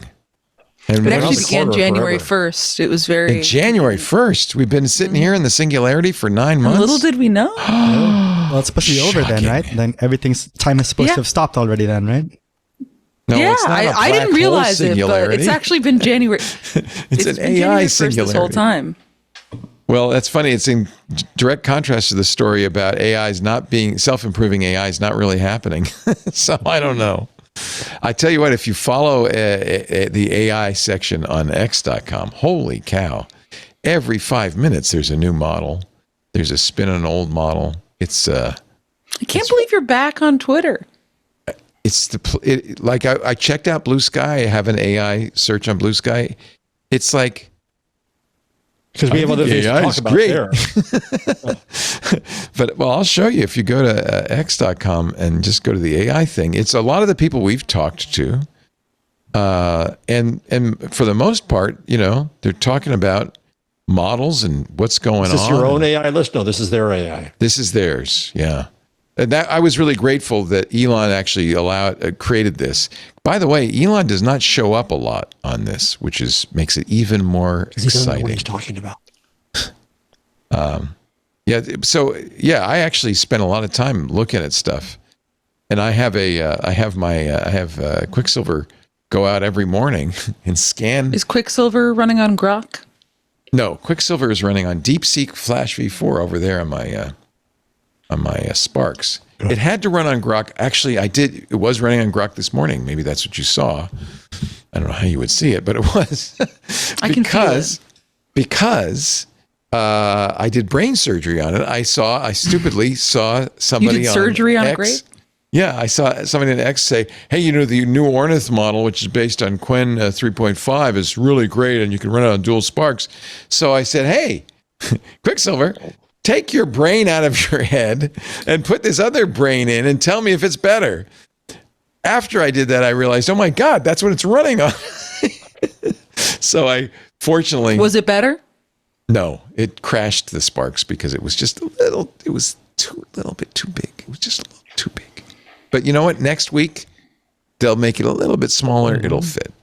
It actually began January 1st. It was very... January 1st? We've been sitting here in the Singularity for 9 months? Little did we know. Well, it's supposed to be over then, right? Then everything's time is supposed to have stopped already then, right? No, yeah, it's not I didn't realize it, but it's actually been January. It's an AI singularity. This whole time. Well, that's funny. It's in direct contrast to the story about AIs not being self-improving. AIs not really happening. So I don't know. I tell you what, if you follow the AI section on X.com, holy cow! Every 5 minutes there's a new model. There's a spin on an old model. I can't believe you're back on Twitter. I checked out Blue Sky. I have an AI search on Blue Sky. It's like Because we have other things to AI talk is about great. there. But well, I'll show you if you go to x.com and just go to the AI thing. It's a lot of the people we've talked to, and for the most part, they're talking about models and what's going on. Is this your own AI list? No, this is their AI. This is theirs, yeah. And that I was really grateful that Elon actually created this. By the way, Elon does not show up a lot on this, which makes it even more He doesn't know exciting. what he's talking about. Yeah. So yeah, I actually spent a lot of time looking at stuff, and I have Quicksilver go out every morning and scan. Is Quicksilver running on Grok? No, Quicksilver is running on DeepSeek Flash V4 over there on my Sparks. It had to run on Grok. Actually, it was running on Grok this morning. Maybe that's what you saw. I don't know how you would see it, but it was. I can feel it. Because I did brain surgery on it. I stupidly saw somebody You did on surgery on a X. grape? Yeah, I saw somebody in X say, hey, the new Ornith model, which is based on Quen 3.5, is really great, and you can run it on dual Sparks. So I said, hey, Quicksilver, take your brain out of your head and put this other brain in and tell me if it's better. After I did that, I realized, oh my God, that's what it's running on. So I fortunately... Was it better? No, it crashed the Sparks because it was just a little bit too big. It was just a little too big. But you know what? Next week, they'll make it a little bit smaller. Mm-hmm. It'll fit.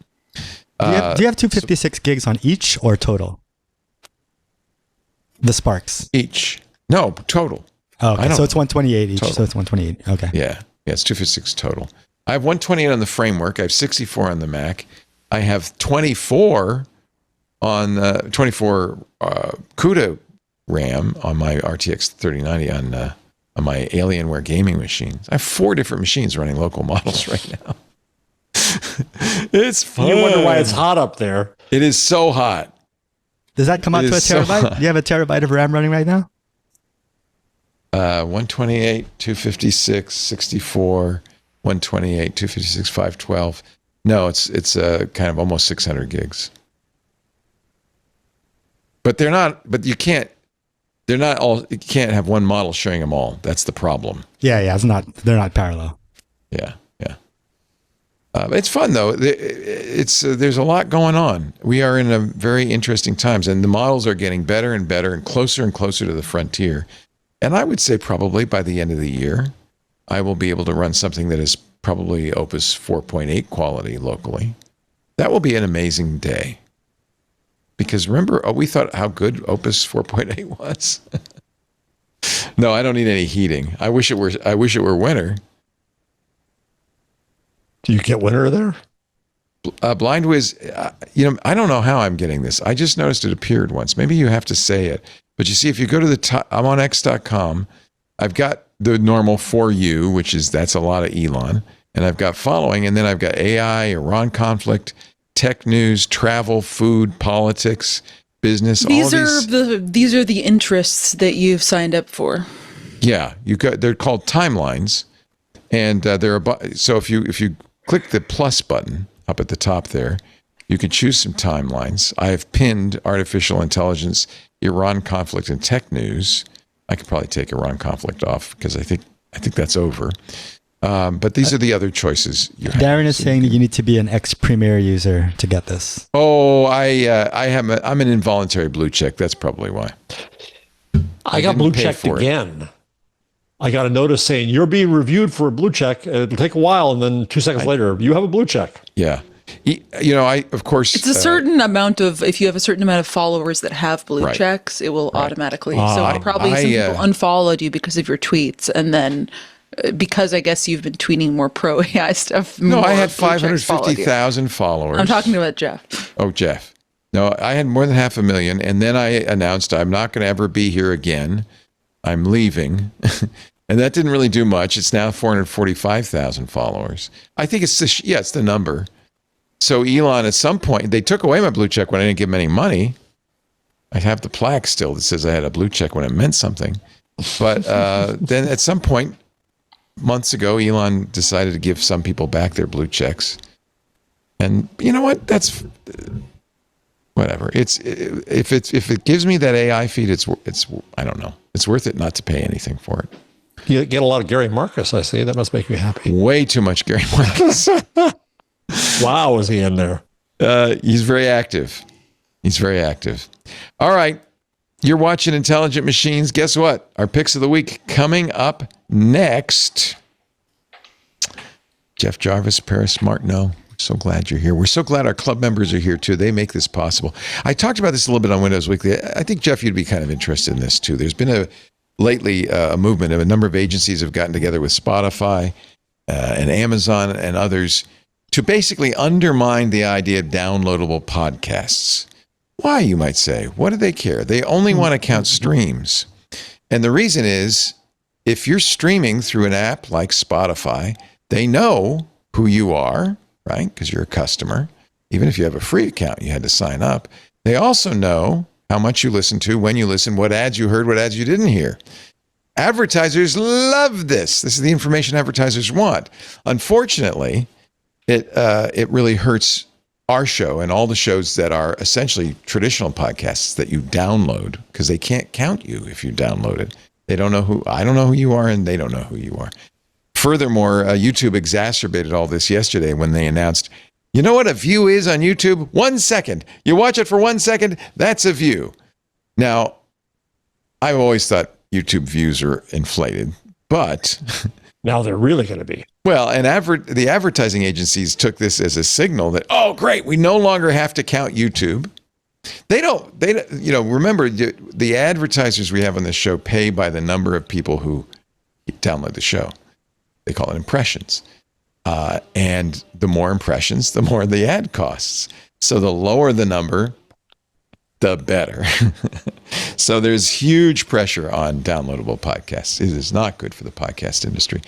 Do you have 256 gigs on each or total? The Sparks. Each. No, total. Oh, okay. So it's 128 each. Total. So it's 128. Okay. Yeah, it's 256 total. I have 128 on the framework. I have 64 on the Mac. I have 24 on 24 CUDA RAM on my RTX 3090 on my Alienware gaming machines. I have 4 different machines running local models right now. It's fun. You wonder why it's hot up there. It is so hot. Does that come out It to a is so terabyte? hot. Do you have a terabyte of RAM running right now? 128, 256, 64, 128, 256, 512. No, it's kind of almost 600 gigs. But they're not. But you can't. They're not all. You can't have one model showing them all. That's the problem. Yeah. It's not. They're not parallel. Yeah. It's fun though. There's a lot going on. We are in a very interesting times, and the models are getting better and better, and closer to the frontier. And I would say probably by the end of the year, I will be able to run something that is probably Opus 4.8 quality locally. That will be an amazing day. Because remember, we thought how good Opus 4.8 was. No, I don't need any heating. I wish it were winter. Do you get winter there? BlindWiz, I don't know how I'm getting this. I just noticed it appeared once. Maybe you have to say it. But you see, if you go to the top, I'm on x.com. I've got the normal For You, that's a lot of Elon. And I've got following, and then I've got AI, Iran conflict, tech news, travel, food, politics, business. These are the interests that you've signed up for. Yeah, they're called timelines, and so if you click the plus button up at the top there, you can choose some timelines. I have pinned artificial intelligence, Iran conflict, and tech news. I could probably take Iran conflict off because I think that's over. But these are the other choices you have. Darren is saying that you need to be an ex-Premier user to get this. Oh, I'm an involuntary blue check. That's probably why. I got didn't blue pay checked for it. again. I got a notice saying you're being reviewed for a blue check. It'll take a while, and then 2 seconds later, you have a blue check. Yeah. I of course It's a certain amount of, if you have a certain amount of followers that have blue Right. checks, it will automatically. So probably some people unfollowed you because of your tweets, and then because I guess you've been tweeting more pro AI stuff. No, I had blue checks followed you. 550,000 followers. I'm talking about Jeff. Oh, Jeff. No, I had more than 500,000, and then I announced I'm not going to ever be here again. I'm leaving. And that didn't really do much. It's now 445,000 followers. I think it's the number. So Elon, at some point, they took away my blue check when I didn't give him any money. I have the plaque still that says I had a blue check when it meant something. But then at some point, months ago, Elon decided to give some people back their blue checks. And you know what? whatever. If it gives me that AI feed, it's I don't know. It's worth it not to pay anything for it. You get a lot of Gary Marcus, I see. That must make you happy. Way too much Gary Marcus. Wow, is he in there? He's very active. He's very active. All right. You're watching Intelligent Machines. Guess what? Our picks of the week coming up next. Jeff Jarvis, Paris Martineau. We're so glad you're here. We're so glad our club members are here, too. They make this possible. I talked about this a little bit on Windows Weekly. I think, Jeff, you'd be kind of interested in this, too. There's been lately a movement of a number of agencies have gotten together with Spotify and Amazon and others to basically undermine the idea of downloadable podcasts. Why, you might say? What do they care? They only want to count streams. And the reason is, if you're streaming through an app like Spotify, they know who you are, right? Because you're a customer. Even if you have a free account, you had to sign up. They also know how much you listen to, when you listen, what ads you heard, what ads you didn't hear. Advertisers love this. This is the information advertisers want. Unfortunately, it really hurts our show and all the shows that are essentially traditional podcasts that you download, because they can't count you if you download it. I don't know who you are, and they don't know who you are. Furthermore, YouTube exacerbated all this yesterday when they announced, you know what a view is on YouTube? 1 second. You watch it for 1 second, that's a view. Now, I've always thought YouTube views are inflated, but now they're really going to be. Well, and the advertising agencies took this as a signal that, oh, great, we no longer have to count YouTube. They don't, remember, the advertisers we have on this show pay by the number of people who download the show. They call it impressions. And the more impressions, the more the ad costs. So the lower the number, the better. So there's huge pressure on downloadable podcasts. It is not good for the podcast industry.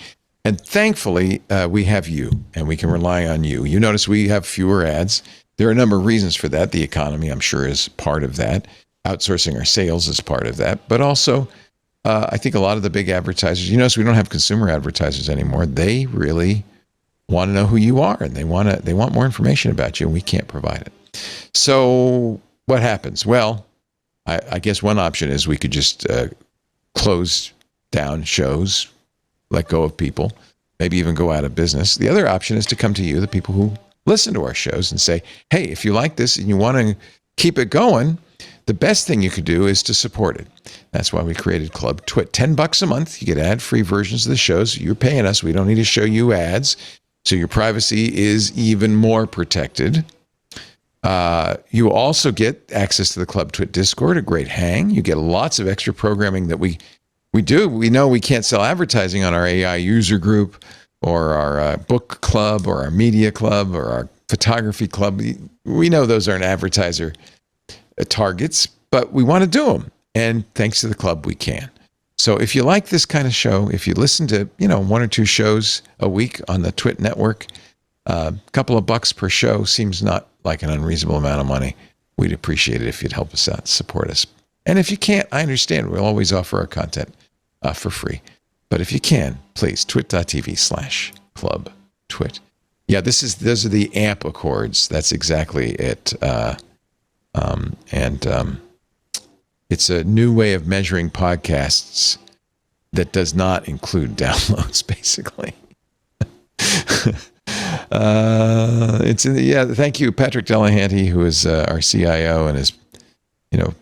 And thankfully, we have you, and we can rely on you. You notice we have fewer ads. There are a number of reasons for that. The economy, I'm sure, is part of that. Outsourcing our sales is part of that. But also, I think a lot of the big advertisers, you notice we don't have consumer advertisers anymore. They really want to know who you are, and they want more information about you, and we can't provide it. So what happens? Well, I guess one option is we could just close down shows, let go of people, maybe even go out of business. The other option is to come to you, the people who listen to our shows, and say, hey, if you like this and you want to keep it going, the best thing you could do is to support it. That's why we created Club Twit. $10 a month. You get ad-free versions of the shows. You're paying us. We don't need to show you ads. So your privacy is even more protected. You also get access to the Club Twit Discord, a great hang. You get lots of extra programming that we do. We know we can't sell advertising on our AI user group or our book club or our media club or our photography club. We know those aren't advertiser targets, but we want to do them. And thanks to the club, we can. So if you like this kind of show, if you listen to, 1 or 2 shows a week on the Twit network, a couple of bucks per show seems not like an unreasonable amount of money. We'd appreciate it if you'd help us out, support us. And if you can't, I understand. We'll always offer our content for free. But if you can, please, twit.tv/club twit. Yeah, those are the AMP Accords. That's exactly it. It's a new way of measuring podcasts that does not include downloads, basically. Thank you, Patrick Delahanty, who is our CIO and is,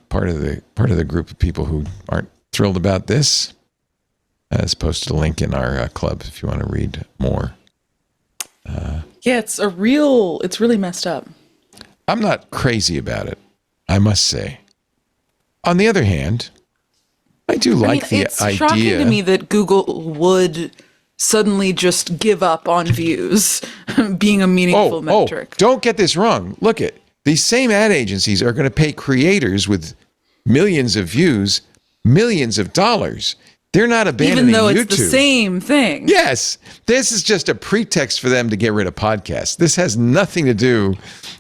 part of the group of people who aren't thrilled about this. As posted a link in our club if you want to read more. It's really messed up. I'm not crazy about it, I must say. On the other hand, I do like the it's idea. It's shocking to me that Google would suddenly just give up on views being a meaningful metric. Don't get this wrong. Look at these same ad agencies are going to pay creators with millions of views, millions of dollars. They're not abandoning YouTube. Even though it's the same thing. Yes. This is just a pretext for them to get rid of podcasts. This has nothing to do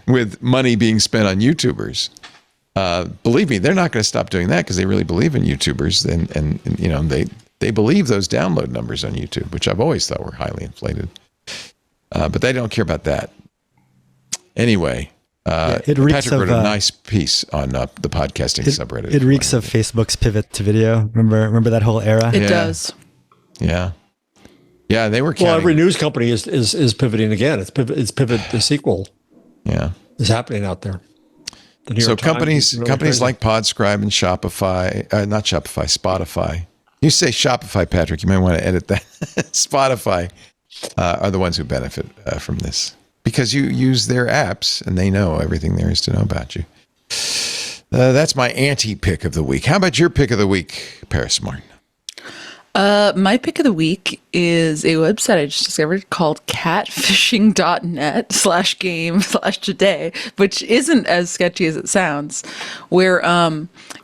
with money being spent on YouTubers. Believe me, they're not going to stop doing that because they really believe in YouTubers. And they believe those download numbers on YouTube, which I've always thought were highly inflated. But they don't care about that. Anyway, It reeks Patrick of wrote a nice piece on the podcasting subreddit. It reeks of Facebook's pivot to video. Remember that whole era? It does. Yeah. Yeah, they were counting. Well, every news company is pivoting again. It's pivot the sequel. Yeah. Is happening out there. So companies like Podscribe and Shopify, not Shopify, Spotify. You say Shopify, Patrick, you might want to edit that. Spotify are the ones who benefit from this because you use their apps and they know everything there is to know about you. That's my anti-pick of the week. How about your pick of the week, Paris Martin? My pick of the week is a website I just discovered called catfishing.net/game/today, which isn't as sketchy as it sounds, where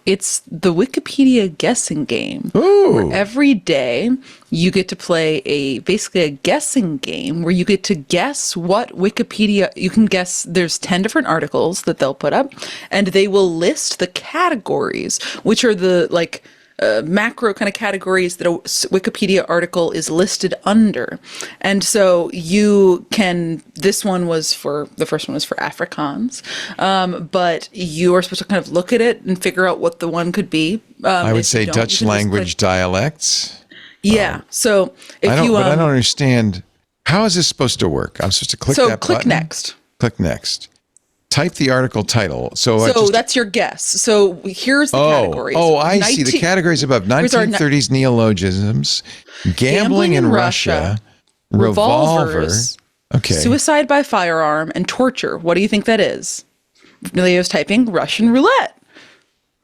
it's the Wikipedia guessing game. Ooh. Where every day you get to play basically a guessing game where you get to guess what Wikipedia, you can guess, there's 10 different articles that they'll put up, and they will list the categories, which are the macro kind of categories that a Wikipedia article is listed under. And so the first one was for Afrikaans, but you are supposed to kind of look at it and figure out what the one could be. I would say Dutch language dialects. Yeah. So I don't understand. How is this supposed to work? I'm supposed to click that click button? next. Click next. Type the article title. So that's your guess. So here's the categories. Oh, I see. The categories above: 1930s neologisms, gambling in Russia, revolver, okay, suicide by firearm, and torture. What do you think that is? Leo's typing Russian roulette.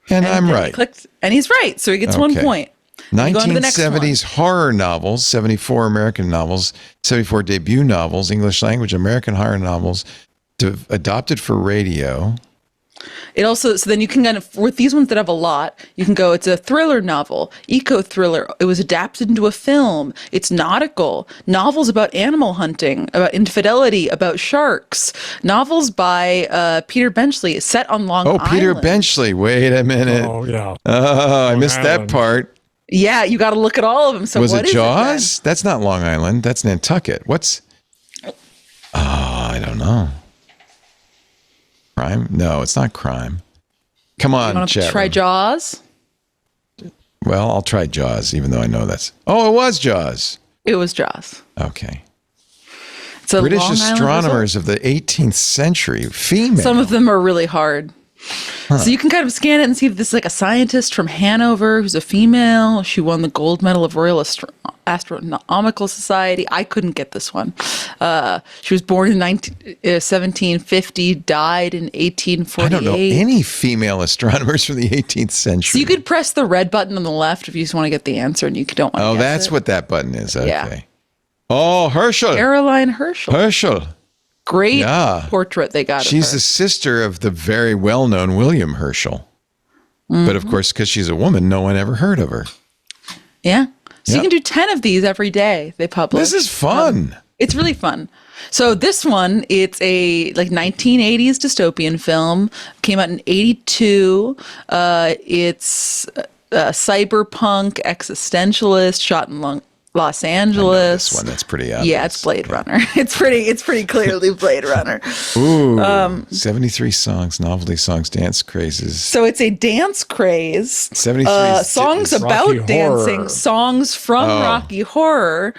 And I'm right. And he's right. So he gets 1 point. 1970s horror novels, 74 American novels, 74 debut novels, English language American horror novels. Adopted for radio. It also, so then you can kind of, with these ones that have a lot, you can go, it's a thriller novel, eco-thriller. It was adapted into a film. It's nautical. Novels about animal hunting, about infidelity, about sharks. Novels by Peter Benchley, set on Long Island. Oh, Peter Benchley. Wait a minute. Oh, yeah. Oh, I missed that part. Yeah, you got to look at all of them. So was what it is Jaws? That's not Long Island. That's Nantucket. What's... Oh, I don't know. Crime? No, it's not crime. Come on, you want to chat try room. Jaws? Well, I'll try Jaws, even though I know that's... Oh, it was Jaws. It was Jaws. Okay. It's a British Long Island astronomers of the 18th century, female. Some of them are really hard. So you can kind of scan it and see that this is like a scientist from Hanover who's a female. She won the gold medal of Royal Astronomical Society. I couldn't get this one. She was born in 1750, died in 1848. I don't know any female astronomers from the 18th century. So you could press the red button on the left if you just want to get the answer and you don't want to guess that's it. what that button is. Okay. Yeah. Oh, Herschel. Caroline Herschel. Herschel. Great portrait they got She's of her. the sister of the very well-known William Herschel. Mm-hmm. But of course, because she's a woman, no one ever heard of her. Yeah. So you can do 10 of these every day they publish. This is fun. It's really fun. So this one, it's a 1980s dystopian film. Came out in 82. It's cyberpunk existentialist, shot in Los Angeles. This one, that's pretty obvious. Yeah, it's Blade Runner. It's pretty clearly Blade Runner. Ooh, 73 songs, novelty songs, dance crazes. So it's a dance craze. 73 songs about Rocky dancing, Horror. songs from Rocky Horror.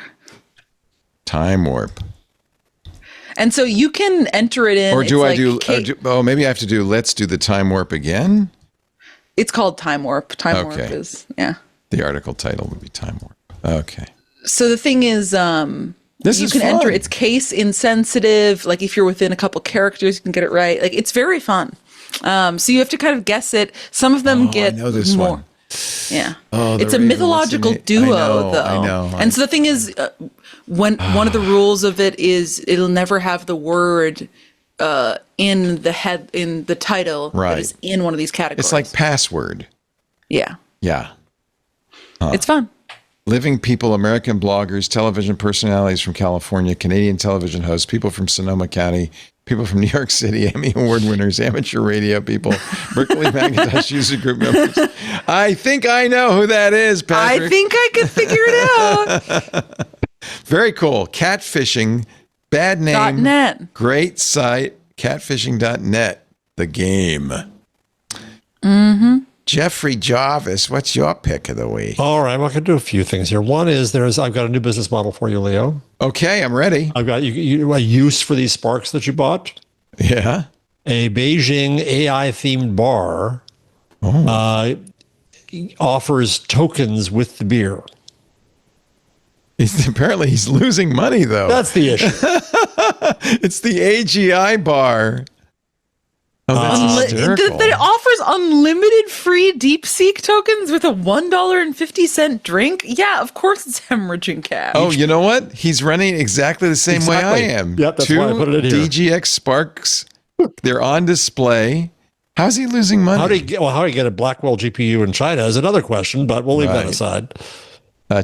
Time warp. And so you can enter it in. Or maybe I have to do, let's do the time warp again? It's called Time Warp. Time Warp Okay. is, yeah. The article title would be Time Warp. Okay. So the thing is, This you is can fun. enter, it's case insensitive. Like if you're within a couple characters, you can get it right. Like it's very fun. So you have to kind of guess it. Some of them get I know this more. one. Yeah. Oh, the it's a Raven, mythological what's her name? duo, though. I know. And so the thing is, when one of the rules of it is it'll never have the word in the title Right. that is in one of these categories. It's like password. Yeah. Yeah. It's fun. Living people, American bloggers, television personalities from California, Canadian television hosts, people from Sonoma County, people from New York City, Emmy Award winners, amateur radio people, Berkeley Macintosh user group members. I think I know who that is, Patrick. I think I could figure it out. Very cool. Catfishing, bad name, .net. great site. catfishing.net, the game. Jeffrey Jarvis, what's your pick of the week? All right, well, I can do a few things here. One is I've got a new business model for you, Leo. Okay, I'm ready. I've got you a use for these sparks that you bought. Yeah. A Beijing AI-themed bar offers tokens with the beer. Apparently he's losing money, though. That's the issue. It's the AGI bar. Oh, that's hysterical. That offers unlimited free DeepSeek tokens with a $1.50 drink. Yeah, of course it's hemorrhaging cash. Oh, you know what? He's running exactly the same way I am. Yep, that's why I put it in here. DGX Sparks. They're on display. How's he losing money? How do you get a Blackwell GPU in China is another question, but we'll leave that aside.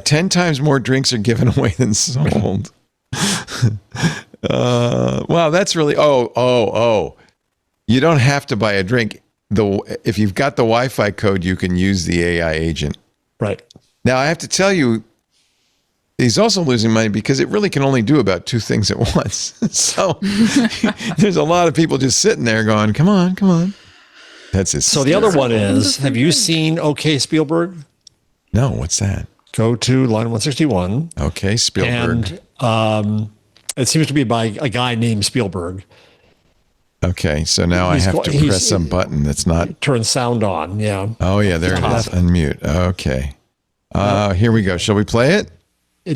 10 times more drinks are given away than sold. Wow, that's really. Oh. You don't have to buy a drink. If you've got the Wi-Fi code, you can use the AI agent. Right. Now, I have to tell you, he's also losing money because it really can only do about 2 things at once. So there's a lot of people just sitting there going, come on. That's his. So the other one is, have you seen OK Spielberg? No, what's that? Go to line 161. Okay, Spielberg. And it seems to be by a guy named Spielberg. Okay, so now I have to press some button that's not. Turn sound on, yeah. Oh, yeah, there it is. Unmute. Okay. Here we go. Shall we play it?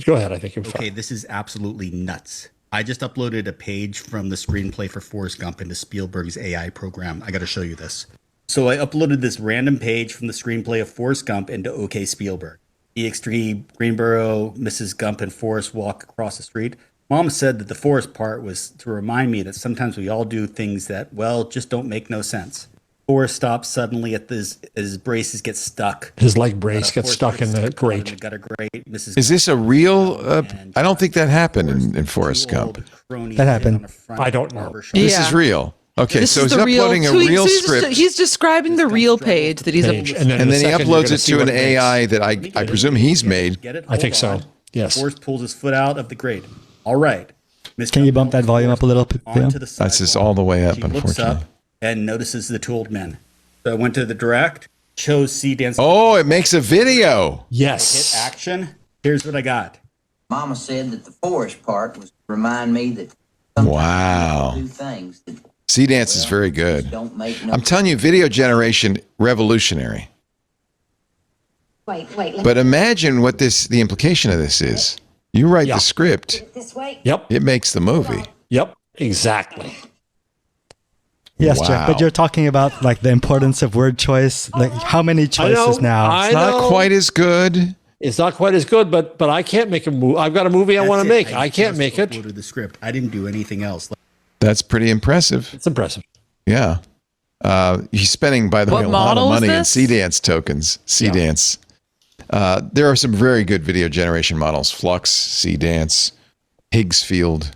Go ahead, I think you're fine. Okay, this is absolutely nuts. I just uploaded a page from the screenplay for Forrest Gump into Spielberg's AI program. I got to show you this. So I uploaded this random page from the screenplay of Forrest Gump into OK Spielberg. EX3, Greenboro, Mrs. Gump and Forrest walk across the street. Mom said that the Forrest part was to remind me that sometimes we all do things that, well, just don't make no sense. Forrest stops suddenly at his braces get stuck. His leg brace gets stuck in the grate. Is this a real? I don't think that happened in Forrest Gump. That happened. I don't know. This is real. Okay, so he's uploading a real script. He's describing the real page that he's uploading. And then he uploads it to an AI that I presume he's made. I think so. Yes. Forrest pulls his foot out of the grate. All right. Can you bump that volume up a little? That's just all the way up, she looks unfortunately. up and notices the two old men. So I went to the direct, chose C dance. Oh, it makes a video. Yes. Hit action. Here's what I got. Mama said that the Forrest part was to remind me that Wow. do things that C dance is very good. don't make no I'm telling you, video generation, revolutionary. Wait. But imagine what the implication of this is. You write the script, This way. Yep. it makes the movie. Yep. Exactly. Yes, Wow. Jeff, but you're talking about like the importance of word choice. Like how many choices now? It's not quite as good. It's not quite as good, but I can't make a movie. I've got a movie I want to make. I can't make it. Uploaded the script. I didn't do anything else. That's pretty impressive. It's impressive. Yeah. He's spending, by the way, a lot of money in C-Dance tokens. C-Dance. There are some very good video generation models. Flux, C-Dance, Higgsfield.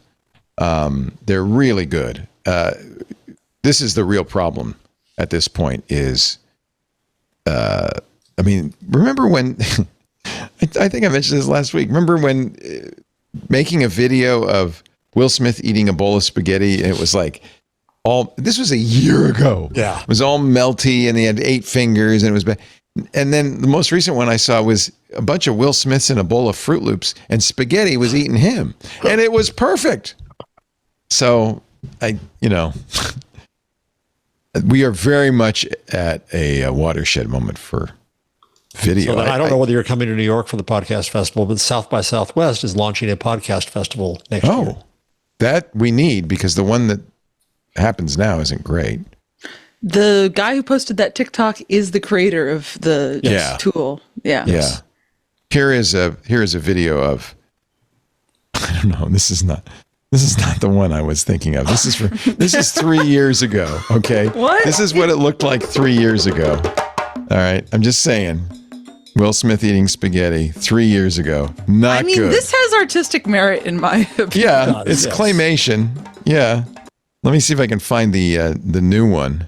They're really good. This is the real problem at this point is, remember when, I think I mentioned this last week. Remember when making a video of Will Smith eating a bowl of spaghetti, and it was like this was a year ago. Yeah. It was all melty and he had 8 fingers and it was bad. And then the most recent one I saw was a bunch of Will Smiths in a bowl of Fruit Loops and spaghetti was eating him. And it was perfect. So we are very much at a watershed moment for video. So I don't know whether you're coming to New York for the podcast festival, but South by Southwest is launching a podcast festival next year. Oh, that we need because the one that happens now isn't great. The guy who posted that TikTok is the creator of the tool. Yeah. Yeah. Here is a video of, I don't know. This is not the one I was thinking of. This is 3 years ago. Okay. What? This is what it looked like 3 years ago. All right. I'm just saying. Will Smith eating spaghetti 3 years ago. Not good. This has artistic merit in my opinion. Yeah. It's claymation. Yeah. Let me see if I can find the new one.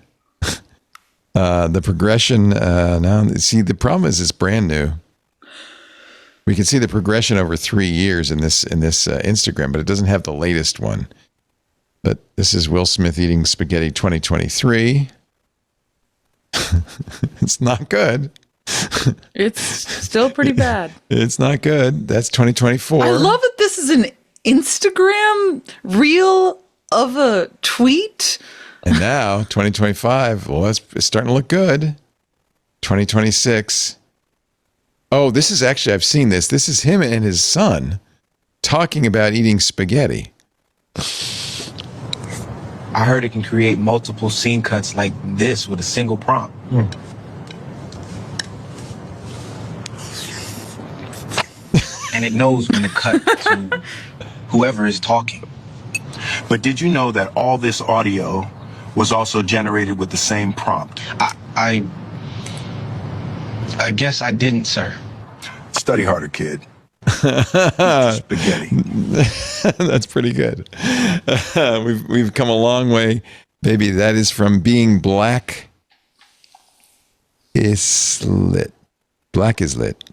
The progression now. See, the problem is it's brand new. We can see the progression over 3 years in this Instagram, but it doesn't have the latest one. But this is Will Smith eating spaghetti 2023. It's not good. It's still pretty bad. It's not good. That's 2024. I love that this is an Instagram reel of a tweet. And now 2025. Well, it's starting to look good. 2026. Oh, this is actually, I've seen this. This is him and his son talking about eating spaghetti. I heard it can create multiple scene cuts like this with a single prompt. And it knows when to cut to whoever is talking. But did you know that all this audio was also generated with the same prompt? I guess I didn't, sir. Study harder, kid. Spaghetti. That's pretty good. We've come a long way, baby. That is from Being Black is Lit. Black is Lit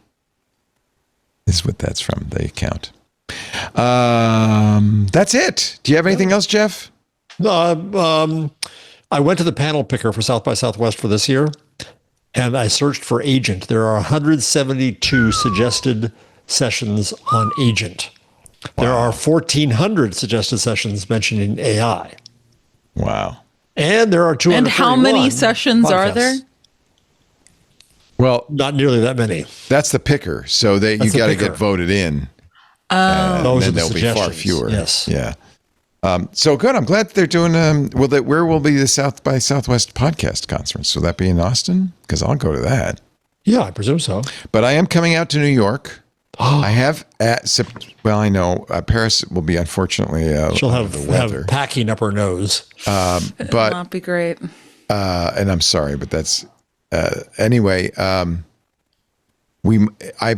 is what that's from, the account. That's it. Do you have anything else, Jeff? I went to the panel picker for South by Southwest for this year, and I searched for agent. There are 172 suggested sessions on agent. There are 1,400 suggested sessions mentioning AI. Wow. And there are 231 And how many sessions are podcasts. there? Well, not nearly that many. That's the picker. So you got to get voted in. And Those are then the there'll be far suggestions. fewer. Yes. Yeah. So good. I'm glad that they're doing. Where will be the South by Southwest podcast conference? Will that be in Austin? Because I'll go to that. Yeah, I presume so. But I am coming out to New York. I have I know Paris will be unfortunately. She'll the weather. have packing up her nose. It'll But not be great. and I'm sorry, but that's anyway. I've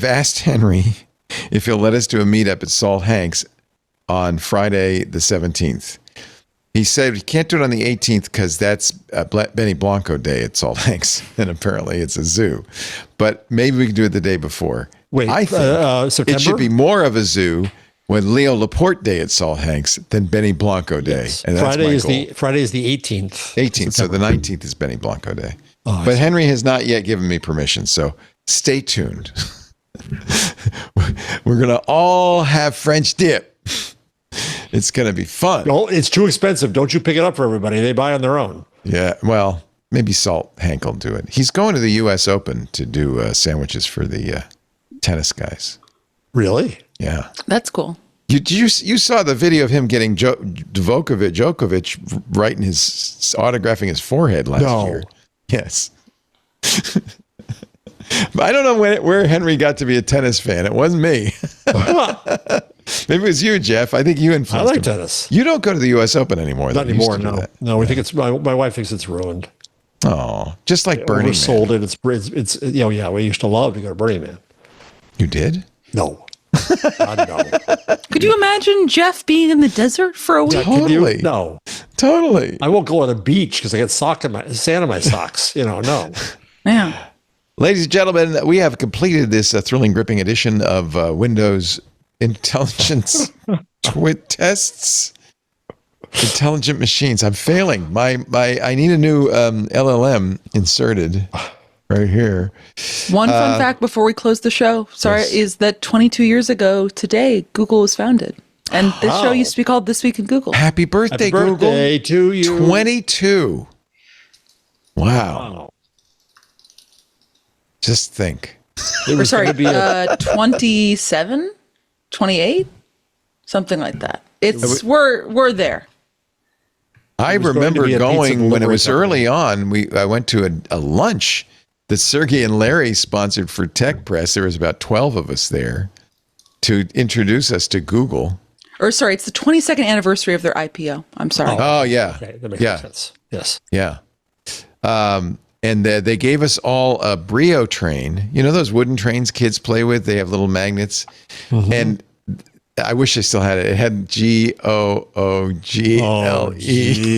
asked Henry if he'll let us do a meetup at Salt Hanks on Friday the 17th. He said he can't do it on the 18th because that's Benny Blanco Day at Salt Hanks, and apparently it's a zoo. But maybe we can do it the day before. Wait, I think September? it should be more of a zoo when Leo Laporte Day at Salt Hanks than Benny Blanco Day. Yes. And that's Friday my is goal. the 18th. 18th, so the 19th is Benny Blanco Day. Oh, but Henry has not yet given me permission, so stay tuned. We're going to all have French dip. It's going to be fun. No, it's too expensive. Don't you pick it up for everybody. They buy on their own. Yeah, well, maybe Salt Hank will do it. He's going to the U.S. Open to do sandwiches for the tennis guys. Really? Yeah. That's cool. You saw the video of him getting Djokovic writing autographing his forehead last year. Yes. But I don't know where Henry got to be a tennis fan. It wasn't me. Maybe it was you, Jeff. I think you influenced I like him. tennis. You don't go to the U.S. Open anymore. Not though. You used anymore, to do no. that. No, we think it's my wife thinks it's ruined. Oh, just like Burning Man. Sold it. It's yeah. We used to love to go to Burning Man. You did? No. God, no. Could you imagine Jeff being in the desert for a week? Totally. No. Totally. I won't go on a beach because I get sand in my socks. No. Yeah. Ladies and gentlemen, we have completed this thrilling, gripping edition of Windows Intelligence Twit Tests. Intelligent machines. I'm failing. I need a new LLM inserted right here. One fun fact before we close the show, is that 22 years ago today, Google was founded. And this show used to be called This Week in Google. Happy birthday, Happy birthday to you. 22. Wow. Just think. Or sorry, 27, 28, something like that. We're there. I It was going to remember be a pizza going when it delivery was company. early on. I went to a lunch that Sergey and Larry sponsored for Tech Press. There was about 12 of us there to introduce us to Google. Or sorry, it's the 22nd anniversary of their IPO. I'm sorry. Oh yeah, Okay, that makes sense. Yes. yeah. And they gave us all a Brio train. You know those wooden trains kids play with? They have little magnets. Mm-hmm. And I wish I still had it. It had GOOGLE.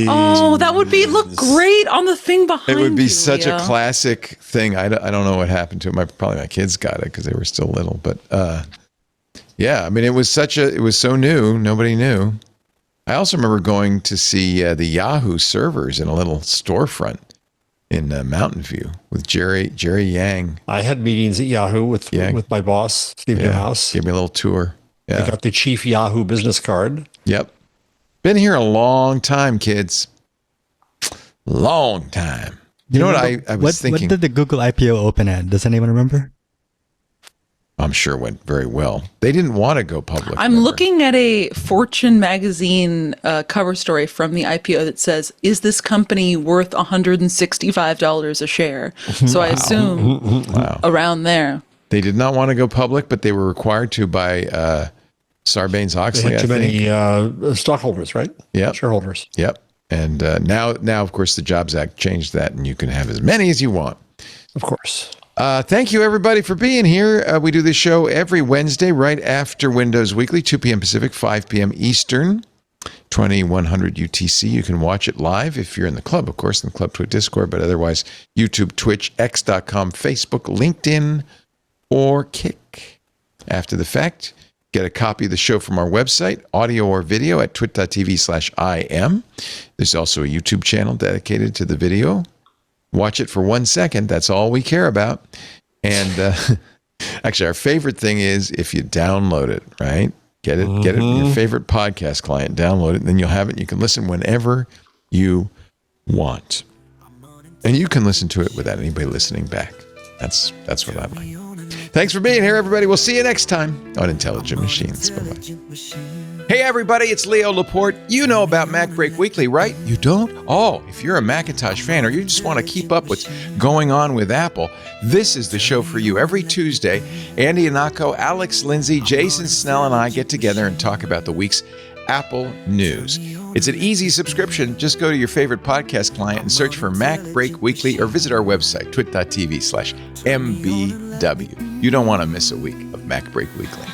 Oh, that would look great on the thing behind It would be you, such Leo. a classic thing. I don't know what happened to it. Probably my kids got it because they were still little. But yeah, I mean, it was so new. Nobody knew. I also remember going to see the Yahoo servers in a little storefront in Mountain View with Jerry Yang. I had meetings at Yahoo with my boss, Steve Newhouse. Gave me a little tour. Yeah. I got the chief Yahoo business card. Yep. Been here a long time, kids. Long time. You know what I was thinking? What did the Google IPO open at? Does anyone remember? I'm sure it went very well. They didn't want to go public. I'm looking at a Fortune magazine cover story from the IPO that says, "Is this company worth $165 a share?" So I assume around there. They did not want to go public, but they were required to by Sarbanes-Oxley. They had too many stockholders, right? Yep. Shareholders. Yep. And now, of course, the Jobs Act changed that, and you can have as many as you want. Of course. Thank you, everybody, for being here. We do this show every Wednesday right after Windows Weekly, 2 p.m. Pacific, 5 p.m. Eastern, 2100 UTC. You can watch it live if you're in the club, of course, in the Club Twit Discord, but otherwise, YouTube, Twitch, X.com, Facebook, LinkedIn, or Kick. After the fact, get a copy of the show from our website, audio or video, at twit.tv/IM. There's also a YouTube channel dedicated to the video. Watch it for 1 second. That's all we care about. And actually, our favorite thing is if you download it, right? Get it in your favorite podcast client, download it, and then you'll have it. You can listen whenever you want. And you can listen to it without anybody listening back. That's what I like. Thanks for being here, everybody. We'll see you next time on Intelligent Machines. Bye-bye. Hey, everybody, it's Leo Laporte. You know about Mac Break Weekly, right? You don't? Oh, if you're a Macintosh fan or you just want to keep up what's going on with Apple, this is the show for you. Every Tuesday, Andy Anako, Alex Lindsay, Jason Snell, and I get together and talk about the week's Apple news. It's an easy subscription. Just go to your favorite podcast client and search for Mac Break Weekly or visit our website, twit.tv/MBW. You don't want to miss a week of Mac Break Weekly.